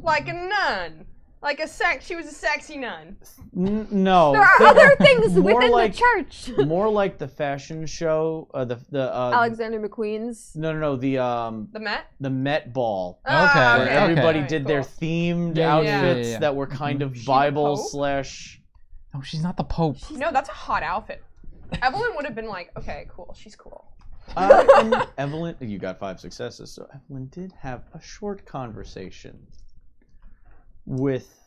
Like a nun. Like she was a sexy nun. No. There are other things more within like- the church. More like the fashion show, Alexander McQueen's. No, The Met? the Met Ball, Ah, where okay. everybody Alright, did their cool. themed Yeah, yeah, outfits yeah. that were kind of She the Bible Pope? slash. No, she's not the Pope. No, that's a hot outfit. Evelyn would have been like, okay, cool, she's cool. And Evelyn, you got 5 successes, so Evelyn did have a short conversation with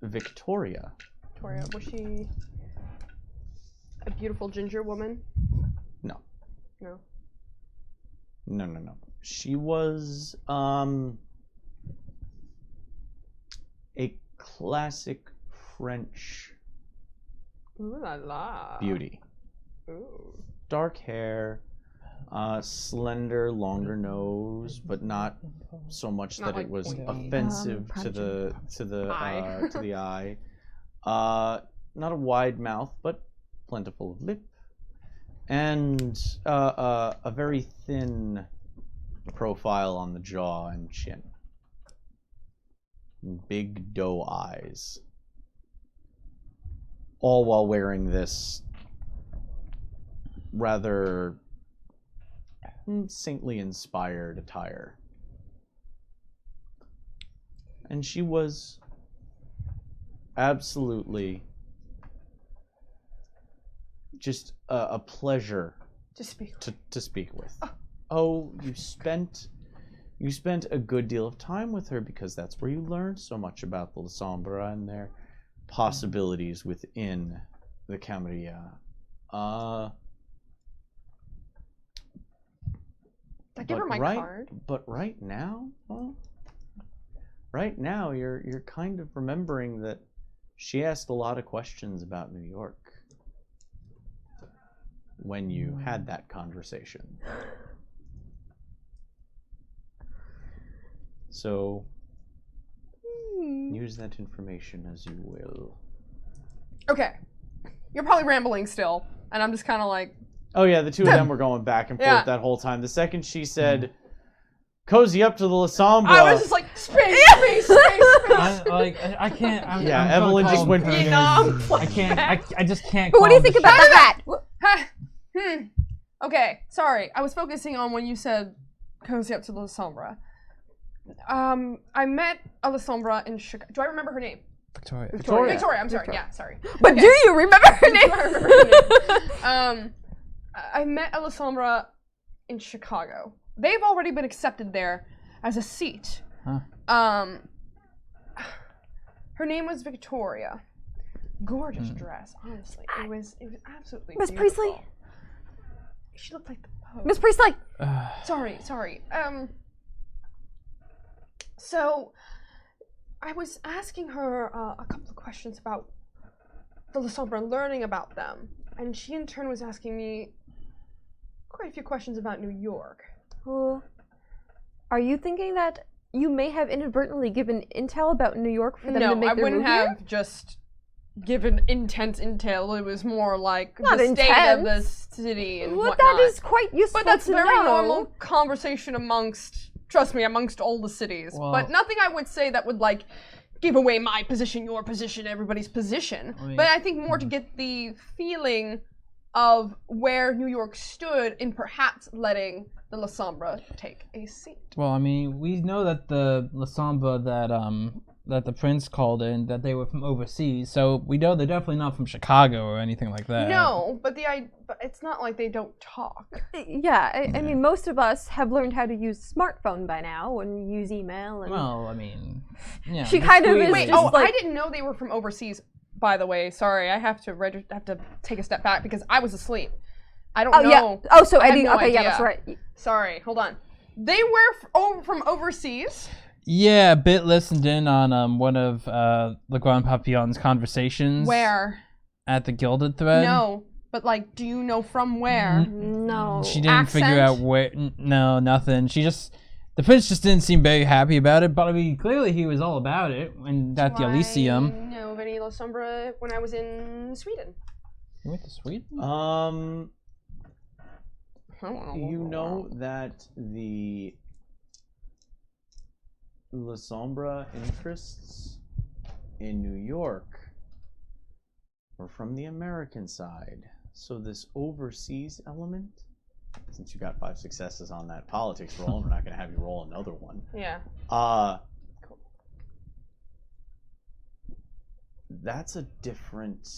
Victoria. Victoria, was she a beautiful ginger woman? No. No. No. She was a classic French Ooh la la. beauty. Ooh. Dark hair, slender, longer nose, but not so much Not that like it was pointy. offensive to the Eye. to the eye. Not a wide mouth, but plentiful of lip, and a very thin profile on the jaw and chin. Big doe eyes. All while wearing this rather saintly inspired attire. And she was absolutely just a pleasure Just speak. to speak with. Oh, you spent a good deal of time with her because that's where you learned so much about the La Sombra and their possibilities within the Camarilla. I give her my card. But right now, right now you're kind of remembering that she asked a lot of questions about New York when you had that conversation. So use that information as you will. Okay. You're probably rambling still, and I'm just kind of like, Oh yeah, the two of them were going back and forth Yeah. that whole time. The second she said, "Cozy up to the La Sombra," I was just like, space. I can't. Yeah, I'm Evelyn gonna just call went, him You Curtis. know, I can't. I just can't. But what do you call him think the about sheriff. that? Okay, sorry. I was focusing on when you said cozy up to La Sombra. I met a La Sombra in Chicago. Do I remember her name? Victoria. Victoria, I'm sorry. Victoria. Yeah, sorry. But Okay. do you remember her Do name? I remember her name? I met a La Sombra in Chicago. They've already been accepted there as a seat. Huh. Her name was Victoria. Gorgeous dress, honestly. It was absolutely Miss beautiful. Priestley? She looked like the Pope. Miss Priestley. Sorry. So, I was asking her a couple of questions about the La Sombra and learning about them. And she in turn was asking me quite a few questions about New York. Are you thinking that you may have inadvertently given intel about New York for them No, to make I their wouldn't move here? have just given intense intel. It was more like Not the state of the intense. city and Well, whatnot. that is quite useful But that's to very know. normal conversation amongst, trust me, amongst all the cities. Well- But nothing I would say that would, like, give away my position, your position, everybody's position. But I think more to get the feeling of where New York stood in perhaps letting the La Sombra take a seat. Well, I mean, we know that the La Sombra that the prince called in, that they were from overseas, so we know they're definitely not from Chicago or anything like that. No, but but it's not like they don't talk. Yeah, I mean, most of us have learned how to use a smartphone by now and use email. And Well, I mean, yeah. She kind of is Wait, just like... I didn't know they were from overseas. By the way, sorry, I have to take a step back because I was asleep. I don't know. Yeah. Oh, so I have Eddie. no Okay, yeah, idea. that's right. Sorry, hold on. They were from overseas. Yeah, Bit listened in on one of Le Grand Papillon's conversations. Where? At the Gilded Thread. No, but like, do you know from where? No. She didn't figure Accent? out where. No, nothing. The prince just didn't seem very happy about it, but I mean, clearly he was all about it at the Do Elysium. I know of any La Sombra when I was in Sweden? You went to Sweden? You know that the La Sombra interests in New York are from the American side. So this overseas element, since you got 5 successes on that politics roll, we're not going to have you roll another one. Yeah. That's a different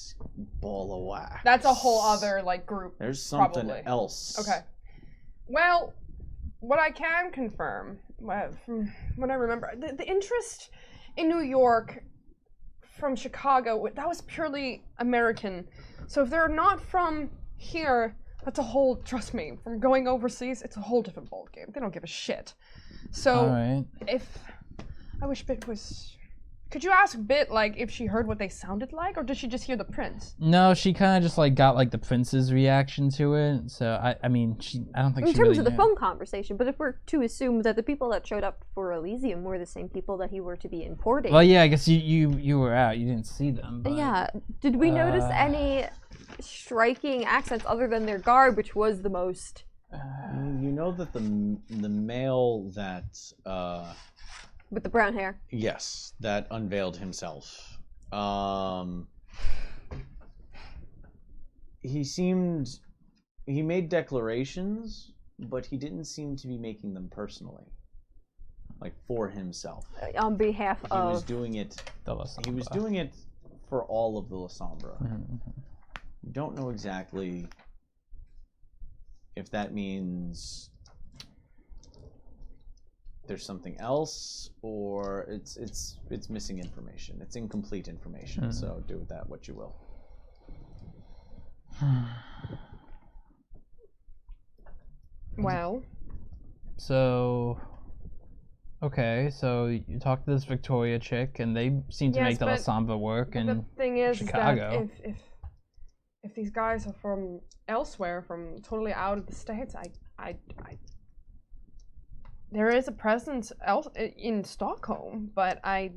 ball of wax. That's a whole other like group. There's something probably. else. Okay. Well, what I can confirm, from what I remember, the interest in New York from Chicago, that was purely American. So if they're not from here, that's a whole, trust me, from going overseas, it's a whole different ballgame. They don't give a shit. So Alright. I wish Bit was... Could you ask Bit, like, if she heard what they sounded like, or did she just hear the prince? No, she kind of just like got like the prince's reaction to it. So I mean, I don't think In she terms really of the knew. phone conversation, but if we're to assume that the people that showed up for Elysium were the same people that he were to be importing. Well, yeah, I guess you were out. You didn't see them. But, Yeah. Did we notice any striking accents other than their garb, which was the most... You know that the male that with the brown hair. yes, that unveiled himself. He made declarations, but he didn't seem to be making them personally, like for himself. On behalf He of... was doing it. the La Sombra. He was doing it for all of the La Sombra. Mhm. We don't know exactly if that means there's something else or it's missing information. It's incomplete information. So do with that what you will. Well, So, okay, so you talked to this Victoria chick, and they seem to Yes, make the La but Sombra work. the And thing is Chicago. that if these guys are from elsewhere, from totally out of the States, I there is a presence in Stockholm, but I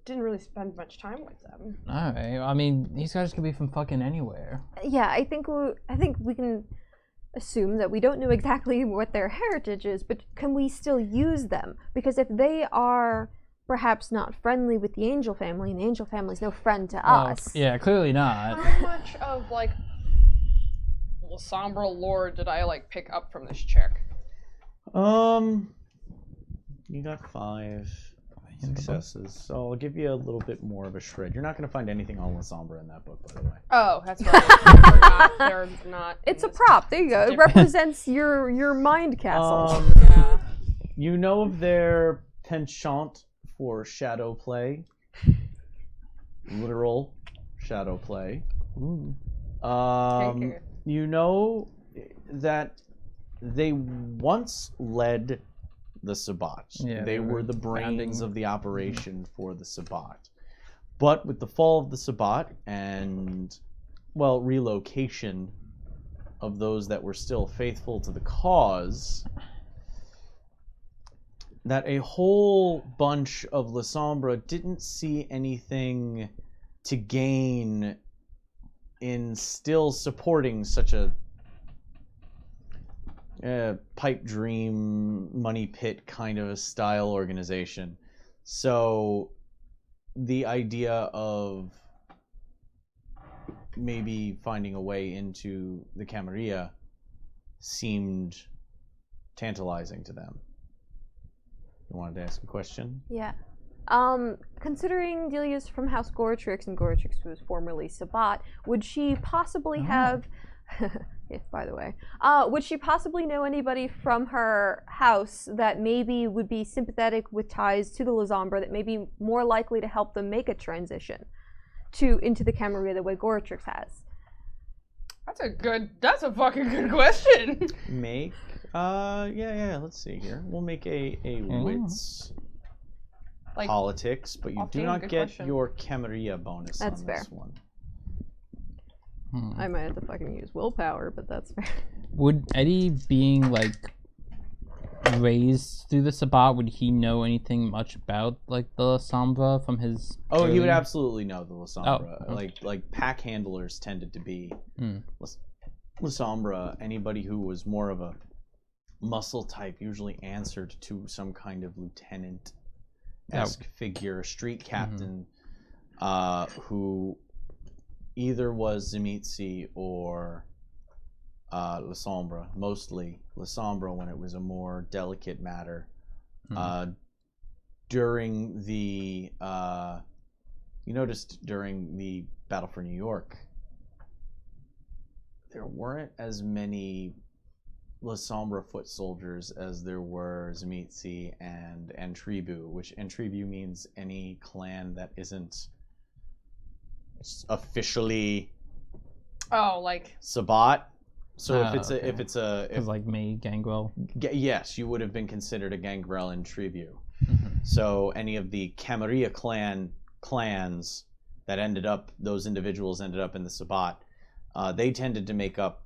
didn't really spend much time with them. all right, I mean, these guys could be from fucking anywhere. Yeah, I think we can assume that we don't know exactly what their heritage is, but can we still use them? Because if they are perhaps not friendly with the Angel family, and the Angel family's no friend to us. Yeah, clearly not. How much of like La Sombra lore did I like pick up from this chick? You got 5 successes, so I'll give you a little bit more of a shred. You're not going to find anything on La Sombra in that book, by the way. Oh, that's right. I forgot. They're not. It's a in this- prop. There you go. It different. represents your mind castle. Yeah. You know of their penchant for shadow play, literal shadow play. Thank you. You know that they once led the Sabbat. Yeah, they they were were the brains founding- of the operation for the Sabbat. But with the fall of the Sabbat and, well, relocation of those that were still faithful to the cause, that a whole bunch of La Sombra didn't see anything to gain in still supporting such a pipe dream, money pit kind of a style organization. So the idea of maybe finding a way into the Camarilla seemed tantalizing to them. You wanted to ask a question? Yeah. Considering Delia's from House Goratrix and Goratrix was formerly Sabat, would she possibly have... yeah, by the way. Would she possibly know anybody from her house that maybe would be sympathetic with ties to the Lasombra, that may be more likely to help them make a transition into the Camarilla the way Goratrix has? That's a fucking good question. Make, let's see here. We'll make a wits Like, politics, but you do offhand, not good get question. your Camarilla bonus That's on fair. this one. I might have to fucking use willpower, but that's fair. Would Eddie being like raised through the Sabbat, would he know anything much about like the Lasombra from his? Oh, he would early- absolutely know the Lasombra. Oh, okay. Like pack handlers tended to be Mm. Lasombra. Anybody who was more of a muscle type usually answered to some kind of lieutenant-esque figure, a street captain, who either was Zimitsi or Lasombra. Mostly Lasombra when it was a more delicate matter. During the you noticed during the Battle for New York, there weren't as many Lasombra foot soldiers as there were Zimitsi and Antribu, which Antribu means any clan that isn't officially like Sabat. So if okay. it's a Because like me, Gangrel. yes, you would have been considered a gangrel in Tribu. So any of the Camarilla clans that those individuals ended up in the Sabat, they tended to make up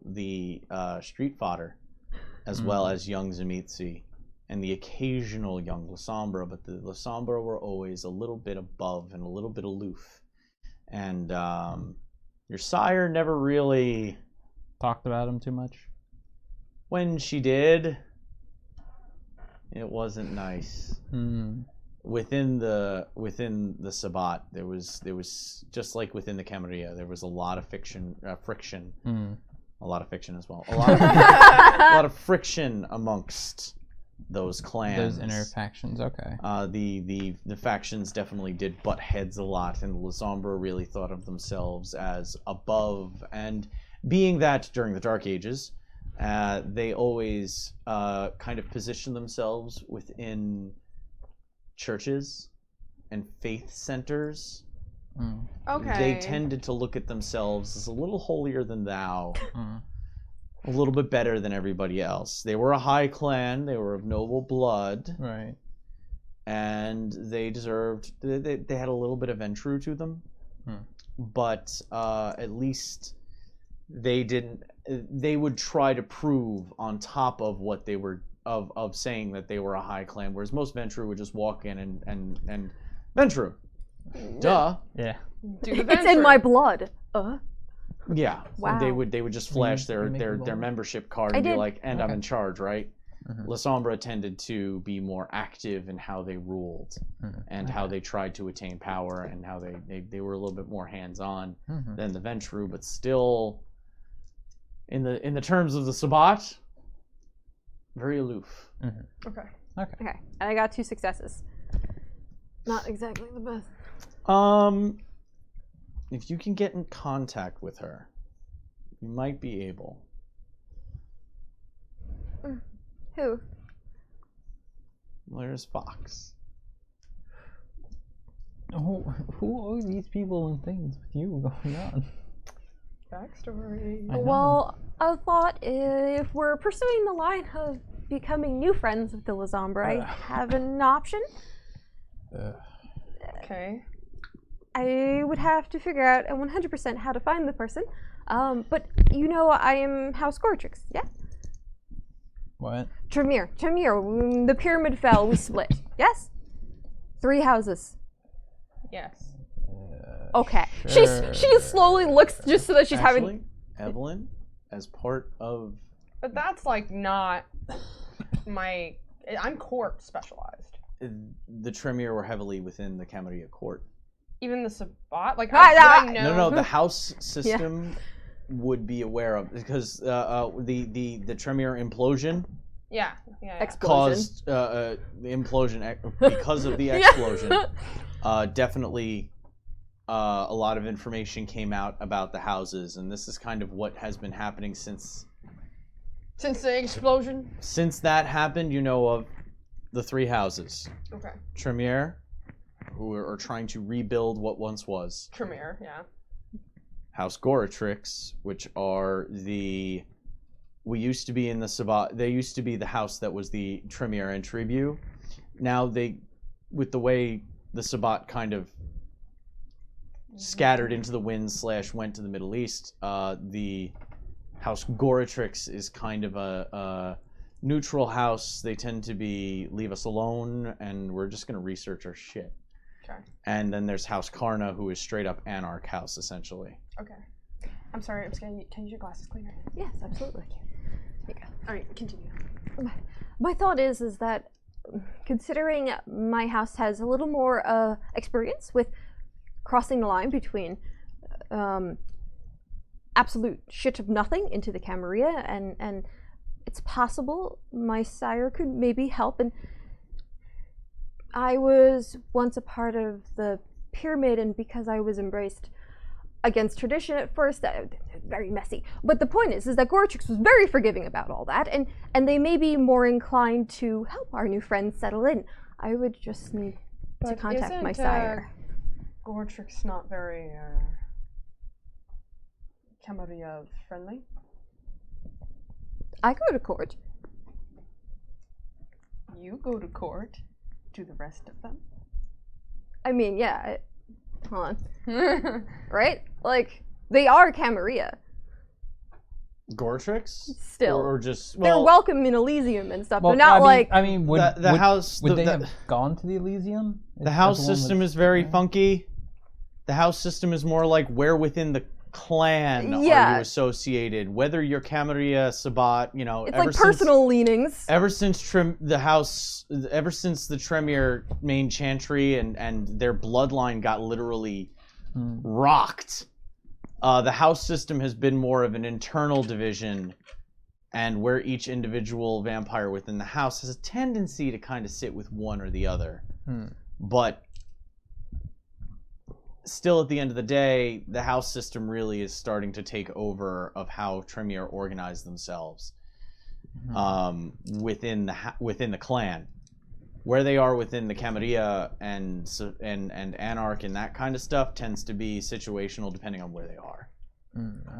the street fodder, as well as young Zimitsi and the occasional young Lasombra, but the Lasombra were always a little bit above and a little bit aloof. And your sire never really Talked about him too much. when she did, it wasn't nice. Within the Sabat, there was just like within the Camarilla, there was a lot of friction, a lot of fiction as well, a lot of friction amongst those clans. Those inner factions, okay. The factions definitely did butt heads a lot, and the Lasombra really thought of themselves as above, and being that during the Dark Ages, they always kind of positioned themselves within churches and faith centers. okay. They tended to look at themselves as a little holier than thou, a little bit better than everybody else. They were a high clan, they were of noble blood, Right. and they deserved, they had a little bit of Ventru to them, but at least they would try to prove on top of what they were, of saying that they were a high clan, whereas most Ventru would just walk in and Ventru. Duh. Yeah. Do the It's in venture. my blood. Yeah. Wow. They would just flash You make their a roll. membership card I and be did. like, and I'm Okay. in charge, right? Mhm. Lasombra tended to be more active in how they ruled and how they tried to attain power, and how they were a little bit more hands-on than the Ventru, but still in the terms of the Sabat, very aloof. Okay. Okay, and I got 2 successes. Not exactly the best. If you can get in contact with her, you might be able. Who? There's Fox. Who are these people and things with you going on? Backstory. I know. Well, I thought if we're pursuing the line of becoming new friends with the Lasombra, I have an option. Okay. I would have to figure out 100% how to find the person. But you know I am House Goratrix, yeah? What? Tremere, the pyramid fell, we split. Yes? 3 houses. Yes. Okay. Sure. She slowly looks just so that she's Actually, Evelyn, as part of But that's like not my. I'm corp specialized. the Tremere were heavily within the Camarilla court. Even the Sabbat? Like, Ah, how did I No, know? the house system would be aware of because the Tremere implosion Yeah. Explosion. caused the implosion because of the explosion. Definitely, a lot of information came out about the houses, and this is kind of what has been happening since Since the explosion? since that happened. You know of the three houses: Okay. Tremere, who are trying to rebuild what once was; Tremere, yeah. House Goratrix, which are we used to be in the Sabbat. They used to be the house that was the Tremere and Tribute. Now with the way the Sabbat kind of scattered into the wind / went to the Middle East, the House Goratrix is kind of a neutral house. They tend to leave us alone, and we're just going to research our shit. Okay. And then there's House Karna, who is straight up Anarch House, essentially. Okay. I'm sorry, I'm just gonna can you use your glasses cleaner? Yes, absolutely. Here you go. Alright, continue. My thought is that considering my house has a little more experience with crossing the line between absolute shit of nothing into the Camarilla, and it's possible my sire could maybe help. And I was once a part of the pyramid, and because I was embraced against tradition at first, very messy. But the point is that Goratrix was very forgiving about all that, and they may be more inclined to help our new friends settle in. I would just need to contact my sire. Goratrix not very Camarilla friendly? I go to court. You go to court to the rest of them? I mean, yeah. Hold on. Right? Like, they are Camarilla. Goratrix? Still. Or just... They're well, welcome in Elysium and stuff. Well, They're not I mean, would the house... would the, they the, have gone to the Elysium? the house system is very funky. The house system is more like where within the clan are Yeah. you associated, whether you're Camarilla, Sabbat, you know... It's like personal leanings. Ever since the Tremere main chantry and their bloodline got literally rocked, the house system has been more of an internal division, and where each individual vampire within the house has a tendency to kind of sit with one or the other. But still, at the end of the day, the house system really is starting to take over of how Tremere organize themselves within the clan. Where they are within the Camarilla and Anarch and that kind of stuff tends to be situational depending on where they are.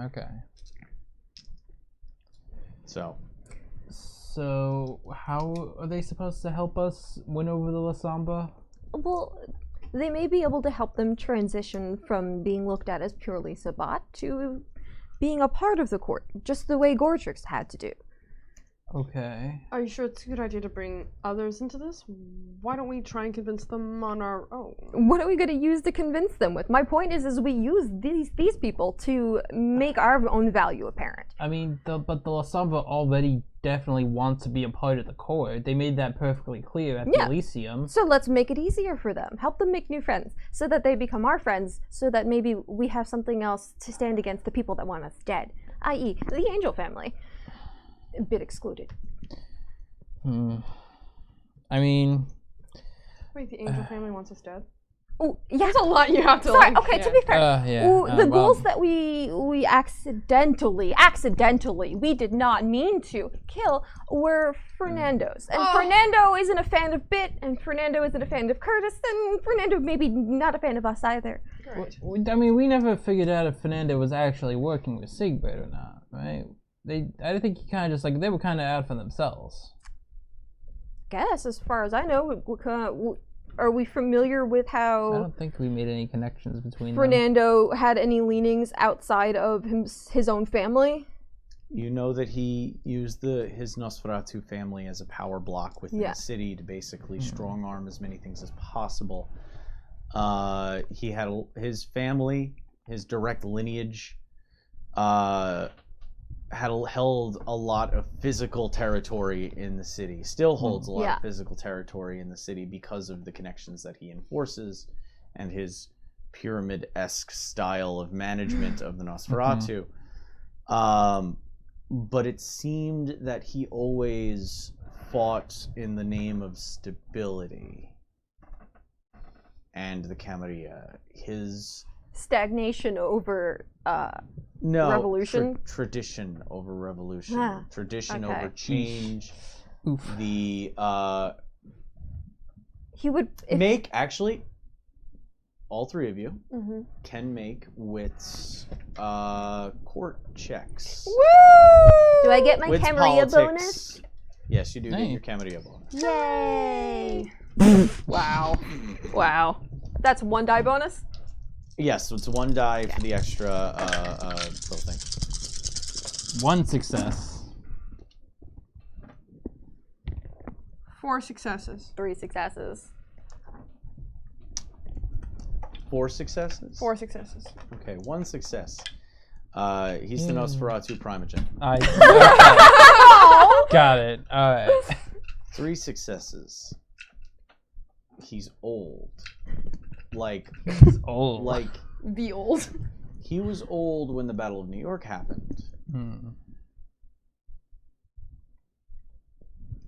Okay. So how are they supposed to help us win over the Lasamba? Well, they may be able to help them transition from being looked at as purely Sabbat to being a part of the court, just the way Goratrix had to do. Okay. Are you sure it's a good idea to bring others into this? Why don't we try and convince them on our own? What are we going to use to convince them with? My point is we use these people to make our own value apparent. I mean, but the Lasamba already definitely want to be a part of the court. They made that perfectly clear at the Elysium. So let's make it easier for them. Help them make new friends so that they become our friends, so that maybe we have something else to stand against the people that want us dead, i.e. the Angel family. A bit excluded. I mean... Wait, the Angel family wants us dead? Oh, yeah. There's a lot you have to Sorry, like, okay, to be fair, the ghouls that we accidentally, we did not mean to kill were Fernando's. And Fernando isn't a fan of Bit, and Fernando isn't a fan of Curtis, and Fernando maybe not a fan of us either. Great. I mean, we never figured out if Fernando was actually working with Sigbert or not, right? I think he kind of just, like, they were kind of out for themselves. Guess, as far as I know, are we familiar with I how don't think we made any connections between them. Fernando had any leanings outside of his own family? you know that he used his Nosferatu family as a power block within the city to basically strong arm as many things as possible. He had his family, his direct lineage, held a lot of physical territory in the city, still holds a lot Yeah. of physical territory in the city because of the connections that he enforces and his pyramid-esque style of management of the Nosferatu. But it seemed that he always fought in the name of stability and the Camarilla. His Stagnation over revolution? Tradition over revolution. Ah, Tradition okay. over change. Oof. The he would actually, all three of you Mhm. can make wits court checks. Do I get my Wits Camarilla bonus? politics. Yes, you do get Hey. your Camarilla bonus. Yay! Wow. Wow. That's 1 die bonus. Yes, so it's 1 die for the extra little thing. 1 success. 4 successes. 3 successes. 4 successes? 4 successes. Okay, 1 success. He's the Nosferatu Primogen. Got it. All right. 3 successes. He's old. Like, Oh. The old. he was old when the Battle of New York happened.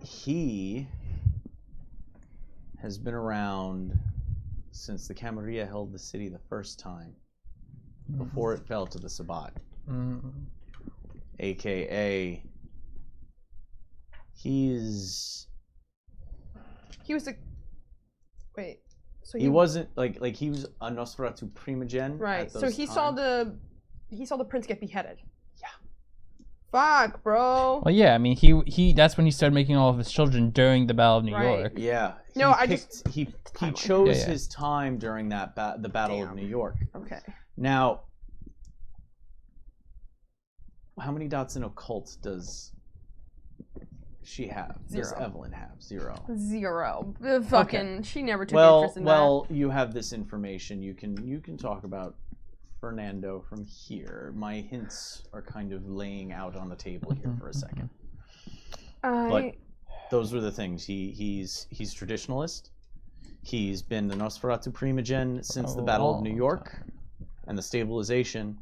He has been around since the Camarilla held the city the first time, before it fell to the Sabbat. AKA, He was the. Wait. So he wasn't like he was a Nosferatu Primogen. Right. at So those he times. saw the prince get beheaded. Yeah. Fuck, bro. Well, yeah. I mean, he. That's when he started making all of his children during the Battle of New Right. York. Yeah. No, he timeline. chose Yeah. his time during that the Battle of Damn. New York. Okay. Now, how many dots in occult does she have? Does 0. Evelyn have? 0. 0. Fucking. She never took Well, interest in well, you have this information. You can talk about Fernando from here. My hints are kind of laying out on the table here for a second. But those were the things. He's traditionalist. He's been the Nosferatu Primogen since the Battle of New York and the stabilization.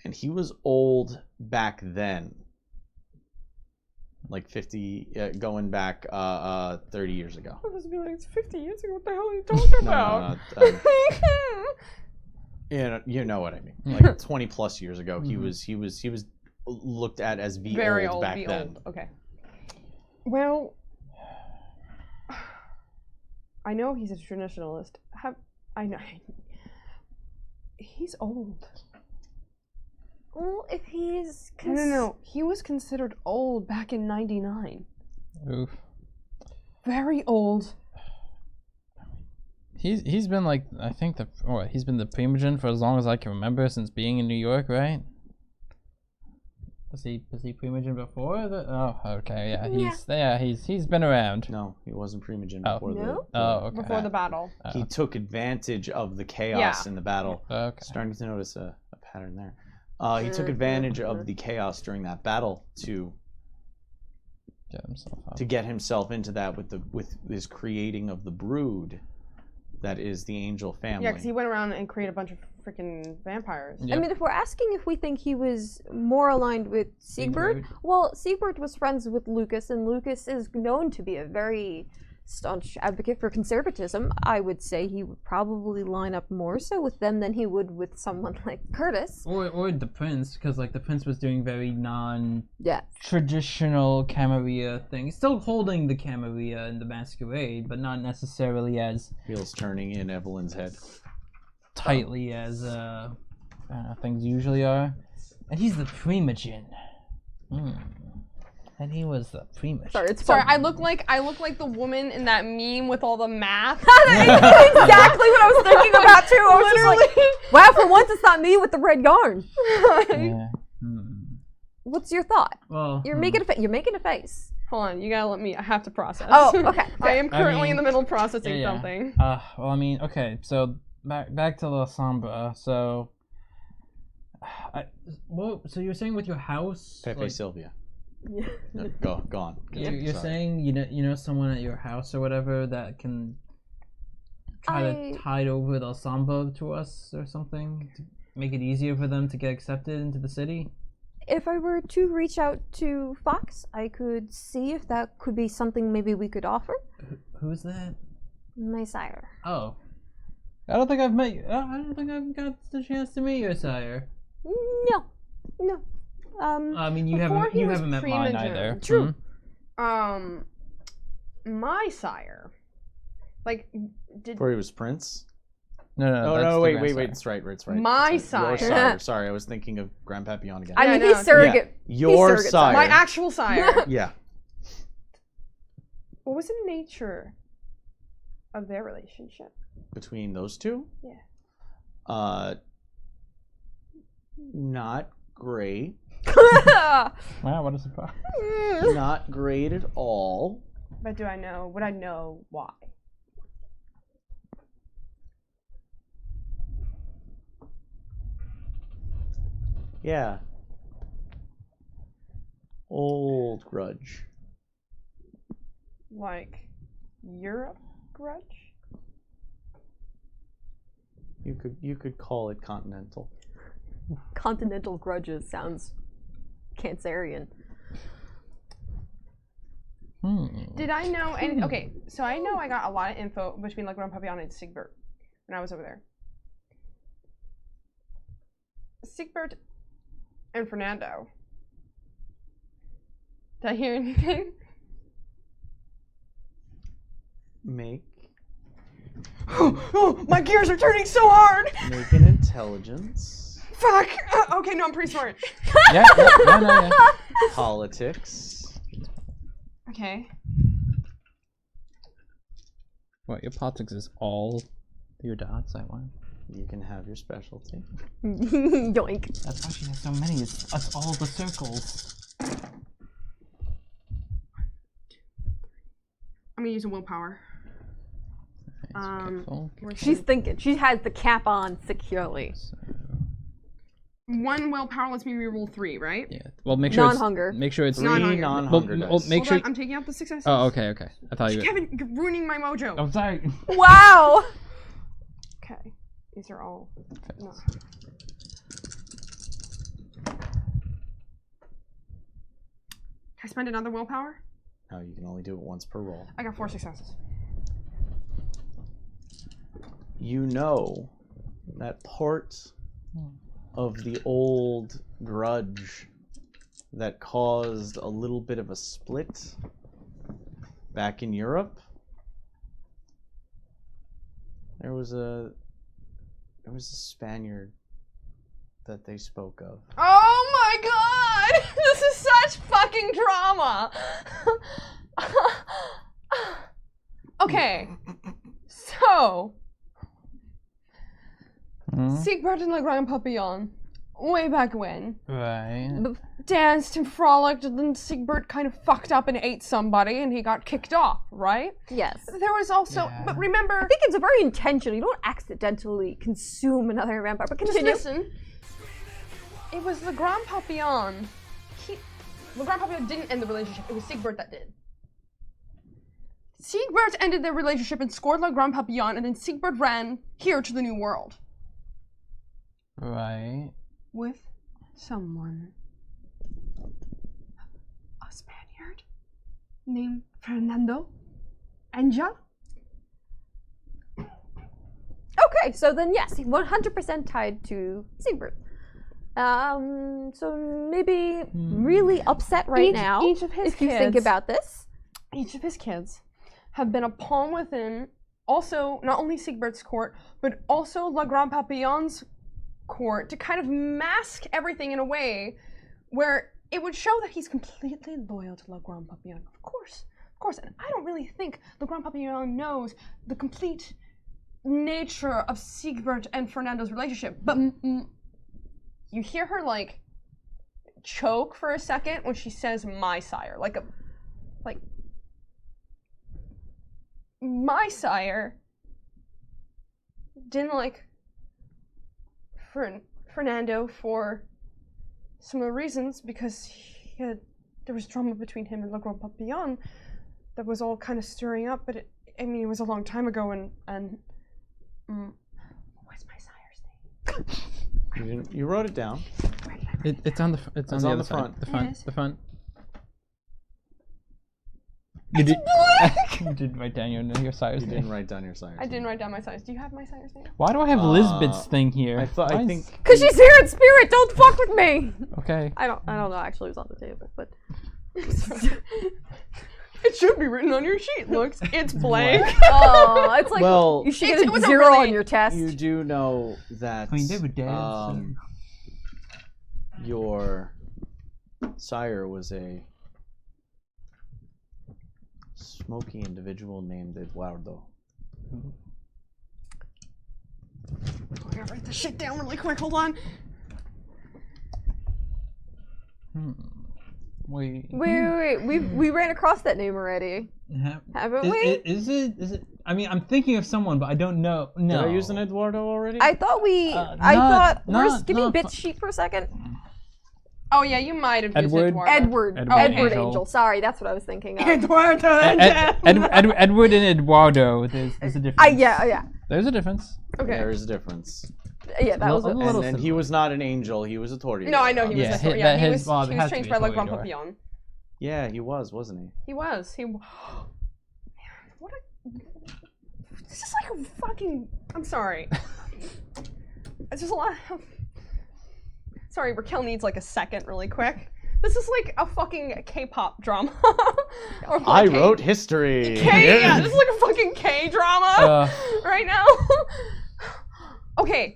And he was old back then. Like 50, going back 30 years ago. I was be like, it's 50 years ago. What the hell are you talking about? You know what I mean. Like 20 plus years ago, he was looked at as Very old old. back The then. old. Okay. Well, I know he's a traditionalist. I know he's old. Well, if he's No. He was considered old back in '99. Oof. Very old. He's been like, I think he's been the Primogen for as long as I can remember, since being in New York, right? Was he Primogen before? Oh, okay, yeah. He's been around. No, he wasn't Primogen Oh. before No? Okay. Before the battle. He took advantage of the chaos Yeah. in the battle. Okay. Starting to notice a pattern there. He took advantage of the chaos during that battle to get himself into that with his creating of the brood that is the angel family. Yeah, because he went around and created a bunch of freaking vampires. Yep. I mean, if we're asking if we think he was more aligned with Siegbert, well, Siegbert was friends with Lucas, and Lucas is known to be a very staunch advocate for conservatism. I would say he would probably line up more so with them than he would with someone like Curtis. Or the prince, because like the prince was doing very Yeah. traditional Camarilla things, still holding the Camarilla and the Masquerade, but not necessarily as Wheels turning in Evelyn's head. tightly as things usually are. And he's the Primogen. And he was the Primogen. Sorry, it's Sorry, fun. I look like the woman in that meme with all the math. That's exactly what I was thinking about too. I was just like, wow, for once it's not me with the red yarn. Yeah. What's your thought? Well, You're making a face. Hold on, you gotta let me. I have to process. Oh, okay. I am currently mean, in the middle of processing yeah. something. Well, I mean, okay, so back to La Sombra. So, Well, so you're saying with your house, Pepe like, Sylvia. Yeah. No, go on. you're Sorry. saying you know someone at your house or whatever that can try to tide over the samba to us or something to make it easier for them to get accepted into the city. If I were to reach out to Fox, I could see if that could be something maybe we could offer. Who's that? My sire. Oh, I don't think I've met. I don't think I've got the chance to meet your sire. No. I mean, you Before haven't he you was haven't met mine premature. either. True. My sire. Like, did Before he was Prince? No, Oh, that's no, the wait. grandsire. It's right. My Your sire. sire. Sorry, I was thinking of Grand Papillon again. I mean, Yeah, he's no, surrogate. Your surrogate sire. my actual sire. Yeah. What was the nature of their relationship? Between those two? Yeah. Not great. Wow, what a surprise! Not great at all. But would I know why? Yeah. Old grudge. Like, Europe grudge? You could call it continental. Continental grudges sounds Cancerian. Did I know anything? Okay, so I know I got a lot of info between like Grand Papillon and Sigbert when I was over there. Sigbert and Fernando. Did I hear anything? Make Oh, my gears are turning so hard! an intelligence. Fuck! Okay, no, I'm pretty smart. Yeah. Politics. Okay. What, your politics is all your dots? I want. You can have your specialty. Yoink. That's why she has so many. It's all the circles. I'm gonna use a willpower. Careful. She's thinking. She has the cap on securely. One willpower lets me reroll 3, right? Yeah. Well, make sure Non-hunger. Make sure it's Three Non-hunger. non-hunger Well, dice. make Hold sure. on, I'm taking out the successes. Oh, okay. I thought you. Kevin, you're ruining my mojo. I'm sorry. Wow. Okay, these are all. No. Can I spend another willpower? No, you can only do it once per roll. I got 4 successes. You know that part of the old grudge that caused a little bit of a split back in Europe? There was a Spaniard that they spoke of. Oh my god! This is such fucking drama! Okay, so Sigbert and Le Grand Papillon, way back when, Right. danced and frolicked, and then Sigbert kind of fucked up and ate somebody, and he got kicked off, right? Yes. There was also, Yeah. but remember, I think it's a very intentional. You don't accidentally consume another vampire. But just continue. listen. It was Le Grand Papillon. Le Grand Papillon didn't end the relationship. It was Sigbert that did. Sigbert ended their relationship and scored Le Grand Papillon, and then Sigbert ran here to the New World Right. with someone. A Spaniard named Fernando Angel. Okay, so then yes, 100% tied to Sigbert. So maybe really upset right now. Each of his if you think kids- about this. Each of his kids have been a pawn within also not only Sigbert's court, but also La Grand Papillon's court to kind of mask everything in a way where it would show that he's completely loyal to La Grand Papillon. Of course. And I don't really think La Grand Papillon knows the complete nature of Sigbert and Fernando's relationship. But you hear her like choke for a second when she says "my sire," like my sire didn't like Fernando for similar reasons because there was drama between him and Le Grand Papillon that was all kind of stirring up, but it was a long time ago, and what's my sire's name? You wrote it down. It's on the the on other the side. front. The front. Yes. The front. You did. You didn't write down your sire's You name. didn't write down your sires. I didn't write down my sires. Do you have my sire's name? Why do I have Lisbeth's thing here? I think. Cause she's here in spirit. Don't fuck with me. Okay. I don't know. Actually, it was on the table, but It should be written on your sheet. Looks, it's blank. oh, it's like Well, you should it get was a a 0 really- on your test. You do know that. I mean, they were dead. So. Your sire was a smoky individual named Eduardo. I gotta write this shit down really quick. Hold on. Wait. We ran across that name already, haven't we? Is it? I mean, I'm thinking of someone, but I don't know. No. Did I use an Eduardo already? I thought we. Give me Bit's sheet for a second. Oh yeah, you might have used Edward? Eduardo. Edward Angel. Angel. Sorry, that's what I was thinking of. Eduardo. Edward and Eduardo. There's a difference. Yeah. There's a difference. Okay. There is a difference. Yeah, that was A a little And he was not an angel, he was a Tory. No, I know he was Yeah, a story. that Yeah, he his- was, well, it he has was to changed be by a Le Grand Toreador. Papillon. Yeah, he was, wasn't he? He was. Man, what a... This is like a fucking... I'm sorry. It's just a lot of... Sorry, Raquel needs like a second really quick. This is like a fucking K-pop drama. Or like I wrote history. Yeah, this is like a fucking K-drama right now. Okay.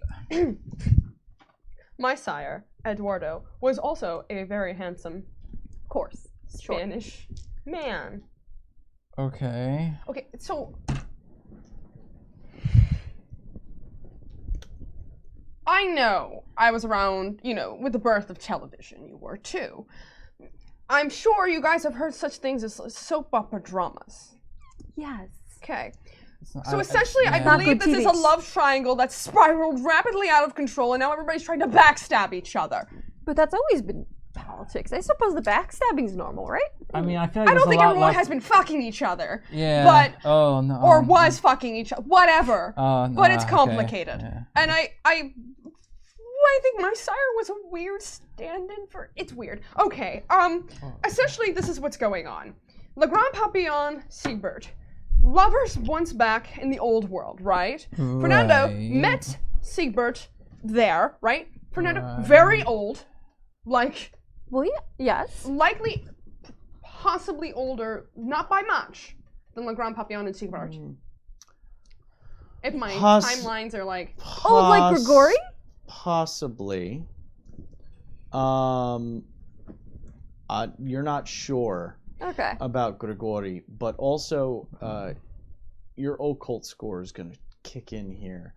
My sire, Eduardo, was also a very handsome, of course. Spanish man. Okay. Okay, so I know I was around, with the birth of television. You were too. I'm sure you guys have heard such things as soap opera dramas. Yes. Okay. not- So essentially, I Not believe good this is a TV. love triangle that's spiraled rapidly out of control, and now everybody's trying to backstab each other. But that's always been politics. I suppose the backstabbing's normal, right? I mean, I feel like I don't there's think a lot everyone less- has been fucking each other. Yeah. but- Oh no. Or was fucking each other. Whatever. Oh no. But it's okay, complicated. yeah. And I think my sire was a weird stand-in for... It's weird. Okay, essentially this is what's going on. Le Grand Papillon, Siegbert. Lovers once back in the old world, right? Fernando Right. met Siegbert there, right? Fernando, Right. very old. Like, Well, yeah. Yes. likely, possibly older, not by much, than Le Grand Papillon and Siegbert. If my timelines are like... Oh, like Grigori? Possibly. You're not sure Okay. about Grigori, but also your occult score is going to kick in here.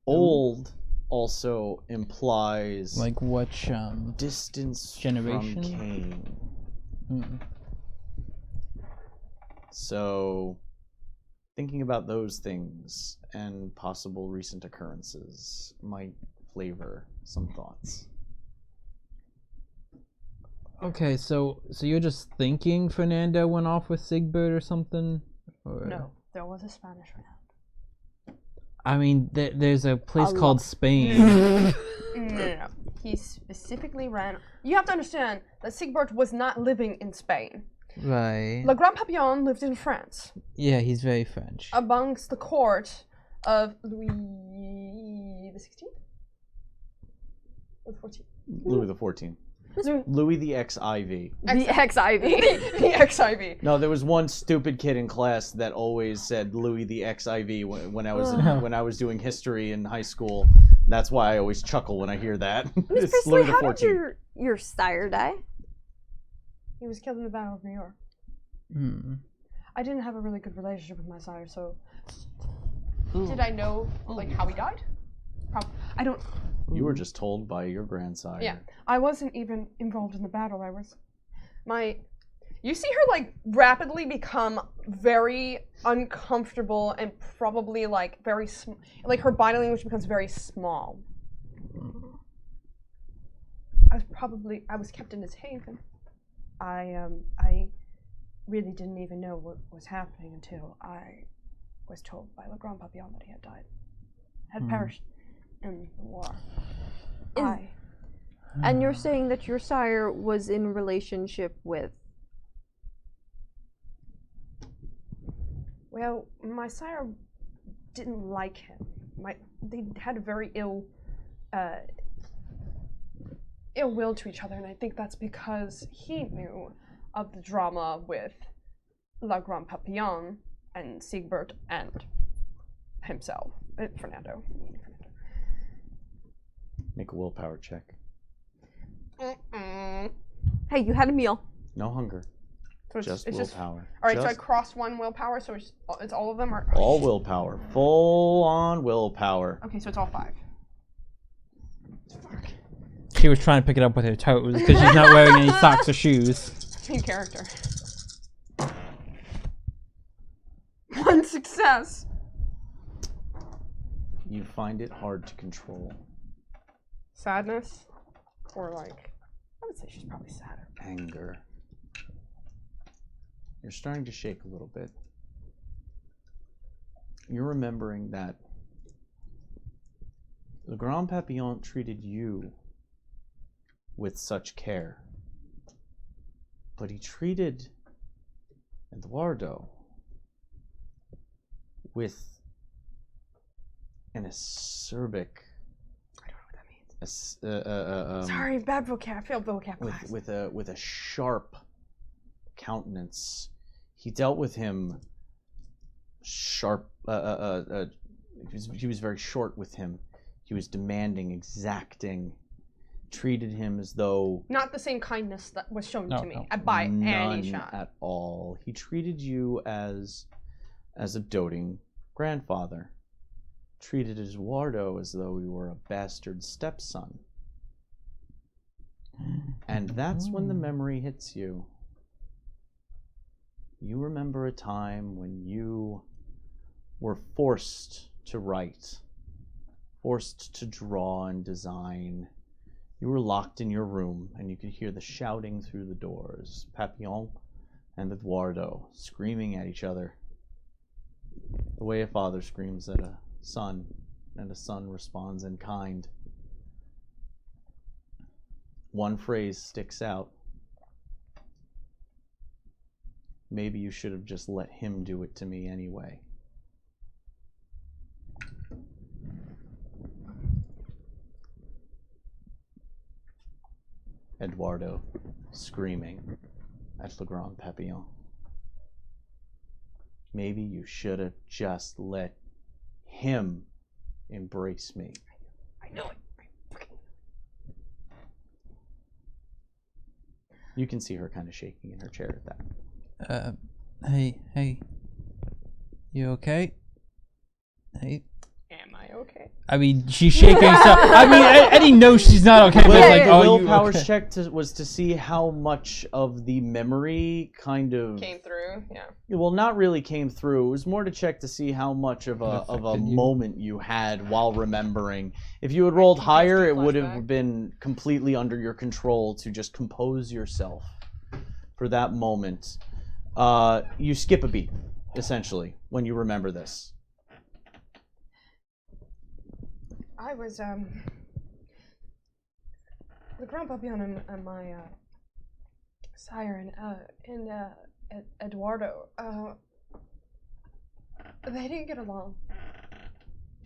Old also implies Like which distance generation? from Cain. hmm. So, thinking about those things and possible recent occurrences might flavor some thoughts. Okay, so you're just thinking Fernando went off with Siegbert or something? Or... No, there was a Spanish renown. I mean, there's a place Allah. called Spain. No. He specifically ran... You have to understand that Siegbert was not living in Spain. Right. Le Grand Papillon lived in France, Yeah, he's very French. amongst the court of Louis the 16th? Or the 14th? Louis the 14th. Louis the XIV. The XIV. The XIV. No, there was one stupid kid in class that always said Louis the XIV when I was doing history in high school. That's why I always chuckle when I hear that. Miss It's Priestley, Louis the how did 14th. your sire die? He was killed in the Battle of New York. Hmm. I didn't have a really good relationship with my sire, so... Did I know, how he died? I don't... You were just told by your grandsire. Yeah, I wasn't even involved in the battle. You see her rapidly become very uncomfortable and probably very her body language becomes very small. I was kept in his haven. I really didn't even know what was happening until I was told by Le Grand Papillon that he had died, had perished in the war. And you're saying that your sire was in relationship with... Well, my sire didn't like him. They had a very ill will to each other, and I think that's because he knew of the drama with La Grand Papillon and Siegbert and himself, Fernando. Make a willpower check. Hey, you had a meal. No hunger. So Just it's willpower. All right, so I Just crossed one willpower, so it's all of them? Or, all willpower. Full on willpower. Okay, so it's all 5. She was trying to pick it up with her toes because she's not wearing any socks or shoes. New character. 1 success. You find it hard to control. Sadness? Or like, I would say she's probably sadder. Anger. You're starting to shake a little bit. You're remembering that Le Grand Papillon treated you with such care, but he treated Eduardo with an acerbic. I don't know what that means. A, Sorry, bad vocab. I failed vocab class. with a sharp countenance. He dealt with him sharp. He was very short with him. He was demanding, exacting. Treated him as though Not the same kindness that was shown to me No. by any none shot. at all. He treated you as a doting grandfather. Treated Eduardo as though he were a bastard stepson. And that's when the memory hits you. You remember a time when you were forced to write, forced to draw and design. You were locked in your room, and you could hear the shouting through the doors. Papillon and Eduardo screaming at each other. The way a father screams at a son, and a son responds in kind. One phrase sticks out. Maybe you should have just let him do it to me anyway. Eduardo screaming at Le Grand Papillon. Maybe you should have just let him embrace me. I know it. You can see her kind of shaking in her chair at that. Hey. You okay? Hey. Am I okay? I mean, she's shaking. So, I mean, Eddie knows she's not okay. But Well, like, the oh, you willpower okay? check was to see how much of the memory kind of Came through, yeah. well, not really came through. It was more to check to see how much of a affected you. moment you had while remembering. If you had rolled higher, it would have flashback. been completely under your control to just compose yourself for that moment. You skip a beat, essentially, when you remember this. I was, Le Grand Papillon and my, sire and Eduardo, they didn't get along.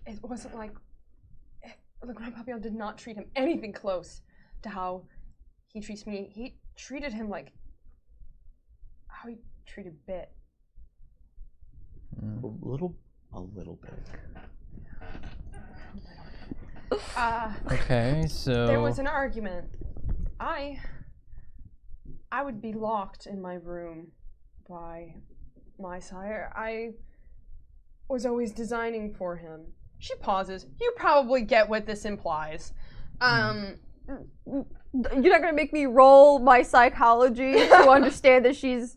It wasn't like, Le Grand Papillon did not treat him anything close to how he treats me. He treated him like how he treated Bit. A little bit. Okay, so There was an argument. I would be locked in my room by my sire. I was always designing for him. She pauses. You probably get what this implies. You're not gonna make me roll my psychology to understand that she's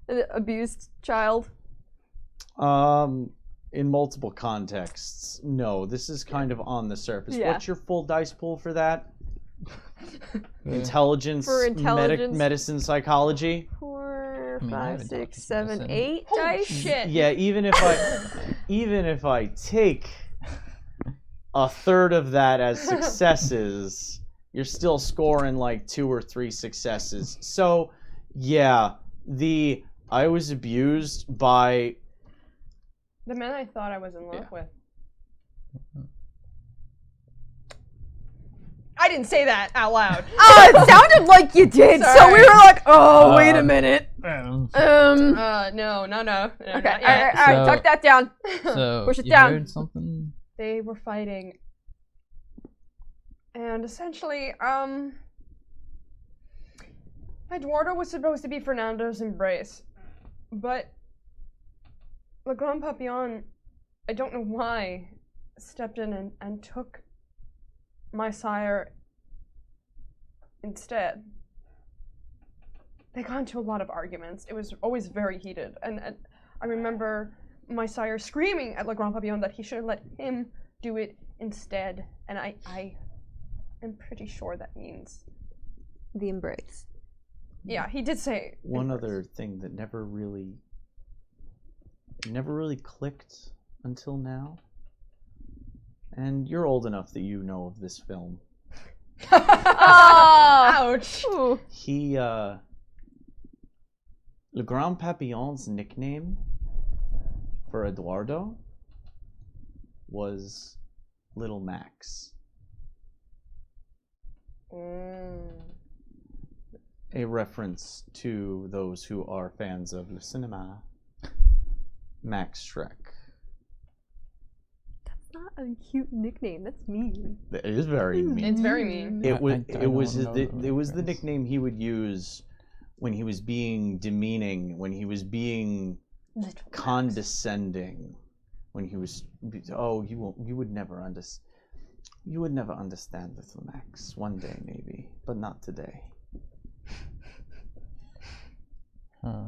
an abused child? In multiple contexts, no. This is kind of on the surface. Yeah. What's your full dice pool for that? Intelligence, For intelligence. medicine, psychology. 4, I mean, I 5, have 6, intelligence 7, medicine. 8 Holy dice. shit. Yeah, even if I take a third of that as successes, you're still scoring like 2 or 3 successes. So, yeah, I was abused by The man I thought I was in love with. I didn't say that out loud. Oh, it sounded like you did. So Sorry. we were like, oh, wait a minute. No. Okay, all right, So- tuck that down. So Push it you down. heard something? They were fighting. And essentially, Eduardo was supposed to be Fernando's embrace. But Le Grand Papillon, I don't know why, stepped in and took my sire instead. They got into a lot of arguments. It was always very heated. And I remember my sire screaming at Le Grand Papillon that he should have let him do it instead. And I am pretty sure that means... The embrace. Yeah, he did say... one other thing that never really clicked until now. And you're old enough that you know of this film. Ouch! Ooh. He, Le Grand Papillon's nickname for Eduardo was Little Max. A reference to those who are fans of le cinema, Max Shrek. That's not a cute nickname. That's mean. It is very mean. It's very mean. It was I it was don't know it was the reference. nickname he would use when he was being demeaning, when he was being condescending, when he was you would never understand Little Max. One day maybe, but not today. Huh.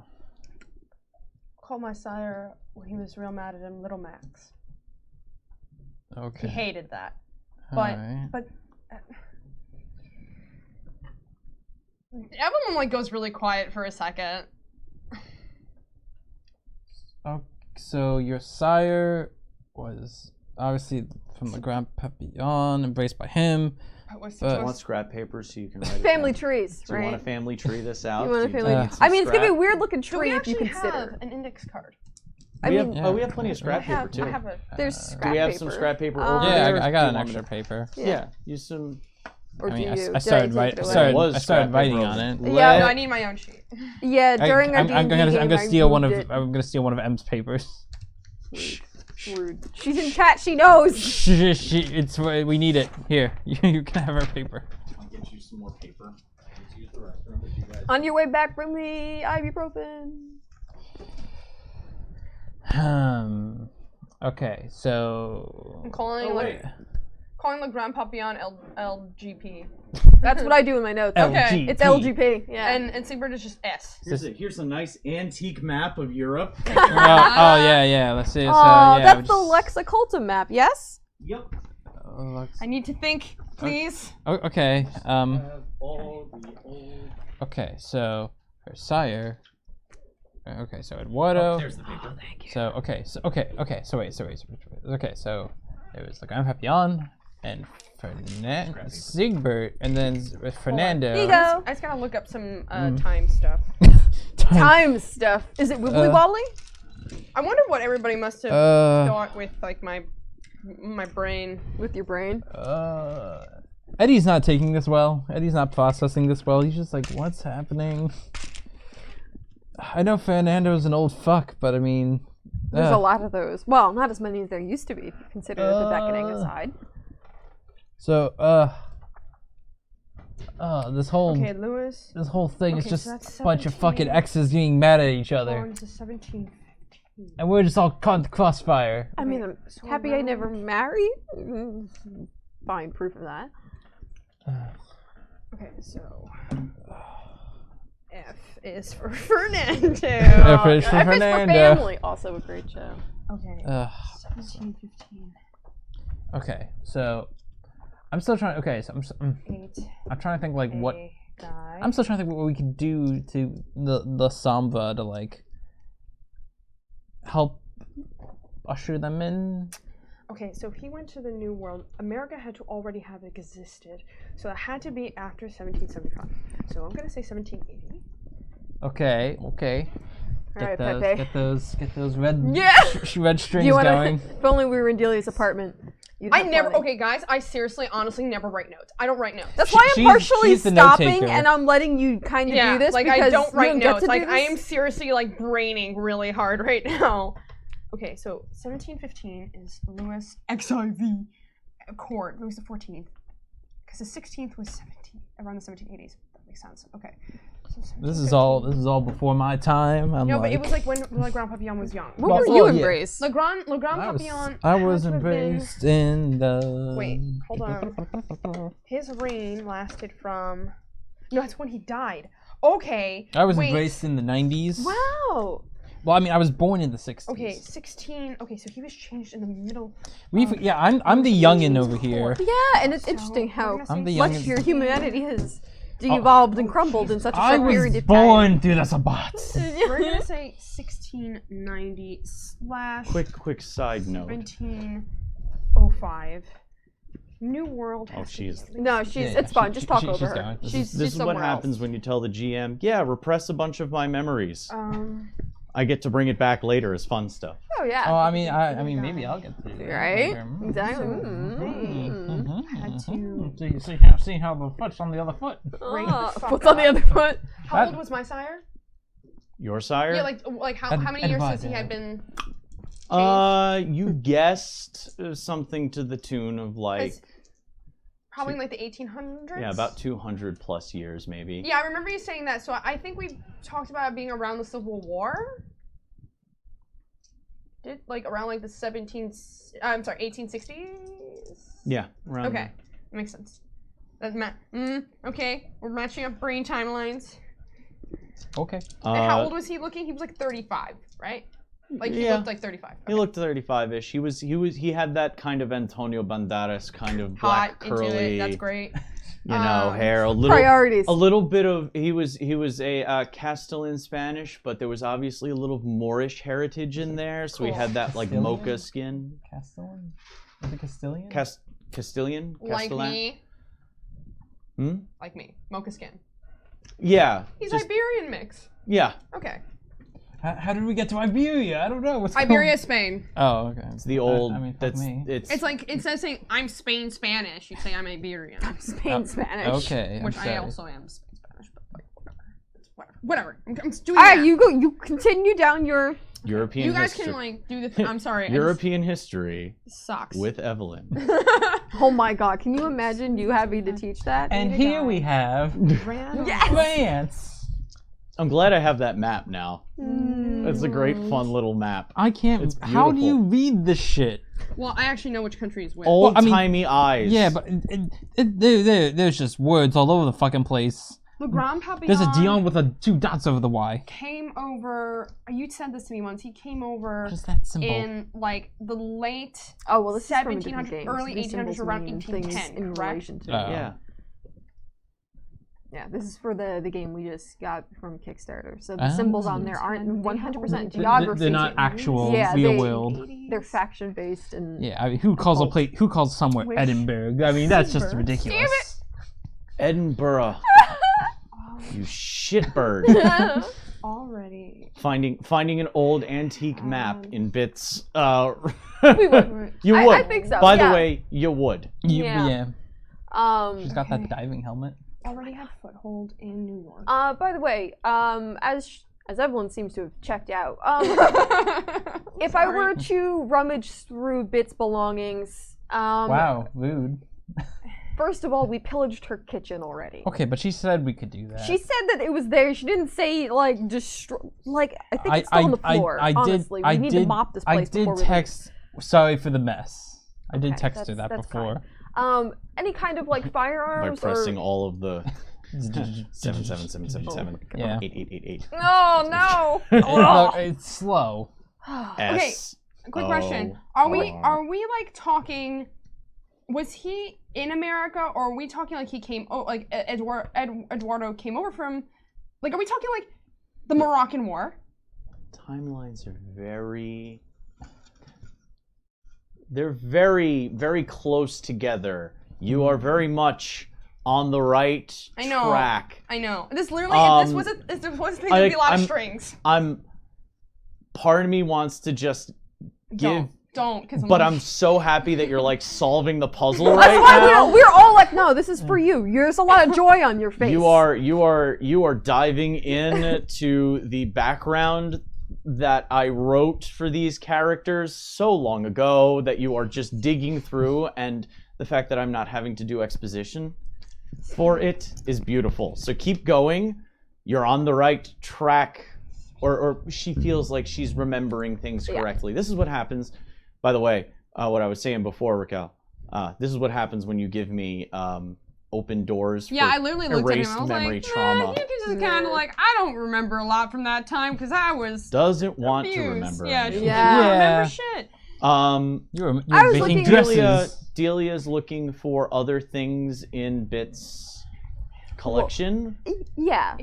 Called my sire when he was real mad at him, Little Max. Okay. He hated that. But Alright. but everyone like goes really quiet for a second. So your sire was obviously from the Grand Papillon, embraced by him. Was Do you But- want scrap paper so you can write it Family down? trees, Do you want right? a family tree this out? You want a Do family Uh, need some I mean, it's gonna be a scrap? weird looking Do we tree if you actually consider. have an index card? I We have, mean, Yeah. we have plenty of scrap paper too. I have a. there's Uh, scrap Do we have paper. some scrap paper Um, over Yeah, there? I Do got you an want me extra to- paper. Yeah, use some. Or I mean, do you? I Did started take writing. it I away? started, Was I started scrap writing paper on over it. Yeah. No, I need my own sheet. Yeah, during our I'm D&D gonna game, I steal one of moved it. I'm gonna steal one of M's papers. Rude. She's in chat. She knows. It's we need it. Here, you can have our paper. I'll get you some more paper. Let's use the restroom if you guys. On your way back from the ibuprofen. Okay, so. I'm calling Oh, Le wait. Grand Papillon LGP. That's what I do in my notes. Okay. It's LGP. Yeah. And Siegbert is just S. Here's a nice antique map of Europe. Oh yeah. Let's see. So, Oh, yeah, that's we the just- Lex Occultum map. Yes. Yep. I need to think, please. Okay. Have all the old. Okay. So her sire. Okay. So Eduardo. There's the paper. So okay. So wait. Okay. So it was the Grand Papillon and Siegbert, and then with Fernando. Here you go. I just gotta look up some time stuff. Time stuff. Is it wibbly wobbly? I wonder what everybody must have thought with like my brain. With your brain. Eddie's not taking this well. Eddie's not processing this well. He's just like, what's happening? I know Fernando's an old fuck, but I mean, There's a lot of those. Well, not as many as there used to be, if you consider the beckoning aside. So, this whole Okay, Lewis. this whole thing is Okay, just so that's a bunch of fucking 17. exes being mad at each other, Born to 1715. and we're just all caught in the crossfire. I mean, I'm So happy I around- never married. Fine proof of that. Okay, so F is for Fernando. F is for F is Fernando. Family. Also a great show. Okay. Ugh. 1715. Okay, so I'm still trying. Okay, so I'm trying to think like what. Guy. I'm still trying to think what we could do to the Samba to like help usher them in. Okay, so if he went to the New World, America had to already have existed, so it had to be after 1775. So I'm gonna say 1780. Okay. Alright, Pepe. Get those red Yeah! red strings You wanna, going. if only we were in Delia's apartment. You'd I have never. plenty. Okay, guys, I seriously, honestly, never write notes. I don't write notes. That's why I'm She's- partially she's the note stopping taker. and I'm letting you kind of Yeah, do this like because I don't write you get notes. to Like do I this. am seriously like braining really hard right now. Okay, so 1715 is Louis XIV court, Louis the 14th, because the 16th was 17 around the 1780s. That makes sense. Okay. So This is all before my time. I'm No, like, but it was like when Le Grand Papillon was young. What Well, were well, you yeah. embrace? Le Grand I was, Papillon. I was had to have been- embraced in the. Wait, hold on. His reign lasted from. No, that's when he died. Okay. I was wait. embraced in the 90s. Wow. Well, I mean, I was born in the 60s. Okay, 16. Okay, so he was changed in the middle. I'm the youngin over here. Yeah, and it's So, interesting we're how gonna say I'm the much youngest. your humanity has de-evolved and crumbled in such a I short was period of time. born through the Sabbats. We're gonna say 1690 slash Quick side note. 1705. New World. Oh, has to she be is- at least- No, it's fine. Just talk over she's her. going. This She's This is what somewhere happens else. when you tell the GM, yeah, repress a bunch of my memories. I get to bring it back later as fun stuff. Oh yeah. Oh, I mean, maybe I'll get to. Right? Mm. Exactly. Had to- See how the foot's on the other foot. fuck What's on the up. other foot? How old was my sire? Your sire? Yeah, like how many years since he had been? You guessed something to the tune of like, Probably in like the 1800s. yeah, about 200 plus years maybe. Yeah, I remember you saying that. So I think we talked about it being around the Civil War. Did like around like the 1860s. Yeah, around Okay, makes sense. That's okay, we're matching up brain timelines. Okay. And how old was he looking? He was like 35, right? Like he Yeah. looked like 35. He looked 35-ish. He had that kind of Antonio Banderas kind of black Hot curly, into it. That's great. you know, hair. A little Priorities. A little bit of he was a Castilian Spanish, but there was obviously a little Moorish heritage in there, so he Cool. had that like Castilian? mocha skin. Castellan? Is it Castilian? Castilian? Like Castellan? me. Hmm? Like me. Mocha skin. Yeah. He's just- Iberian mix. yeah. Okay. How did we get to Iberia? I don't know. What's Iberia, Spain. Oh, okay. It's the old. I mean, fuck that's me. It's like instead of saying I'm Spain Spanish, you say I'm Iberian. Spain Spanish. Okay. Which I'm I sorry. also am Spain Spanish, but like whatever. It's whatever. I'm doing All right, that. you go. You continue down your. European You guys history. can like do the. I'm sorry. European history This sucks. with Evelyn. Oh my God! Can you imagine you having to teach that? And here we have Yes. France. I'm glad I have that map now. It's a great, fun little map. I can't. It's How do you beautiful. read this shit? Well, I actually know which country is which. Old I mean, timey eyes. Yeah, but there's just words all over the fucking place. Le Grand Papillon. There's a Dion with 2 dots over the Y. Came over. You said this to me once. He came over What is that symbol? in like the late Oh well, this is from a different 1700s, game. early These 1800s, symbols around mean things 1810, in correct? relation to. Yeah. Yeah, this is for the game we just got from Kickstarter. So the symbols on there aren't 100% geography. They're not actual Yeah, real they- world. They're faction based and. Yeah, I mean, who calls a place? Who calls somewhere Which- Edinburgh? I mean, that's just Edinburgh? ridiculous. Edinburgh. You shitbird. already. Finding an old antique map in bits. We would. You I would. think so, By yeah. the way, you would. Yeah. She's got that diving helmet. Already had foothold in New York. By the way, as Evelyn seems to have checked out, if I were to rummage through Bit's belongings, Wow, rude. first of all, we pillaged her kitchen already. Okay, but she said we could do that. She said that it was there. She didn't say like destroy. Like I think it's still on the floor. Honestly, we need to mop this place I did before we text. Sorry for the mess. I did Okay, text her that that's before. fine. Any kind of like By firearms pressing or. all of the 77777 Yeah. 8888. Oh no! Look, it's slow. Okay, S. quick question: Oh, Are we like talking Was he in America, or are we talking like he came? Oh, like Eduardo came over from. Like, are we talking like the Moroccan War? Timelines are very. They're very, very close together. You are very much on the right track. I know. This literally, if this was a thing, there'd be a lot of strings. Part of me wants to just give. Don't, because I'm so happy that you're like solving the puzzle right That's why now. we're all like, no, this is for you. There's a lot of joy on your face. You are diving in to the background that I wrote for these characters so long ago that you are just digging through, and the fact that I'm not having to do exposition for it is beautiful. So keep going. You're on the right track, or she feels like she's remembering things correctly. This is what happens. By the way, what I was saying before, Raquel, this is what happens when you give me open doors for I literally looked at him erased and I was memory like, trauma. you can just kind of like, I don't remember a lot from that time because I was Doesn't want to abused. remember. Yeah, anything. she didn't remember shit. You're I was making looking- dresses. Delia's looking for other things in Bit's collection. Yeah.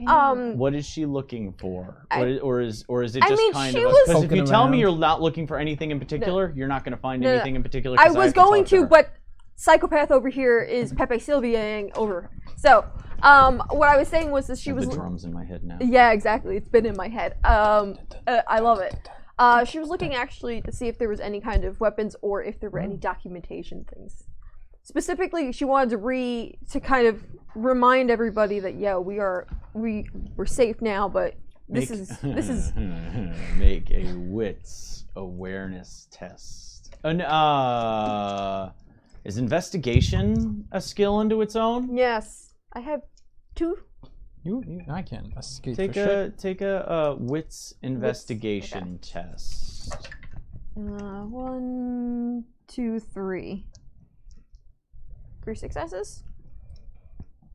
What is she looking for? I- Or is it I just mean, kind she of? was- Because if you Poking tell me around. you're not looking for anything in particular, you're not going to find No, anything in particular. I 'cause was have going talk to to, her. but Psychopath over here is Pepe Sylviaing over. So, what I was saying was that she I have was. the drums in my head now. Yeah, exactly. It's been in my head. I love it. She was looking actually to see if there was any kind of weapons or if there were any documentation things. Specifically, she wanted to kind of remind everybody that we're safe now, but this is Make a wits awareness test. Is investigation a skill unto its own? yes. I have 2. I can escape. Take a wits investigation test. 1, 2, 3. 3 successes.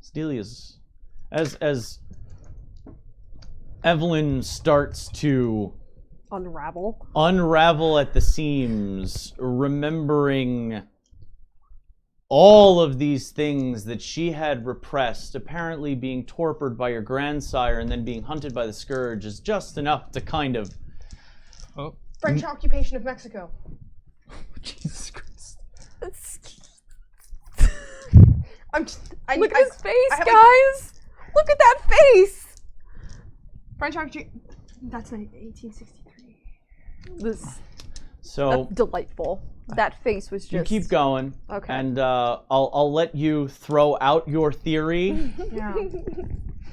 Stelia's as Evelyn starts to unravel at the seams, remembering all of these things that she had repressed, apparently being tortured by her grandsire and then being hunted by the scourge, is just enough to kind of French occupation of Mexico. Jesus Christ. Look at his face, I have, guys! Look at that face! French occupation. That's 1863. That's so delightful. That face was just. you keep going. Okay. And I'll let you throw out your theory, Yeah.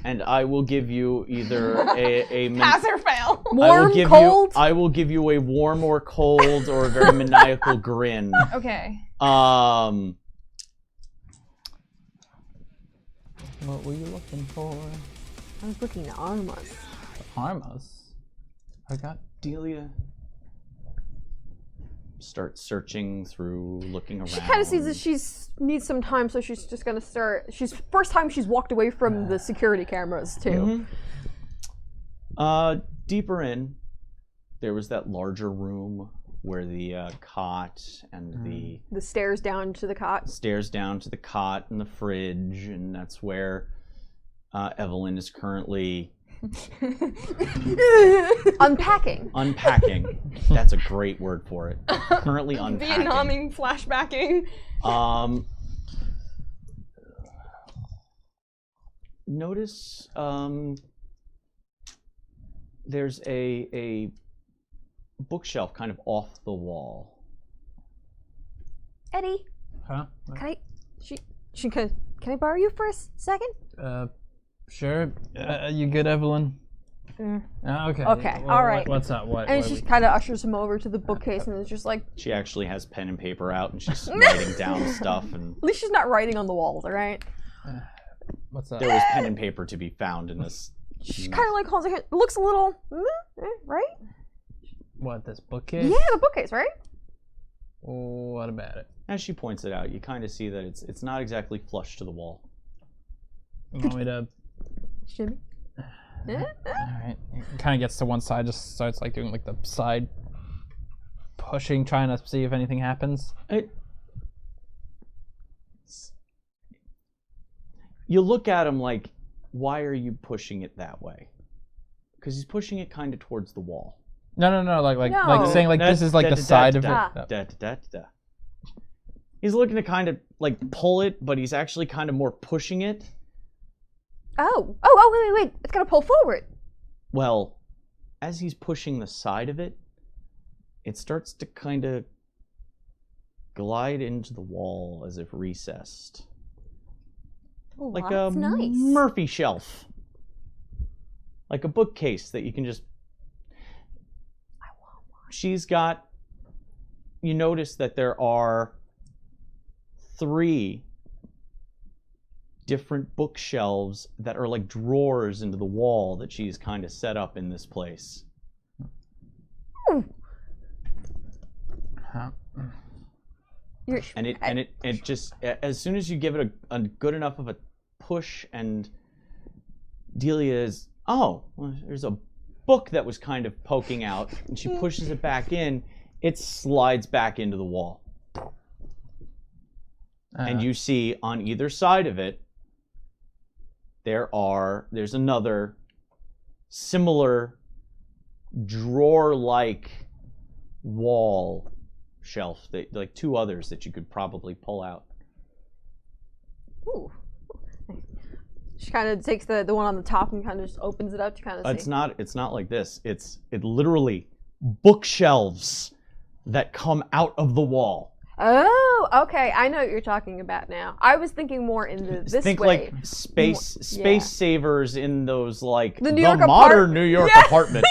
and I will give you either a Pass or fail. Warm, cold. I will give you a warm or cold or a very maniacal grin. Okay. What were you looking for? I was looking at armors. Armos. I got. Delia starts searching through, looking around. She kind of sees that she needs some time, so she's just gonna start. First time she's walked away from the security cameras too. Deeper in, there was that larger room where the cot and The stairs down to the cot. stairs down to the cot and the fridge, and that's where Evelyn is currently Unpacking. unpacking. That's a great word for it. Currently unpacking. Vietnaming, flashbacking. Notice there's a bookshelf kind of off the wall. Eddie, Huh? can I borrow you for a second? Sure. You good, Evelyn? Okay. Okay, all right. What's up? And she kind of ushers him over to the bookcase and is just like, She actually has pen and paper out and she's writing down stuff, and at least she's not writing on the walls, all right? What's up? there was pen and paper to be found in this. She kind of like holds her hand. It looks a little, right? What, this bookcase? Yeah, the bookcase, right? What about it? As she points it out, you kind of see that it's not exactly flush to the wall. You want me to? Shimmy. Alright. Kind of gets to one side, just starts like doing like the side pushing, trying to see if anything happens. You look at him like, why are you pushing it that way? Because he's pushing it kind of towards the wall. No, like No. saying like this is like the side of it. He's looking to kind of like pull it, but he's actually kind of more pushing it. Wait. It's gonna pull forward. Well, as he's pushing the side of it, it starts to kind of glide into the wall as if recessed. Oh, Like wow, a that's nice. Murphy shelf. Like a bookcase that you can just... She's got... You notice that there are 3 different bookshelves that are like drawers into the wall that she's kind of set up in this place. And it just, as soon as you give it a good enough of a push, and Delia is, oh, well, there's a book that was kind of poking out, and she pushes it back in, it slides back into the wall. And you see on either side of it, there's another similar drawer-like wall shelf, like 2 others that you could probably pull out. Ooh. She kind of takes the one on the top and kind of just opens it up to kind of see. It's not like this. It literally bookshelves that come out of the wall. Oh, okay. I know what you're talking about now. I was thinking more in this Think way. like space savers in those like The New York modern New York apartment.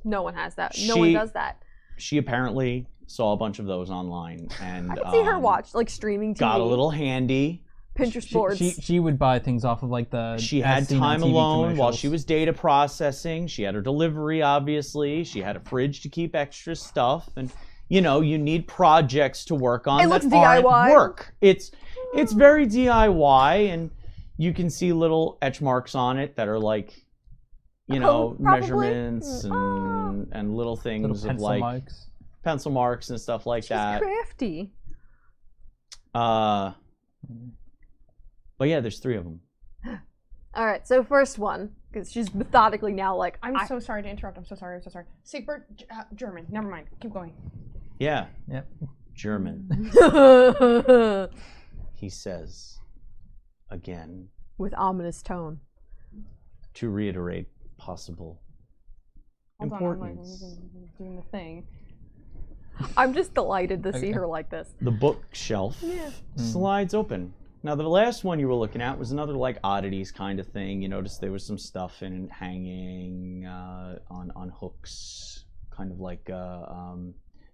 No one has that. No one does that. She apparently saw a bunch of those online, and I can see her watch like streaming TV. got a little handy. Pinterest boards. She would buy things off of like the. She had as seen on time TV alone while commercials. she was data processing. She had her delivery, obviously. She had a fridge to keep extra stuff, and you know, you need projects to work on. It looks that aren't DIY. work. It's very DIY, and you can see little etch marks on it that are like, you know, Probably. measurements and little things Little of pencil like marks. pencil marks and stuff like She's that. crafty. But yeah, there's 3 of them. All right, so first one, because she's methodically now like, I'm so sorry to interrupt. I'm so sorry. Siegbert, German. Never mind. Keep going. Yeah, Yep. German. He says, again, with ominous tone. to reiterate possible Hold importance. on, I'm like doing the thing. I'm just delighted to see her like this. The bookshelf slides open. Now, the last one you were looking at was another like oddities kind of thing. You noticed there was some stuff in hanging on hooks, kind of like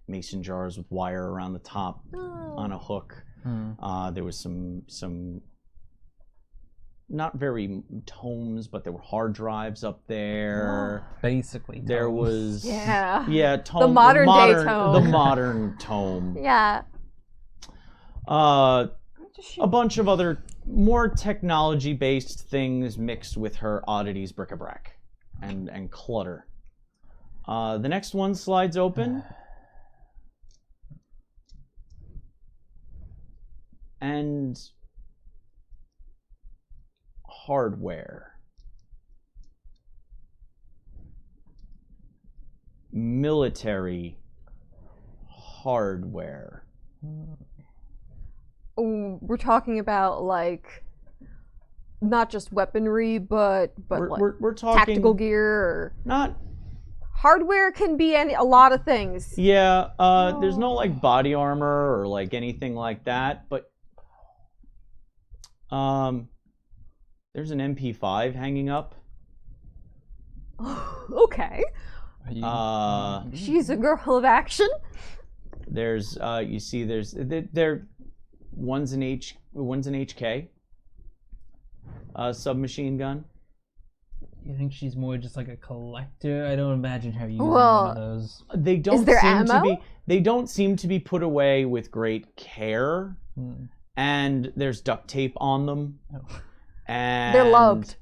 mason jars with wire around the top on a hook. There was some not very tomes, but there were hard drives up there. Basically. There tomes. was The modern day tome. The modern tome. Yeah. A bunch of other more technology-based things mixed with her oddities bric-a-brac and clutter. The next one slides open. And hardware. Military hardware. We're talking about like not just weaponry, but we're talking tactical gear or not. Hardware can be a lot of things. Yeah, there's no like body armor or like anything like that, but there's an MP5 hanging up. Okay. She's a girl of action. There's you see there one's an HK submachine gun. You think she's more just like a collector? I don't imagine her using Well, one of those. They don't Is there seem to ammo? be. They don't seem to be put away with great care. And there's duct tape on them. Oh. And They're loved.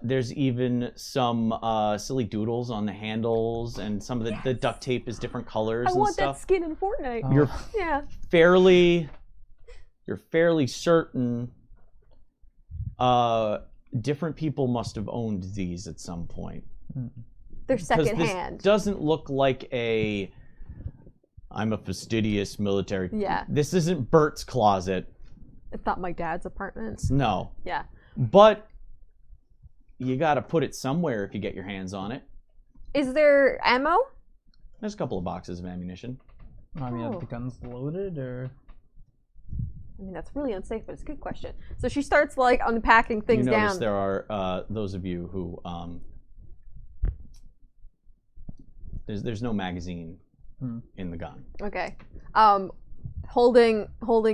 There's even some silly doodles on the handles, and some of the duct tape is different colors I and want stuff. that skin in Fortnite. Oh. You're Yeah. fairly certain Different people must have owned these at some point. They're Because secondhand. this doesn't look like I'm a fastidious military. Yeah. This isn't Bert's closet. It's not my dad's apartment. No. Yeah. But you gotta put it somewhere if you get your hands on it. Is there ammo? There's a couple of boxes of ammunition. I mean, Oh. are the guns loaded or? I mean, that's really unsafe, but it's a good question. So she starts like unpacking things you notice down. there are those of you who there's no magazine in the gun. Okay. Holding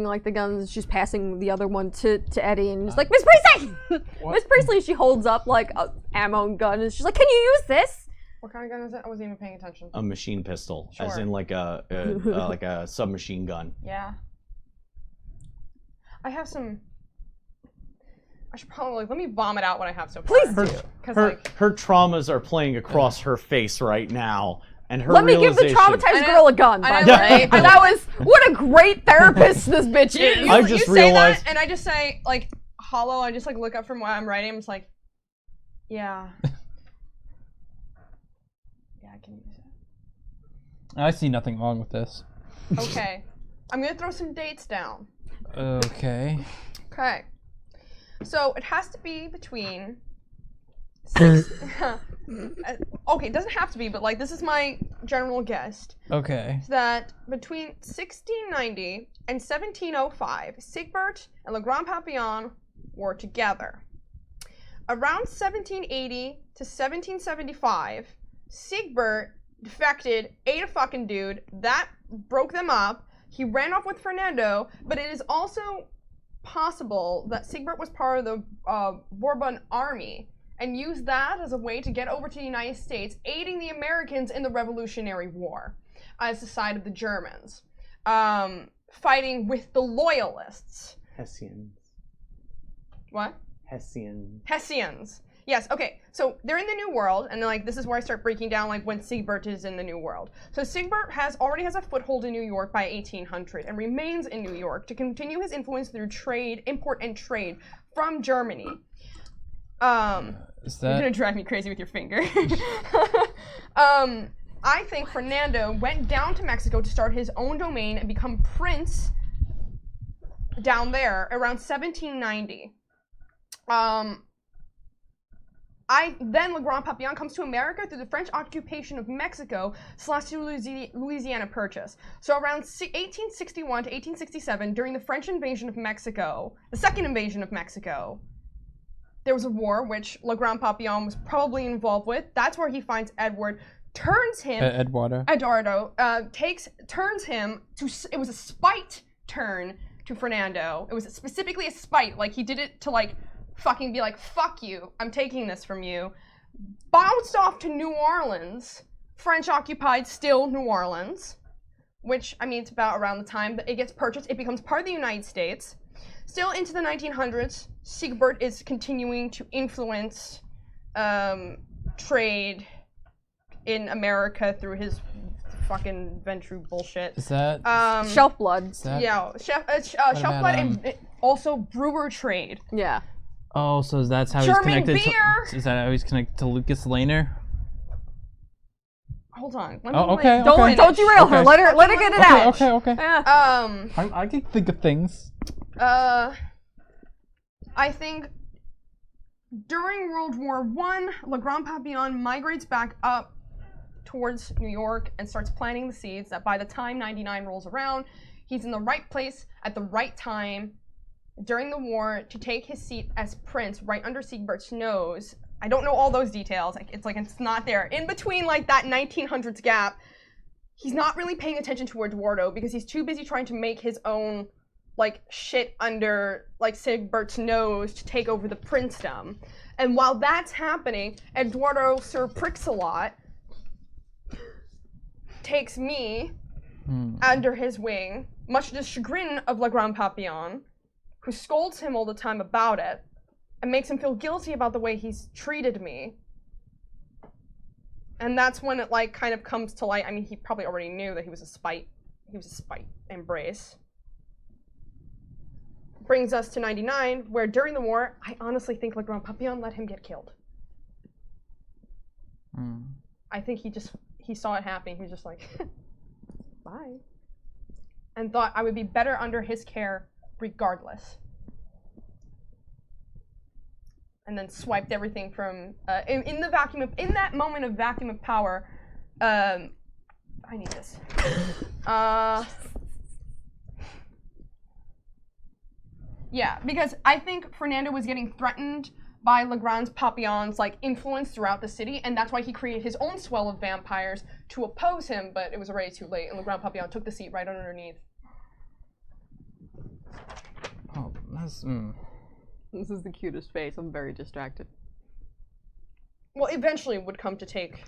like the guns, she's passing the other one to Eddie, and he's like, Miss Priestley! Miss Priestley, she holds up like a ammo and gun, and she's like, can you use this? What kind of gun is it? I wasn't even paying attention. A machine pistol, as Sure. in like a submachine gun. Yeah. I have some. I should probably let me vomit out what I have so far. Please do. Because Her traumas are playing across her face right now, and her Let me give the realization. traumatized girl a gun, by I the know, way. right? And that was, what a great therapist this bitch is. I just you say realized- that, and I just say like hollow. I just like look up from what I'm writing. I'm just like, yeah. Yeah, I can use it. I see nothing wrong with this. Okay, I'm gonna throw some dates down. Okay. Okay. So it has to be between six. Okay, it doesn't have to be, but like this is my general guess. Okay. That between 1690 and 1705, Sigebert and Le Grand Papillon were together. Around 1780 to 1775, Sigebert defected, ate a fucking dude, that broke them up. He ran off with Fernando, but it is also possible that Sigebert was part of the Bourbon army and used that as a way to get over to the United States, aiding the Americans in the Revolutionary War as the side of the Germans, fighting with the Loyalists. Hessians. What? Hessians. Hessians. Yes, okay. So they're in the New World, and like this is where I start breaking down like when Sigebert is in the New World. So Sigebert already has a foothold in New York by 1800 and remains in New York to continue his influence through trade, import and trade from Germany. Is You're that? gonna drive me crazy with your finger. I think Fernando went down to Mexico to start his own domain and become prince down there around 1790. Then Le Grand Papillon comes to America through the French occupation of Mexico / Louisiana Purchase. So around 1861 to 1867, during the French invasion of Mexico, the second invasion of Mexico, there was a war which Le Grand Papillon was probably involved with. That's where he finds Edward, turns him, Eduardo, turns him to, it was a spite turn to Fernando. It was specifically a spite, like he did it to like, fucking be like, fuck you, I'm taking this from you. Bounced off to New Orleans, French occupied still New Orleans, which, I mean, it's about around the time that it gets purchased. It becomes part of the United States. Still into the 1900s, Sigebert is continuing to influence trade in America through his fucking Ventru bullshit. Is that? Shelf blood. Is that? Yeah, Shelf about, blood and also brewer trade. Yeah. Oh, so that's how German he's connected. beer! Is that how he's connected to Lucas Laner? Hold on. Let me, Oh, okay. Don't derail her. Okay. Let her get it out. Okay. Yeah. I can think of things. I think during World War I, Le Grand Papillon migrates back up towards New York and starts planting the seeds that by the time 99 rolls around, he's in the right place at the right time during the war to take his seat as prince right under Siegert's nose. I don't know all those details. It's not there. In between like that 1900s gap, he's not really paying attention to Eduardo because he's too busy trying to make his own like shit under like Siegert's nose to take over the princedom. And while that's happening, Eduardo Sir Prix-a-Lot takes me under his wing, much to the chagrin of Le Grand Papillon, who scolds him all the time about it and makes him feel guilty about the way he's treated me. And that's when it like kind of comes to light. I mean, he probably already knew that he was a spite. He was a spite embrace. brings us to 99, where during the war, I honestly think Le Grand Papillon let him get killed. I think he saw it happening. He was just like, bye. And thought I would be better under his care regardless. And then swiped everything from, in that moment of vacuum of power, I need this. Yeah, because I think Fernando was getting threatened by Legrand's Papillon's influence throughout the city, and that's why he created his own swell of vampires to oppose him, but it was already too late, and Legrand Papillon took the seat right underneath. Oh, that's... This is the cutest face. I'm very distracted. Well, eventually would come to take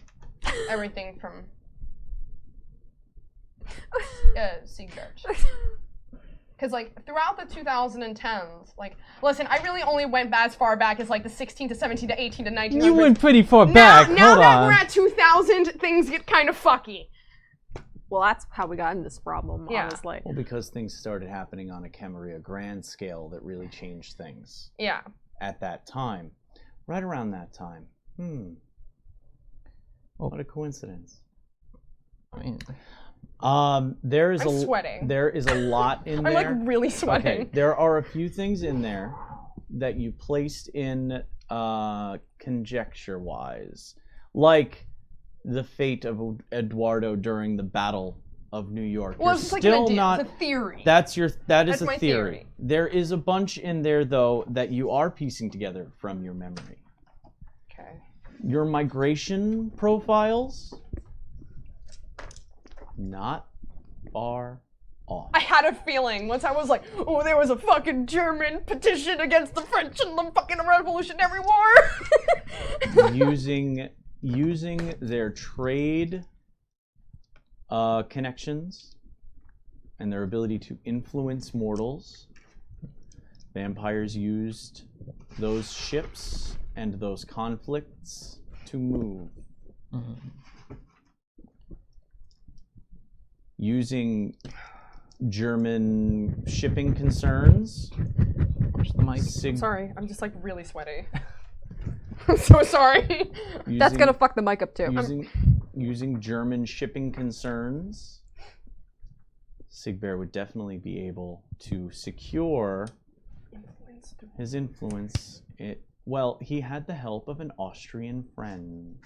everything from Siegbert. Because, throughout the 2010s, listen, I really only went as far back as, the 16 to 17 to 18 to 19. You went pretty far back. Now Hold that on. we're at 2000, things get kind of fucky. Well, that's how we got in this problem, honestly. Well, because things started happening on a Camarilla grand scale that really changed things. Yeah. At that time. Right around that time. What a coincidence. I mean... There is I'm sweating. There is a lot in there. I'm really sweating. Okay, there are a few things in there that you placed in conjecture-wise, like the fate of Eduardo during the Battle of New York. Well, it's just still an idea. not. It's a theory. That is That's a my theory. There is a bunch in there though that you are piecing together from your memory. Okay. Your migration profiles. Not far off. I had a feeling once I was like, oh, there was a fucking German petition against the French in the fucking Revolutionary War. using their trade connections and their ability to influence mortals, vampires used those ships and those conflicts to move. Using German shipping concerns. Push the mic. Sorry, I'm just really sweaty. I'm so sorry. That's gonna fuck the mic up too. Using German shipping concerns, Siegbert would definitely be able to secure his influence. Well, he had the help of an Austrian friend.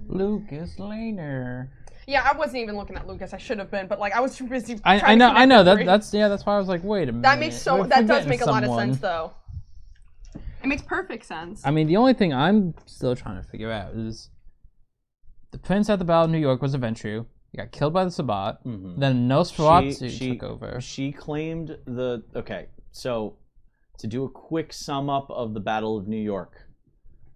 Lucas Lehner. Yeah, I wasn't even looking at Lucas. I should have been, but I was too busy. I know. That's why I was like, wait a minute. That does make a lot of sense, though. It makes perfect sense. I mean, the only thing I'm still trying to figure out is the prince at the Battle of New York was a Ventrue. He got killed by the Sabbat. Then Nosferatu took over. She claimed the... Okay, so to do a quick sum up of the Battle of New York,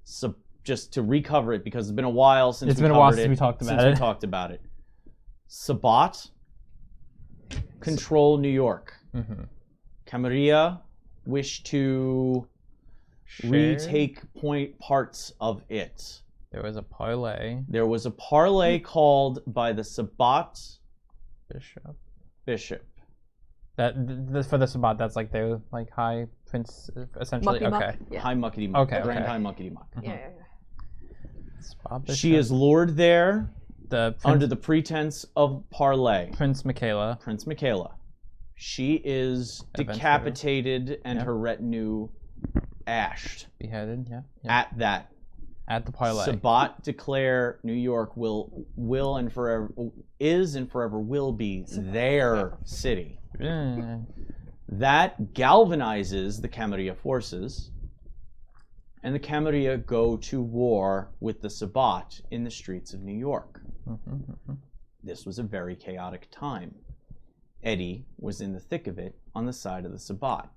so just to recover it because it's been a while since we talked about it. Sabbat control New York. Camarilla wish to retake parts of it. There was a parlay. There was a parlay called by the Sabbat Bishop. That for the Sabbat, that's their high prince essentially. Mucky muck? Okay. Yeah. High muckety muck. Okay, Grand okay. high muckety muck. Yeah. She is lured there under the pretense of parlay. Prince Michaela. Prince Michaela. She is decapitated and her retinue ashed. Beheaded, yeah. At the parlay. Sabbat declare New York will and forever is and forever will be their city. That galvanizes the Camarilla forces, and the Camarilla go to war with the Sabbat in the streets of New York. This was a very chaotic time. Eddie was in the thick of it on the side of the Sabbat.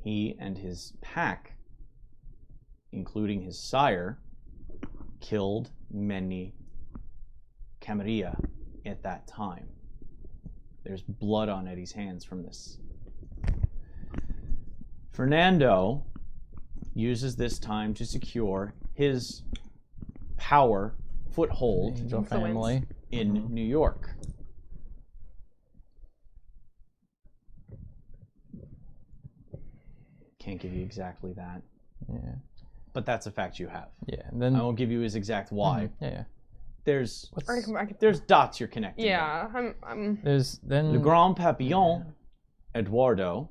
He and his pack, including his sire, killed many Camarilla at that time. There's blood on Eddie's hands from this. Fernando uses this time to secure his power foothold family in New York. can't give you exactly that, Yeah. but that's a fact you have. Yeah. And then I won't give you his exact why. Yeah. There's I could- there's dots you're connecting. yeah, I'm. There's then Le Grand Papillon, Eduardo,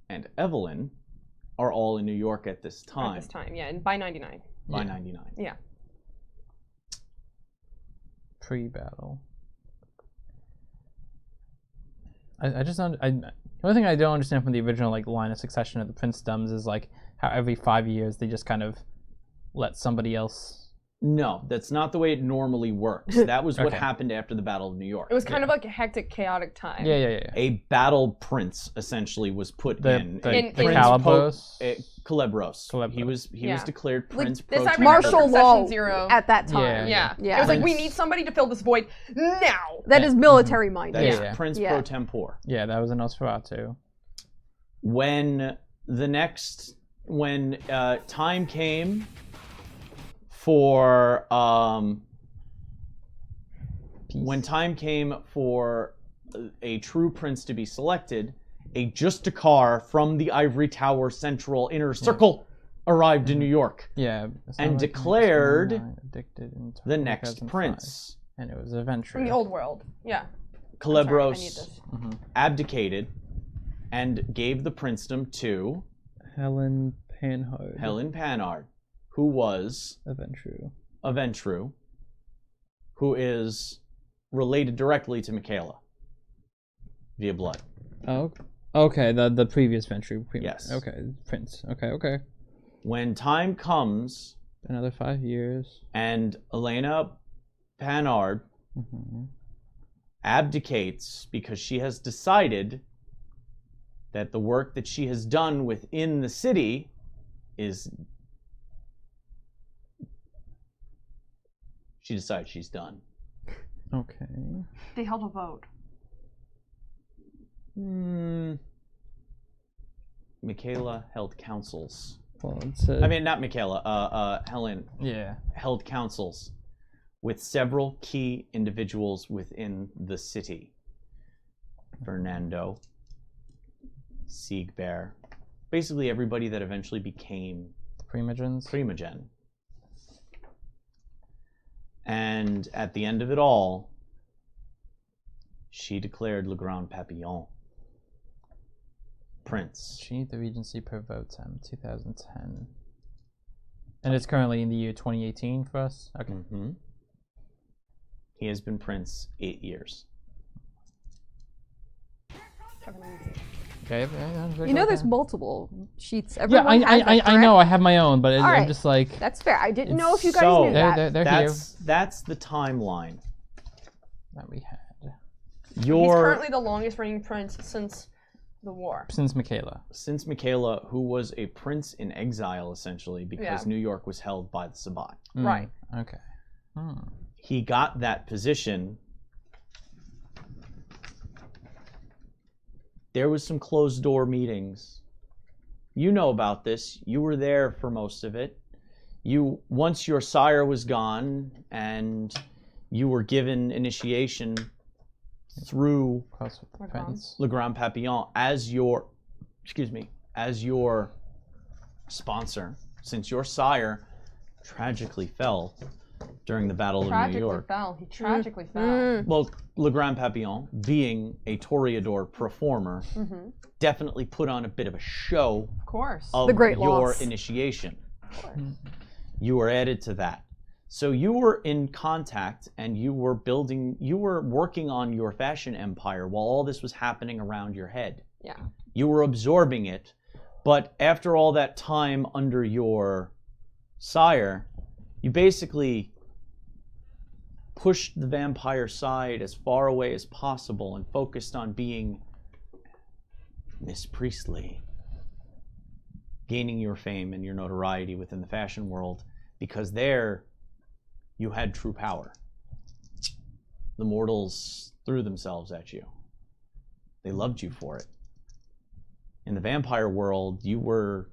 and Evelyn are all in New York at this time. At this time, yeah, and by 99. By 99. Yeah. pre-battle. I just don't. The only thing I don't understand from the original like line of succession of the princedoms is like how every 5 years they just kind of let somebody else. No, that's not the way it normally works. That was what Okay. happened after the Battle of New York. It was kind of like a hectic, chaotic time. Yeah. A battle prince essentially was put in. The In- Prince Calabros. Calabros. Calabros. He was Yeah. declared Like, prince this pro I remember tempore. Martial Succession law Zero. at that time. Yeah. Yeah. Yeah. It was like, we Prince- need somebody to fill this void now. That is military minded. That's Yeah. Prince Yeah. pro tempore. Yeah, that was a Nosferatu. When time came for a true prince to be selected, a Justicar from the Ivory Tower Central Inner Circle arrived in New York. Yeah. it And sounded like declared 1999, addicted in The next 2005. prince, And it was Overture. From the old world. Yeah. Calabros, I need this. abdicated and gave the princedom to Helen Panhard. Helen Panhard, who was Overture. Overture, who is related directly to Michaela via blood. Oh, okay. The previous Venture. Yes. Okay, Prince. Okay. When time comes Another 5 years. and Elena Panhard Mm-hmm. abdicates because she has decided that the work that she has done within the city is... She decides she's done. Okay. They held a vote. Michaela held councils. Well, it's. I mean, not Michaela. Helen Yeah. held councils with several key individuals within the city. Fernando, Siegbear, basically everybody that eventually became Primogens. Primogen. And at the end of it all, she declared Le Grand Papillon prince. Achieved the Regency per votem, 2010. And it's currently in the year 2018 for us? Okay. Mm-hmm. He has been prince 8 years. Okay. You know, there's multiple sheets. Yeah, Everyone has that, I know. I have my own, but I'm Alright. just like. That's fair. I didn't know if you guys So- knew that. They're here That's the timeline. that we had. He's Your currently the longest reigning prince since the war. Since Michaela. since Michaela, who was a prince in exile essentially because Yeah. New York was held by the Sabbat. Mm, Right. Okay. He got that position. There was some closed door meetings. You know about this. You were there for most of it. Once your sire was gone and you were given initiation through Close with the Macron. prince. Le Grand Papillon as your sponsor, since your sire tragically fell during the Battle of New Tragically York. fell. He tragically fell. Well, Le Grand Papillon, being a toreador performer, definitely put on a bit of a show Of course. of The great your loss. initiation. Of course. You were added to that. So you were in contact and you were working on your fashion empire while all this was happening around your head. Yeah. You were absorbing it, but after all that time under your sire, you basically pushed the vampire side as far away as possible and focused on being Miss Priestley, gaining your fame and your notoriety within the fashion world, because there you had true power. The mortals threw themselves at you. They loved you for it. In the vampire world, you were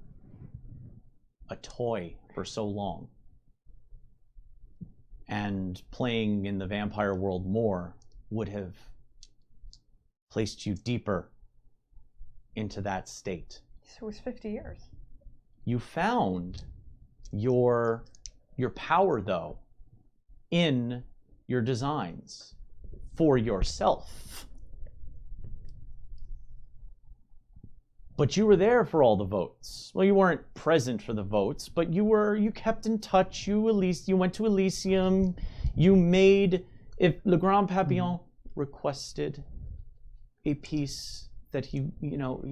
a toy for so long. And playing in the vampire world more would have placed you deeper into that state. So it was 50 years. You found your power, though, in your designs for yourself. But you were there for all the votes. Well, you weren't present for the votes, but you kept in touch. You went to Elysium. You made, if Le Grand Papillon requested a piece that he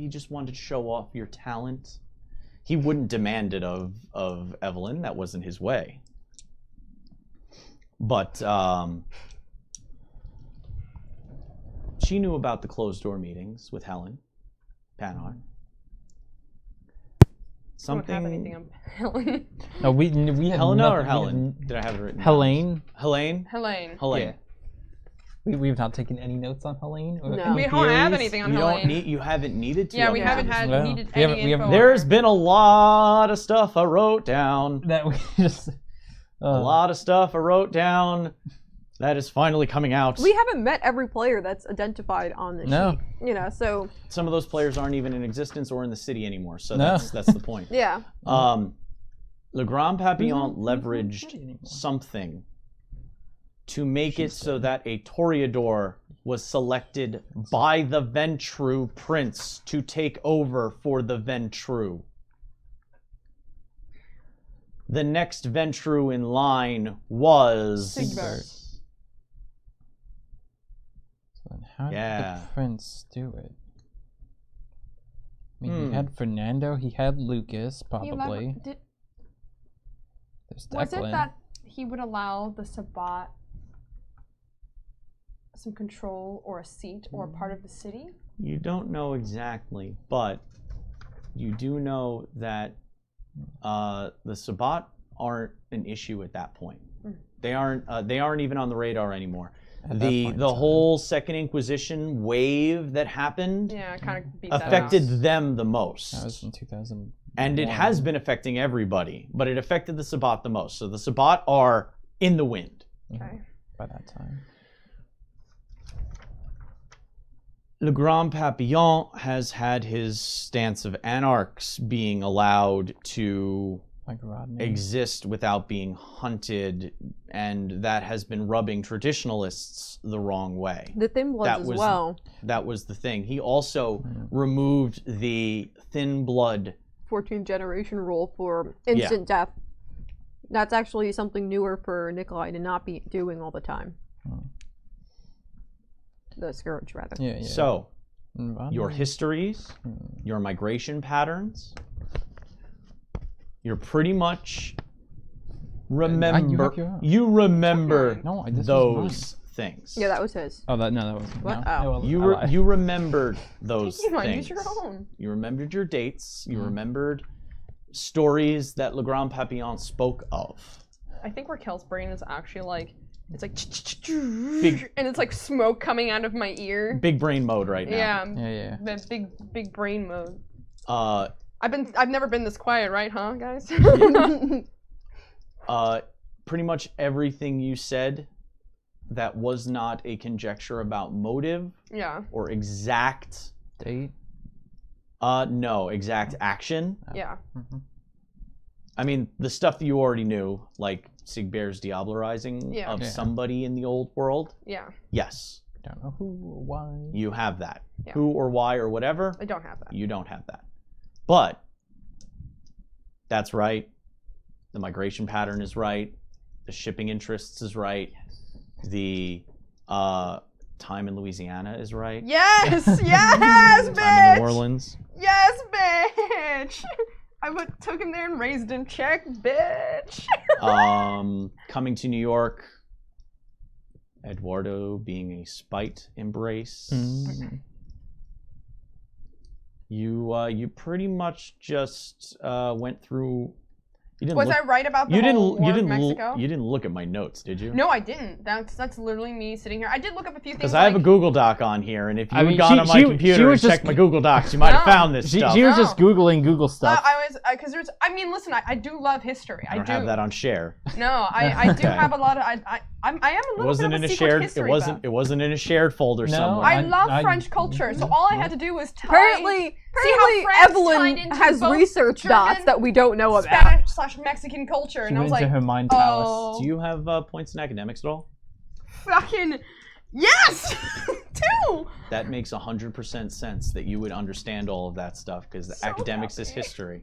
just wanted to show off your talent, he wouldn't demand it of Evelyn. That wasn't his way. But she knew about the closed door meetings with Helen Panar. Something. I don't have anything on Helen. No, we had Helena or nothing- Helen? Did I have it written? down? Helene. Helene. Helene. Helene. Yeah. We've not taken any notes on Helene. Or No. any We don't have theories? anything on You Helene. don't need. You haven't needed to. Yeah, on we that. haven't had No. needed We haven't- any we haven't- info. There's been a lot of stuff I wrote down. That we just. A lot of stuff I wrote down. That is finally coming out. We haven't met every player that's identified on this No. sheet. So Some of those players aren't even in existence or in the city anymore. So No. that's the point. yeah. Le Grand Papillon Who's in the leveraged city anymore? something to make it so that a Toreador was selected by the Ventru Prince to take over for the Ventru. The next Ventru in line was... Sigbert. So then how did Yeah. the prince do it? I mean, Hmm. he had Fernando, he had Lucas, He probably. There's was it Declan. that he would allow the Sabbat some control or a seat or a part of the city? You don't know exactly, but you do know that the Sabbat aren't an issue at that point. They aren't even on the radar anymore. At that point in The time. whole Second Inquisition wave that happened Yeah, kind of beat that affected out. them the most. That was in 2000. And it has been affecting everybody, but it affected the Sabbat the most. So the Sabbat are in the wind. Okay. By that time. Le Grand Papillon has had his stance of anarchs being allowed to Like Rodney. exist without being hunted, and that has been rubbing traditionalists the wrong way. The Thin Bloods That as was- well. That was the thing. He also removed the thin blood. 14th generation rule for instant death. That's actually something newer for Nikolai to not be doing all the time. The Scourge, rather. Yeah, yeah. So, And Rodney- your histories, your migration patterns, you're pretty much remember. your own. You remember No, this was those things. Yeah, that was his. Oh, that was. What? No, Oh. I will- You I lied. you remembered those You might things. use your own. You remembered your dates. You remembered stories that Le Grand Papillon spoke of. I think Raquel's brain is actually like, it's like, Big- and it's like smoke coming out of my ear. Big brain mode right now. Yeah, Yeah. the big brain mode. Uh, I've never been this quiet, right, huh, guys? pretty much everything you said that was not a conjecture about motive Yeah, or exact Date. exact action. yeah. I mean, the stuff that you already knew, like Sigbear's diablerizing Yeah. of Yeah. somebody in the old world. Yeah, Yes, Don't know who or why. you have that. Yeah. Who or why or whatever, I don't have that. you don't have that. But that's right. The migration pattern is right. The shipping interests is right. The time in Louisiana is right. Yes, yes, Time in bitch. New Orleans. Yes, bitch. took him there and raised him. Check, bitch. Coming to New York. Eduardo being a spite embrace. You pretty much just went through. You didn't Was look, I right about the you didn't whole war you of didn't Mexico? you didn't look at my notes, did you? No, I didn't. That's literally me sitting here. I did look up a few things. Because I have a like- Google Doc on here, and if you I mean, had gone she- on my she computer was and just- checked my Google Docs, you might have No. found this She stuff. was just No. Googling Google stuff. I was because there's. I mean, listen. I do love history. I don't do. have that on share. No, I do Okay. have a lot of. I am a It little wasn't bit in of a a secret shared. It history buff. wasn't in a shared folder No, somewhere. I I- love I- French culture, so all I had to do was tie. Apparently, Apparently, France tied Evelyn into has both research dots German, that we don't know about. Spanish/Mexican culture, She and I went was into like, her mind palace. oh, Do you have points in academics at all? fucking yes, 2. That makes 100% sense that you would understand all of that stuff because So academics is happy. history.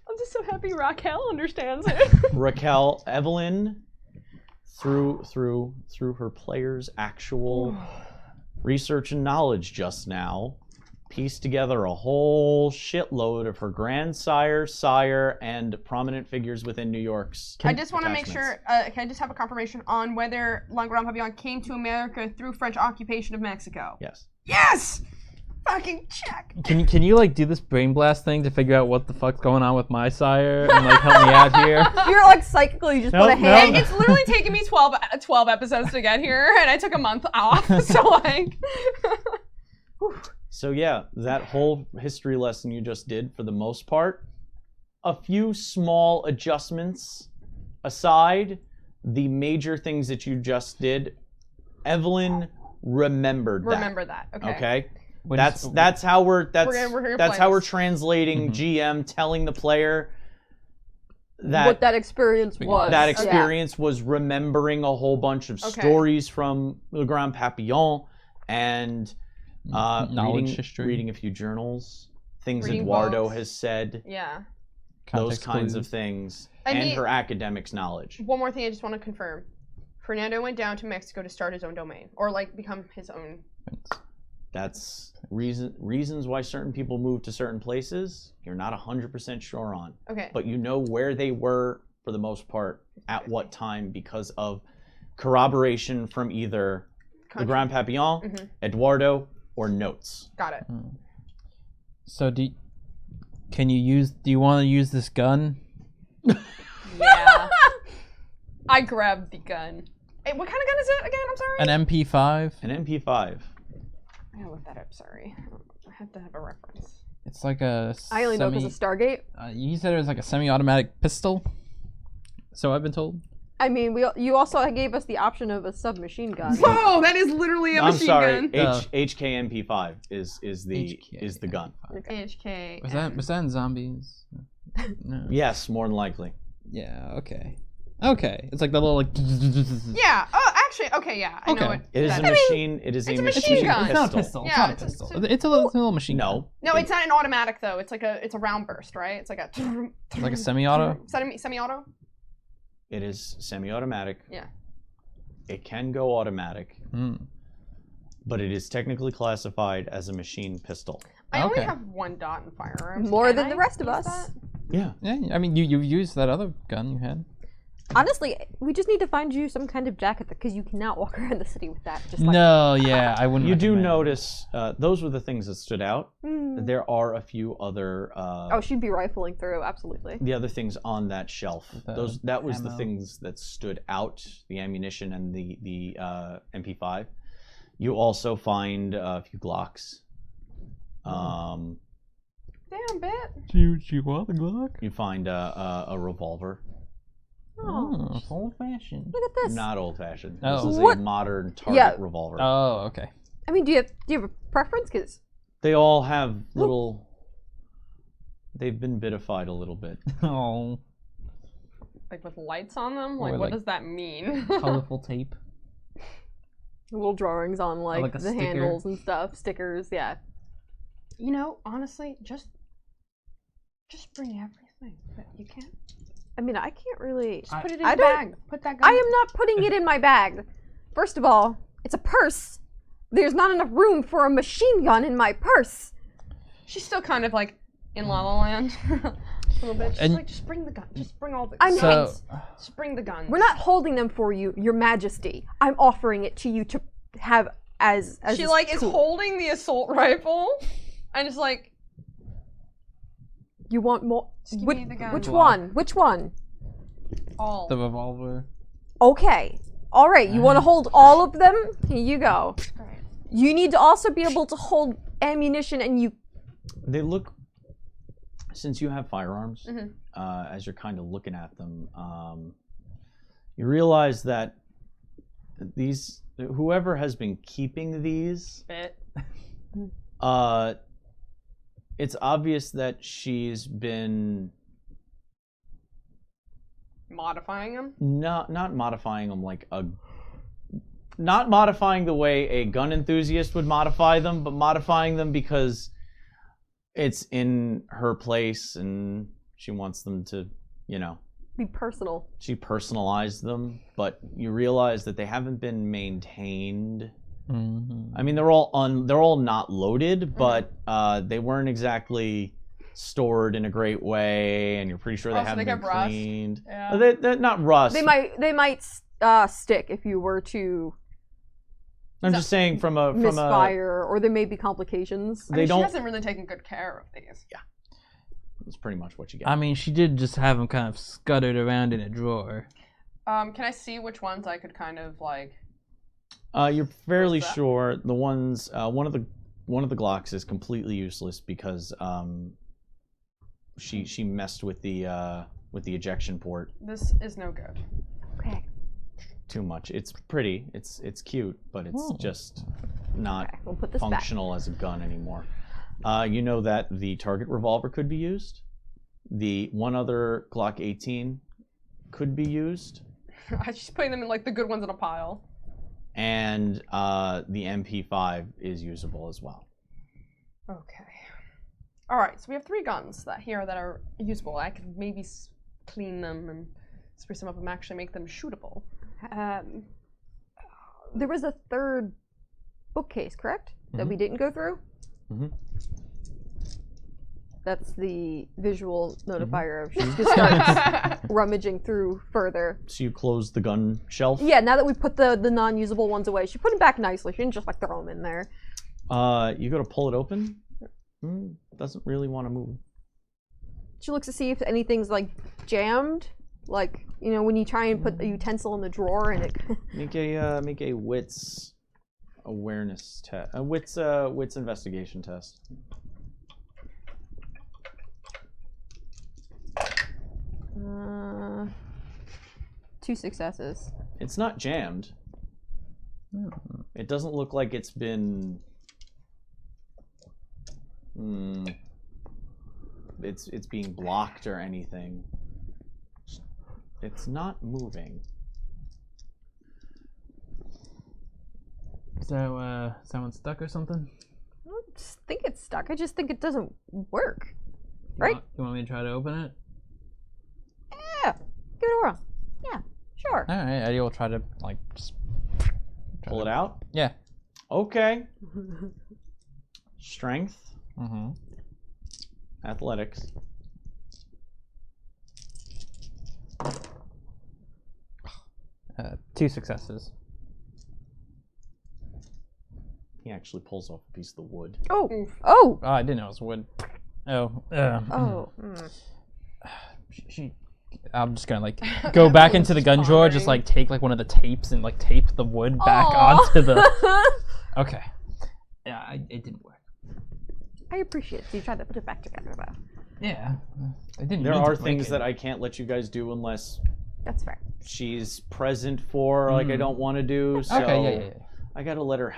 I'm just so happy Raquel understands it. Raquel, Evelyn, through her player's actual research and knowledge just now, pieced together a whole shitload of her grandsire, sire, and prominent figures within New York's I just want to make attachments. sure, can I just have a confirmation on whether La Grande Pavillon came to America through French occupation of Mexico? Yes. Yes! Fucking check! Can you like do this brain blast thing to figure out what the fuck's going on with my sire and like help me out here? You're like psychically just put a Nope, hand. nope. It's literally taken me 12 episodes to get here, and I took a month off, so like... So yeah, that whole history lesson you just did, for the most part, a few small adjustments aside, the major things that you just did, Evelyn remembered that. Remember that, okay. Okay? What That's is- how we're We're gonna that's play how we're this. translating GM telling the player that what that experience was. that Yeah. experience was remembering a whole bunch of Okay. stories from Le Grand Papillon and knowledge history. reading a few journals, things Reading Eduardo books. has said, Yeah. those Context kinds clues. of things, And and the- her academics knowledge. One more thing I just want to confirm. Fernando went down to Mexico to start his own domain, or like become his own. That's reasons why certain people move to certain places. You're not 100% sure on, Okay. but you know where they were for the most part at what time because of corroboration from either Le Country. Grand Papillon, Mhm. Eduardo, or notes. Got it. So do you want to use this gun? Yeah. I grabbed the gun. Hey, what kind of gun is it again? I'm sorry. An MP5? An MP5. I gotta look that up. Sorry. I have to have a reference. It's like a I only know because of Stargate. you said it was like a semi-automatic pistol. So I've been told. I mean, you also gave us the option of a submachine gun. Whoa, that is literally a I'm machine sorry. gun. HKMP5 is the gun. HK. Was that in zombies? No. Yes, more than likely. Yeah. Okay. Okay. It's like the little like. Yeah. Oh, actually, okay. Yeah. I know Okay. it. It is a that machine. It is it's a a machine machine gun. It's not a pistol. Yeah, It's not a it's a- pistol. It's a little machine gun. No. No, it's not an automatic though. It's like a round burst, right? It's like a. It's like a semi-auto. Semi-auto. It is semi-automatic. Yeah. It can go automatic, Hmm. but it is technically classified as a machine pistol. I only Okay. have 1 dot in firearms. More Can than I the rest of use us. that? Yeah. Yeah. I mean, you used that other gun you had. Honestly, we just need to find you some kind of jacket because you cannot walk around the city with that. Just like, No. Yeah. I wouldn't. You do recommend. notice those were the things that stood out. Hmm. There are a few other Oh, she'd be rifling through, absolutely. the other things on that shelf. The That was the ammo. things that stood out, the ammunition and the MP5. You also find a few Glocks. Damn, bit. You want the Glock? You find a revolver. Oh, it's old-fashioned. look at this. Not old fashioned. Oh. This is What? a modern target Yeah. revolver. Oh, okay. I mean, do you have a preference? Because They all have little. They've been bitified a little bit. Oh, Like with lights on them? Or Like, what like does that mean? colorful tape. little drawings on like, like a the sticker. handles and stuff, stickers, yeah. You know, honestly, just bring everything that you can. I mean, I can't really. Just put it in I a don't- bag. Put that gun. I am not putting it in my bag. First of all, it's a purse. There's not enough room for a machine gun in my purse. She's still kind of like in La La Land. A little bit. She's And- like, just bring the gun. Just bring all the I'm guns. Just bring the guns. We're not holding them for you, Your Majesty. I'm offering it to you to have as She a like is tool. holding the assault rifle, and it's like, You want more? Just give Which, me the gun. which Glock. one? Which one? all. The revolver. Okay. All right. You want to hold all of them? Here you go. Right. You need to also be able to hold ammunition, and you. They look. Since you have firearms, Mhm. as you're kind of looking at them, you realize that whoever has been keeping these, Bit. it's obvious that she's been Modifying him? not modifying them like not modifying the way a gun enthusiast would modify them, but modifying them because it's in her place and she wants them to, Be personal. she personalized them, but you realize that they haven't been maintained. I mean, they're all not loaded, but they weren't exactly stored in a great way, and you're pretty sure they so haven't they been get rust. cleaned. Yeah. They're not rust. They might stick if you were to I'm just saying from a misfire, or there may be complications. I mean, she hasn't really taken good care of these. Yeah. That's pretty much what you get. I mean, she did just have them kind of scuttered around in a drawer. Can I see which ones I could kind of like? You're fairly What's that? sure the ones one of the Glocks is completely useless because she messed with the ejection port This is no good. Okay. too much. It's pretty, it's cute, but it's just not Okay, we'll put this back. functional as a gun anymore. You know that the target revolver could be used. The one other Glock 18 could be used. I'm just putting them in like the good ones in a pile. And the MP5 is usable as well. Okay. All right. So we have 3 guns that are usable. I could maybe clean them and spruce them up and actually make them shootable. There was a third bookcase, correct? That we didn't go through? Mhm. That's the visual notifier of she's just starts rummaging through further. So you close the gun shelf. Yeah, now that we put the non-usable ones away, she put them back nicely. She didn't just like throw them in there. You go to pull it open. Doesn't really want to move. She looks to see if anything's like jammed. Like, when you try and put a utensil in the drawer and it... Make a wits awareness test. A wits investigation test. Uh, 2 successes. It's not jammed. It doesn't look like it's been. It's being blocked or anything. It's not moving. So, someone stuck or something? I don't just think it's stuck. I just think it doesn't work. You Right? You want me to try to open it? Yeah. Give it a whirl. Yeah. Sure. All right, Eddie will try to just Pull it out. Yeah. Okay. Strength, Mm-hmm. athletics. Two successes. He actually pulls off a piece of the wood. Oh. Oof. Oh. Oh, I didn't know it was wood. Oh. Oh. I'm just gonna go back into the gun drawer, just take one of the tapes and tape the wood back onto the. Okay. Yeah, it didn't work. I appreciate it. So you tried to put it back together, though. Yeah, I didn't. There mean to are break things it. that I can't let you guys do unless That's fair. she's present for, I don't want to do. So Okay, yeah. I gotta let her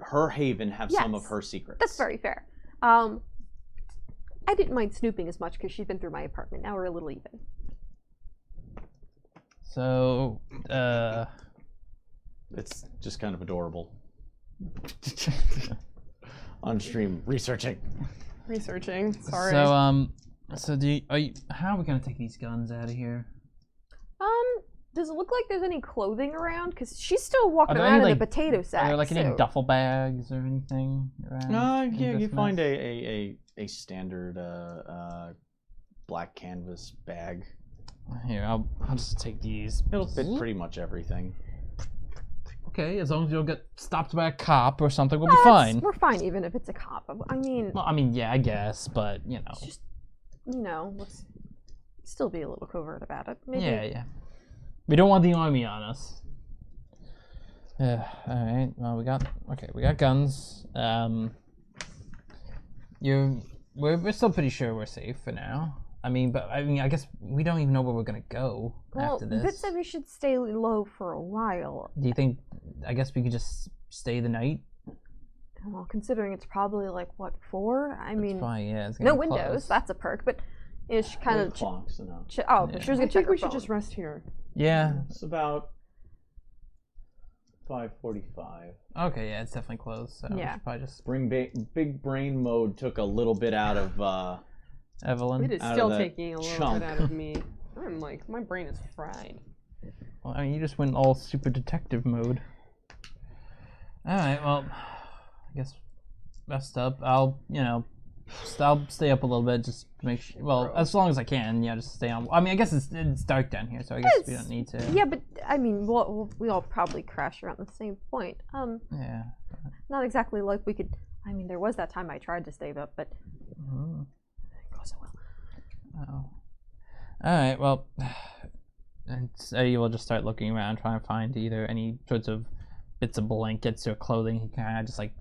her haven have some of Yes. her secrets. That's very fair. I didn't mind snooping as much because she's been through my apartment. Now we're a little even. So, It's just kind of adorable. On stream, researching. Researching. Sorry. So how are we gonna take these guns out of here? Does it look like there's any clothing around? Because she's still walking there around any, in a potato sack. Are there any so- duffel bags or anything around? Yeah, in you this find mess? a standard black canvas bag. Here, I'll just take these. It'll fit pretty much everything. Okay, as long as you don't get stopped by a cop or something, we'll Oh, be fine. We're fine even if it's a cop. I mean, Well, I mean, yeah, I guess, but it's just, let's still be a little covert about it. Maybe. yeah. We don't want the army on us. All right. Well, we got guns. We're still pretty sure we're safe for now. I guess we don't even know where we're gonna go Well, after this. Vic said we should stay low for a while. Do you think? I guess we could just stay the night. Well, considering it's probably like what 4? I mean, Fine, yeah. It's no getting windows. close. That's a perk, but it's kind of. clock, so no. Oh, but Yeah. she was I gonna check think her we should phone. just rest here. Yeah. It's about 5:45. Okay, yeah, it's definitely closed. So we Yeah. should probably just Big brain mode took a little bit out of. Evelyn. It is Out of still that taking a little chunk. bit out of me. I'm like, my brain is fried. Well, I mean, you just went all super detective mode. All right. Well, I guess rest up. I'll stay up a little bit just to make sure. Well, as long as I can. Yeah, just stay on. I mean, I guess it's dark down here, so I guess we don't need to. Yeah, but I mean, we all probably crash around the same point. Yeah. Not exactly like we could. I mean, there was that time I tried to stay up, but Mhm. didn't go so well. Oh. All right. Well, and so you will just start looking around, trying to find either any sorts of bits of blankets or clothing he can kind of just like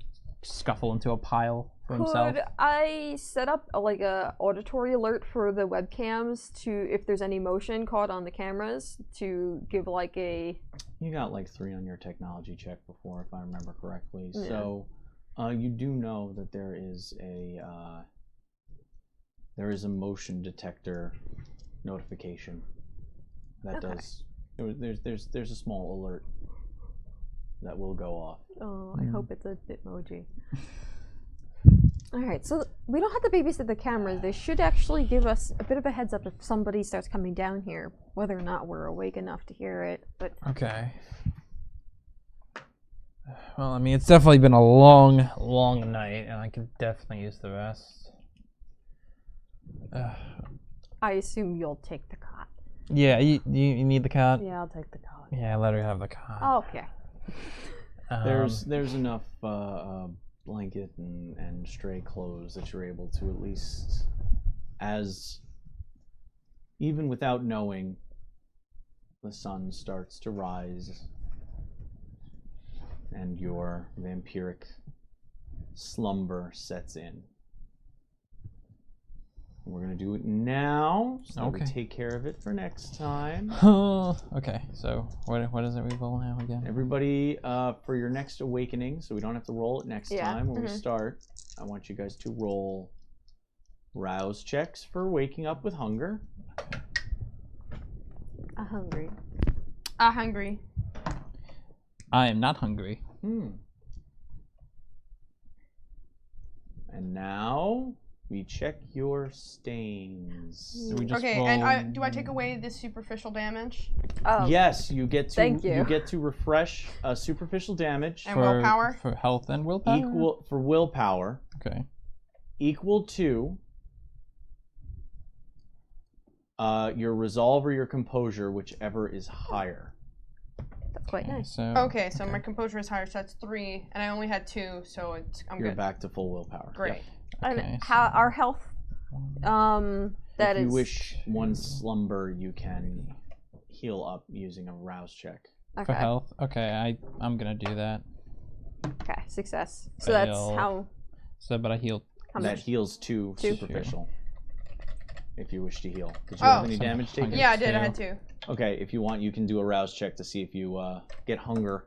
scuffle into a pile for himself. Could I set up like a auditory alert for the webcams to if there's any motion caught on the cameras to give like a. You got like 3 on your technology check before, if I remember correctly. Yeah. So, you do know that there is a motion detector notification that Okay. does. There's a small alert that will go off. Oh, I hope it's a Bitmoji. All right, so we don't have to babysit the cameras. They should actually give us a bit of a heads up if somebody starts coming down here, whether or not we're awake enough to hear it. But Okay. Well, I mean, it's definitely been a long, long night, and I could definitely use the rest. I assume you'll take the cot. Yeah, you need the cot? Yeah, I'll take the cot. Yeah, let her have the cot. Okay. There's enough blanket and stray clothes that you're able to at least, even without knowing, the sun starts to rise and your vampiric slumber sets in. We're gonna do it now, so that we Okay. take care of it for next time. Okay, so what is it we roll now again? Everybody, for your next awakening, so we don't have to roll it next Yeah, time when we mhm. start, I want you guys to roll rouse checks for waking up with hunger. I'm hungry. I'm hungry. I am not hungry. And now we check your stains. We just Okay, roll... and do I take away this superficial damage Oh, Yes, you get to Thank you. get to refresh superficial damage and willpower? for health and willpower? equal for willpower Okay. equal to your resolve or your composure, whichever is higher. that's quite Okay, nice. so Okay, so my composure is higher, so that's 3, and I only had 2, so I'm You're good. back to full willpower. Great. Yep. And Okay, how our health, that If you is. wish one slumber, you can heal up using a rouse check. for Okay. health. Okay, I'm gonna do that. Okay, success. So that's Fail. how. So, but I healed. How That much? heals 2 Two. superficial. If you wish to heal. Did you have Oh. any damage taken? Yeah, I did. I had 2. Okay, if you want, you can do a rouse check to see if you get hunger.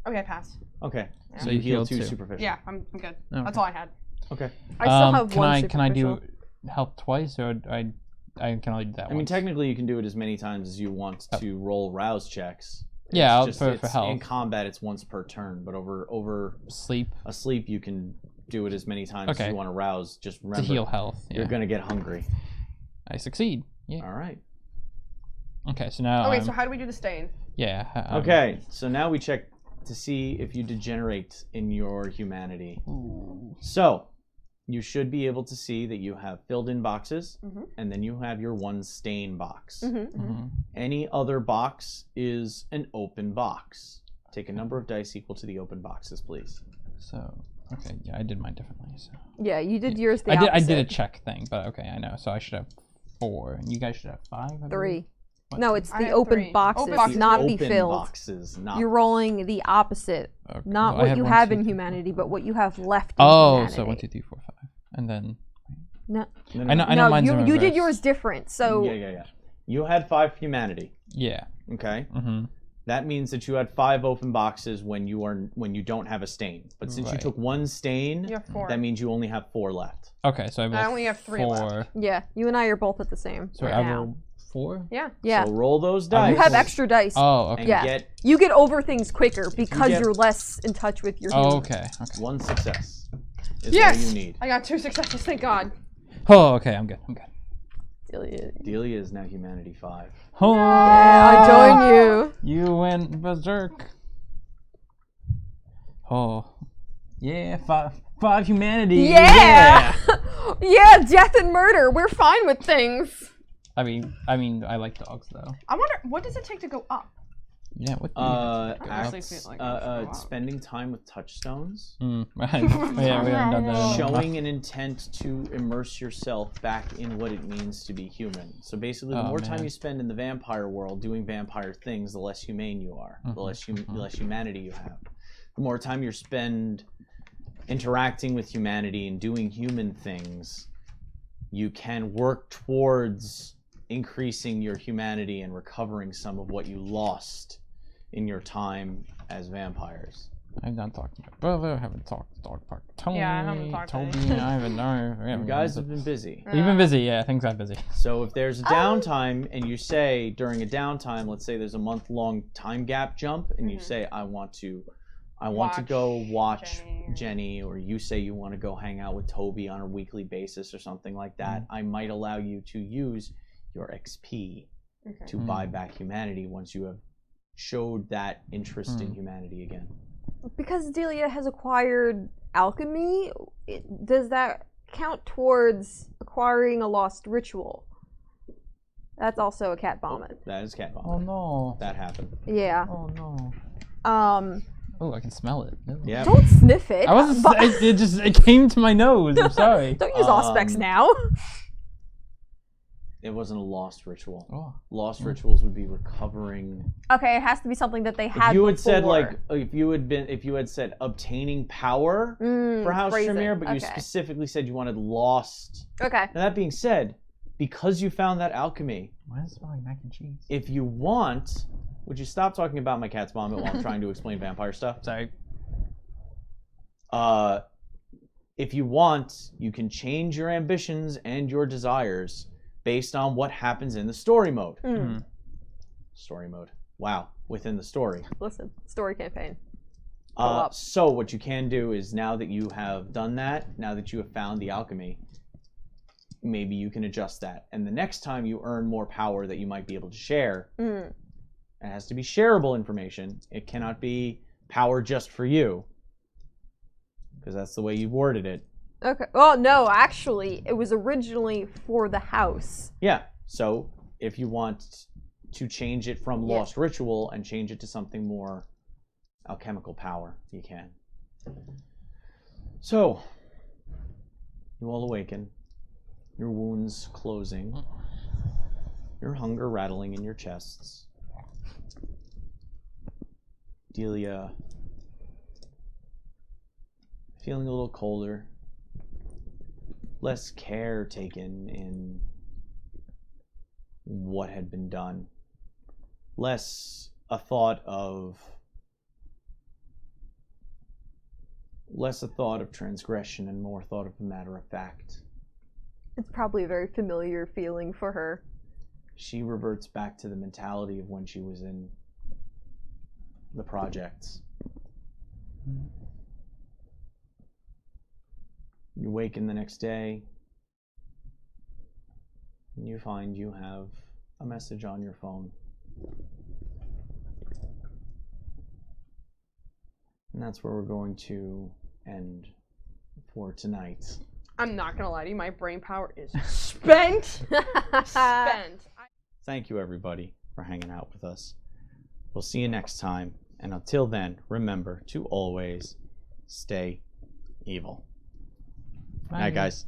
Okay, pass. Okay, So so you you heal healed 2 two. superficial. Yeah, I'm good. Okay. That's all I had. Okay. I still have can one. I do superficial. health twice, or I can only do that I mean, once? technically, you can do it as many times as you want to roll rouse checks. Yeah, It's for it's- health. In combat, it's once per turn, but over Sleep asleep, you can do it as many times as Okay. you want to rouse. Just remember, to heal health. Yeah. you're gonna get hungry. I succeed. Yeah. All right. Okay, so now. Okay, I'm- so how do we do the stain? yeah. Okay, so now we check to see if you degenerate in your humanity. Ooh. So, you should be able to see that you have filled in boxes, Mhm. and then you have your one stain box. Mhm. Any other box is an open box. Take a number of dice equal to the open boxes, please. So okay, yeah, I did mine differently. So Yeah, you did yours the I opposite. did a check thing, but okay, I know. So I should have 4, and you guys should have 5. I believe? 3. What? No, it's I the have open 3. boxes, Open boxes. not open be filled. boxes, not. You're rolling the opposite, Okay, not so I what had you 1, have 2, in 3, humanity, but what you have left in Oh, humanity. so 1, 2, 3, 4, 5, and then No, No, I know no, mine's in you did reverse. yours different. So Yeah. You had 5 humanity, Yeah. okay? Mm-hmm. That means that you had 5 open boxes when you don't have a stain. But since you Right. took 1 stain, You have 4. that means you only have 4 left. Okay, so I only have 3 4. left. Yeah, you and I are both at the same So right I now. roll 4. Yeah. Yeah, So roll those dice. you have extra dice. Oh, okay. and Yeah. get You get over things quicker because get- you're less in touch with your Oh, human. okay. Okay. 1 success. Is Yes! all you need. I got 2 successes, thank God. Oh, okay. I'm good. I'm good. Delia is now humanity 5. Oh, I join you. You went berserk. Oh, yeah. 5 humanity. Yeah! Yeah, death and murder. We're fine with things. I mean, I like dogs though. I wonder, what does it take to go up? Yeah. What? Do you have to actually Acts, feel like I should go out. spending time with touchstones. yeah, we haven't done that. Showing an intent to immerse yourself back in what it means to be human. So basically, the Oh, more time man. you spend in the vampire world doing vampire things, the less humane you are. The less humanity you have. The more time you spend interacting with humanity and doing human things, you can work towards increasing your humanity and recovering some of what you lost in your time as vampires. I've not talked to my brother. I haven't talked to Dog Park. Tony, Yeah, I haven't talked to Toby. anyone. I haven't known. You guys have been busy. We've been busy. Yeah, things got busy. So if there's a downtime and you say during a downtime, let's say there's a month-long time gap jump, and you say I want to go watch Jenny, or you say you want to go hang out with Toby on a weekly basis or something like that, I might allow you to use your XP to buy back humanity once you have showed that interest in humanity again. Because Delia has acquired alchemy, does that count towards acquiring a lost ritual? That's also a cat vomit. That is cat Oh vomit. no. That happened. Yeah. Oh no. Oh, I can smell it. Ew. Yeah. Don't sniff it. I wasn't. But- It came to my nose. I'm sorry. Don't use Auspex now. It wasn't a lost ritual. Oh. Lost rituals would be recovering. Okay, it has to be something that they had If you had before. said if you had said obtaining power for House phrasing. Tremere, but you Okay. specifically said you wanted lost. Okay. Now that being said, because you found that alchemy, Why does it smell like mac and cheese? if you want, would you stop talking about my cat's vomit while I'm trying to explain vampire stuff? Sorry. If you want, you can change your ambitions and your desires based on what happens in the story mode. Story mode. Wow, within the story. Listen, story campaign. up. So what you can do is, now that you have done that, now that you have found the alchemy, maybe you can adjust that. And the next time you earn more power that you might be able to share, it has to be shareable information. It cannot be power just for you, because that's the way you worded it. Okay. Well, no, actually, it was originally for the house. Yeah. So if you want to change it from Lost Ritual and change it to something more alchemical power, you can. So you all awaken, your wounds closing, your hunger rattling in your chests. Delia feeling a little colder, less care taken in what had been done, less a thought of transgression and more thought of a matter of fact. It's probably a very familiar feeling for her. She reverts back to the mentality of when she was in the projects. You awaken the next day, and you find you have a message on your phone. And that's where we're going to end for tonight. I'm not gonna lie to you, my brain power is spent. Spent. Thank you, everybody, for hanging out with us. We'll see you next time. And until then, remember to always stay evil. Good night, guys.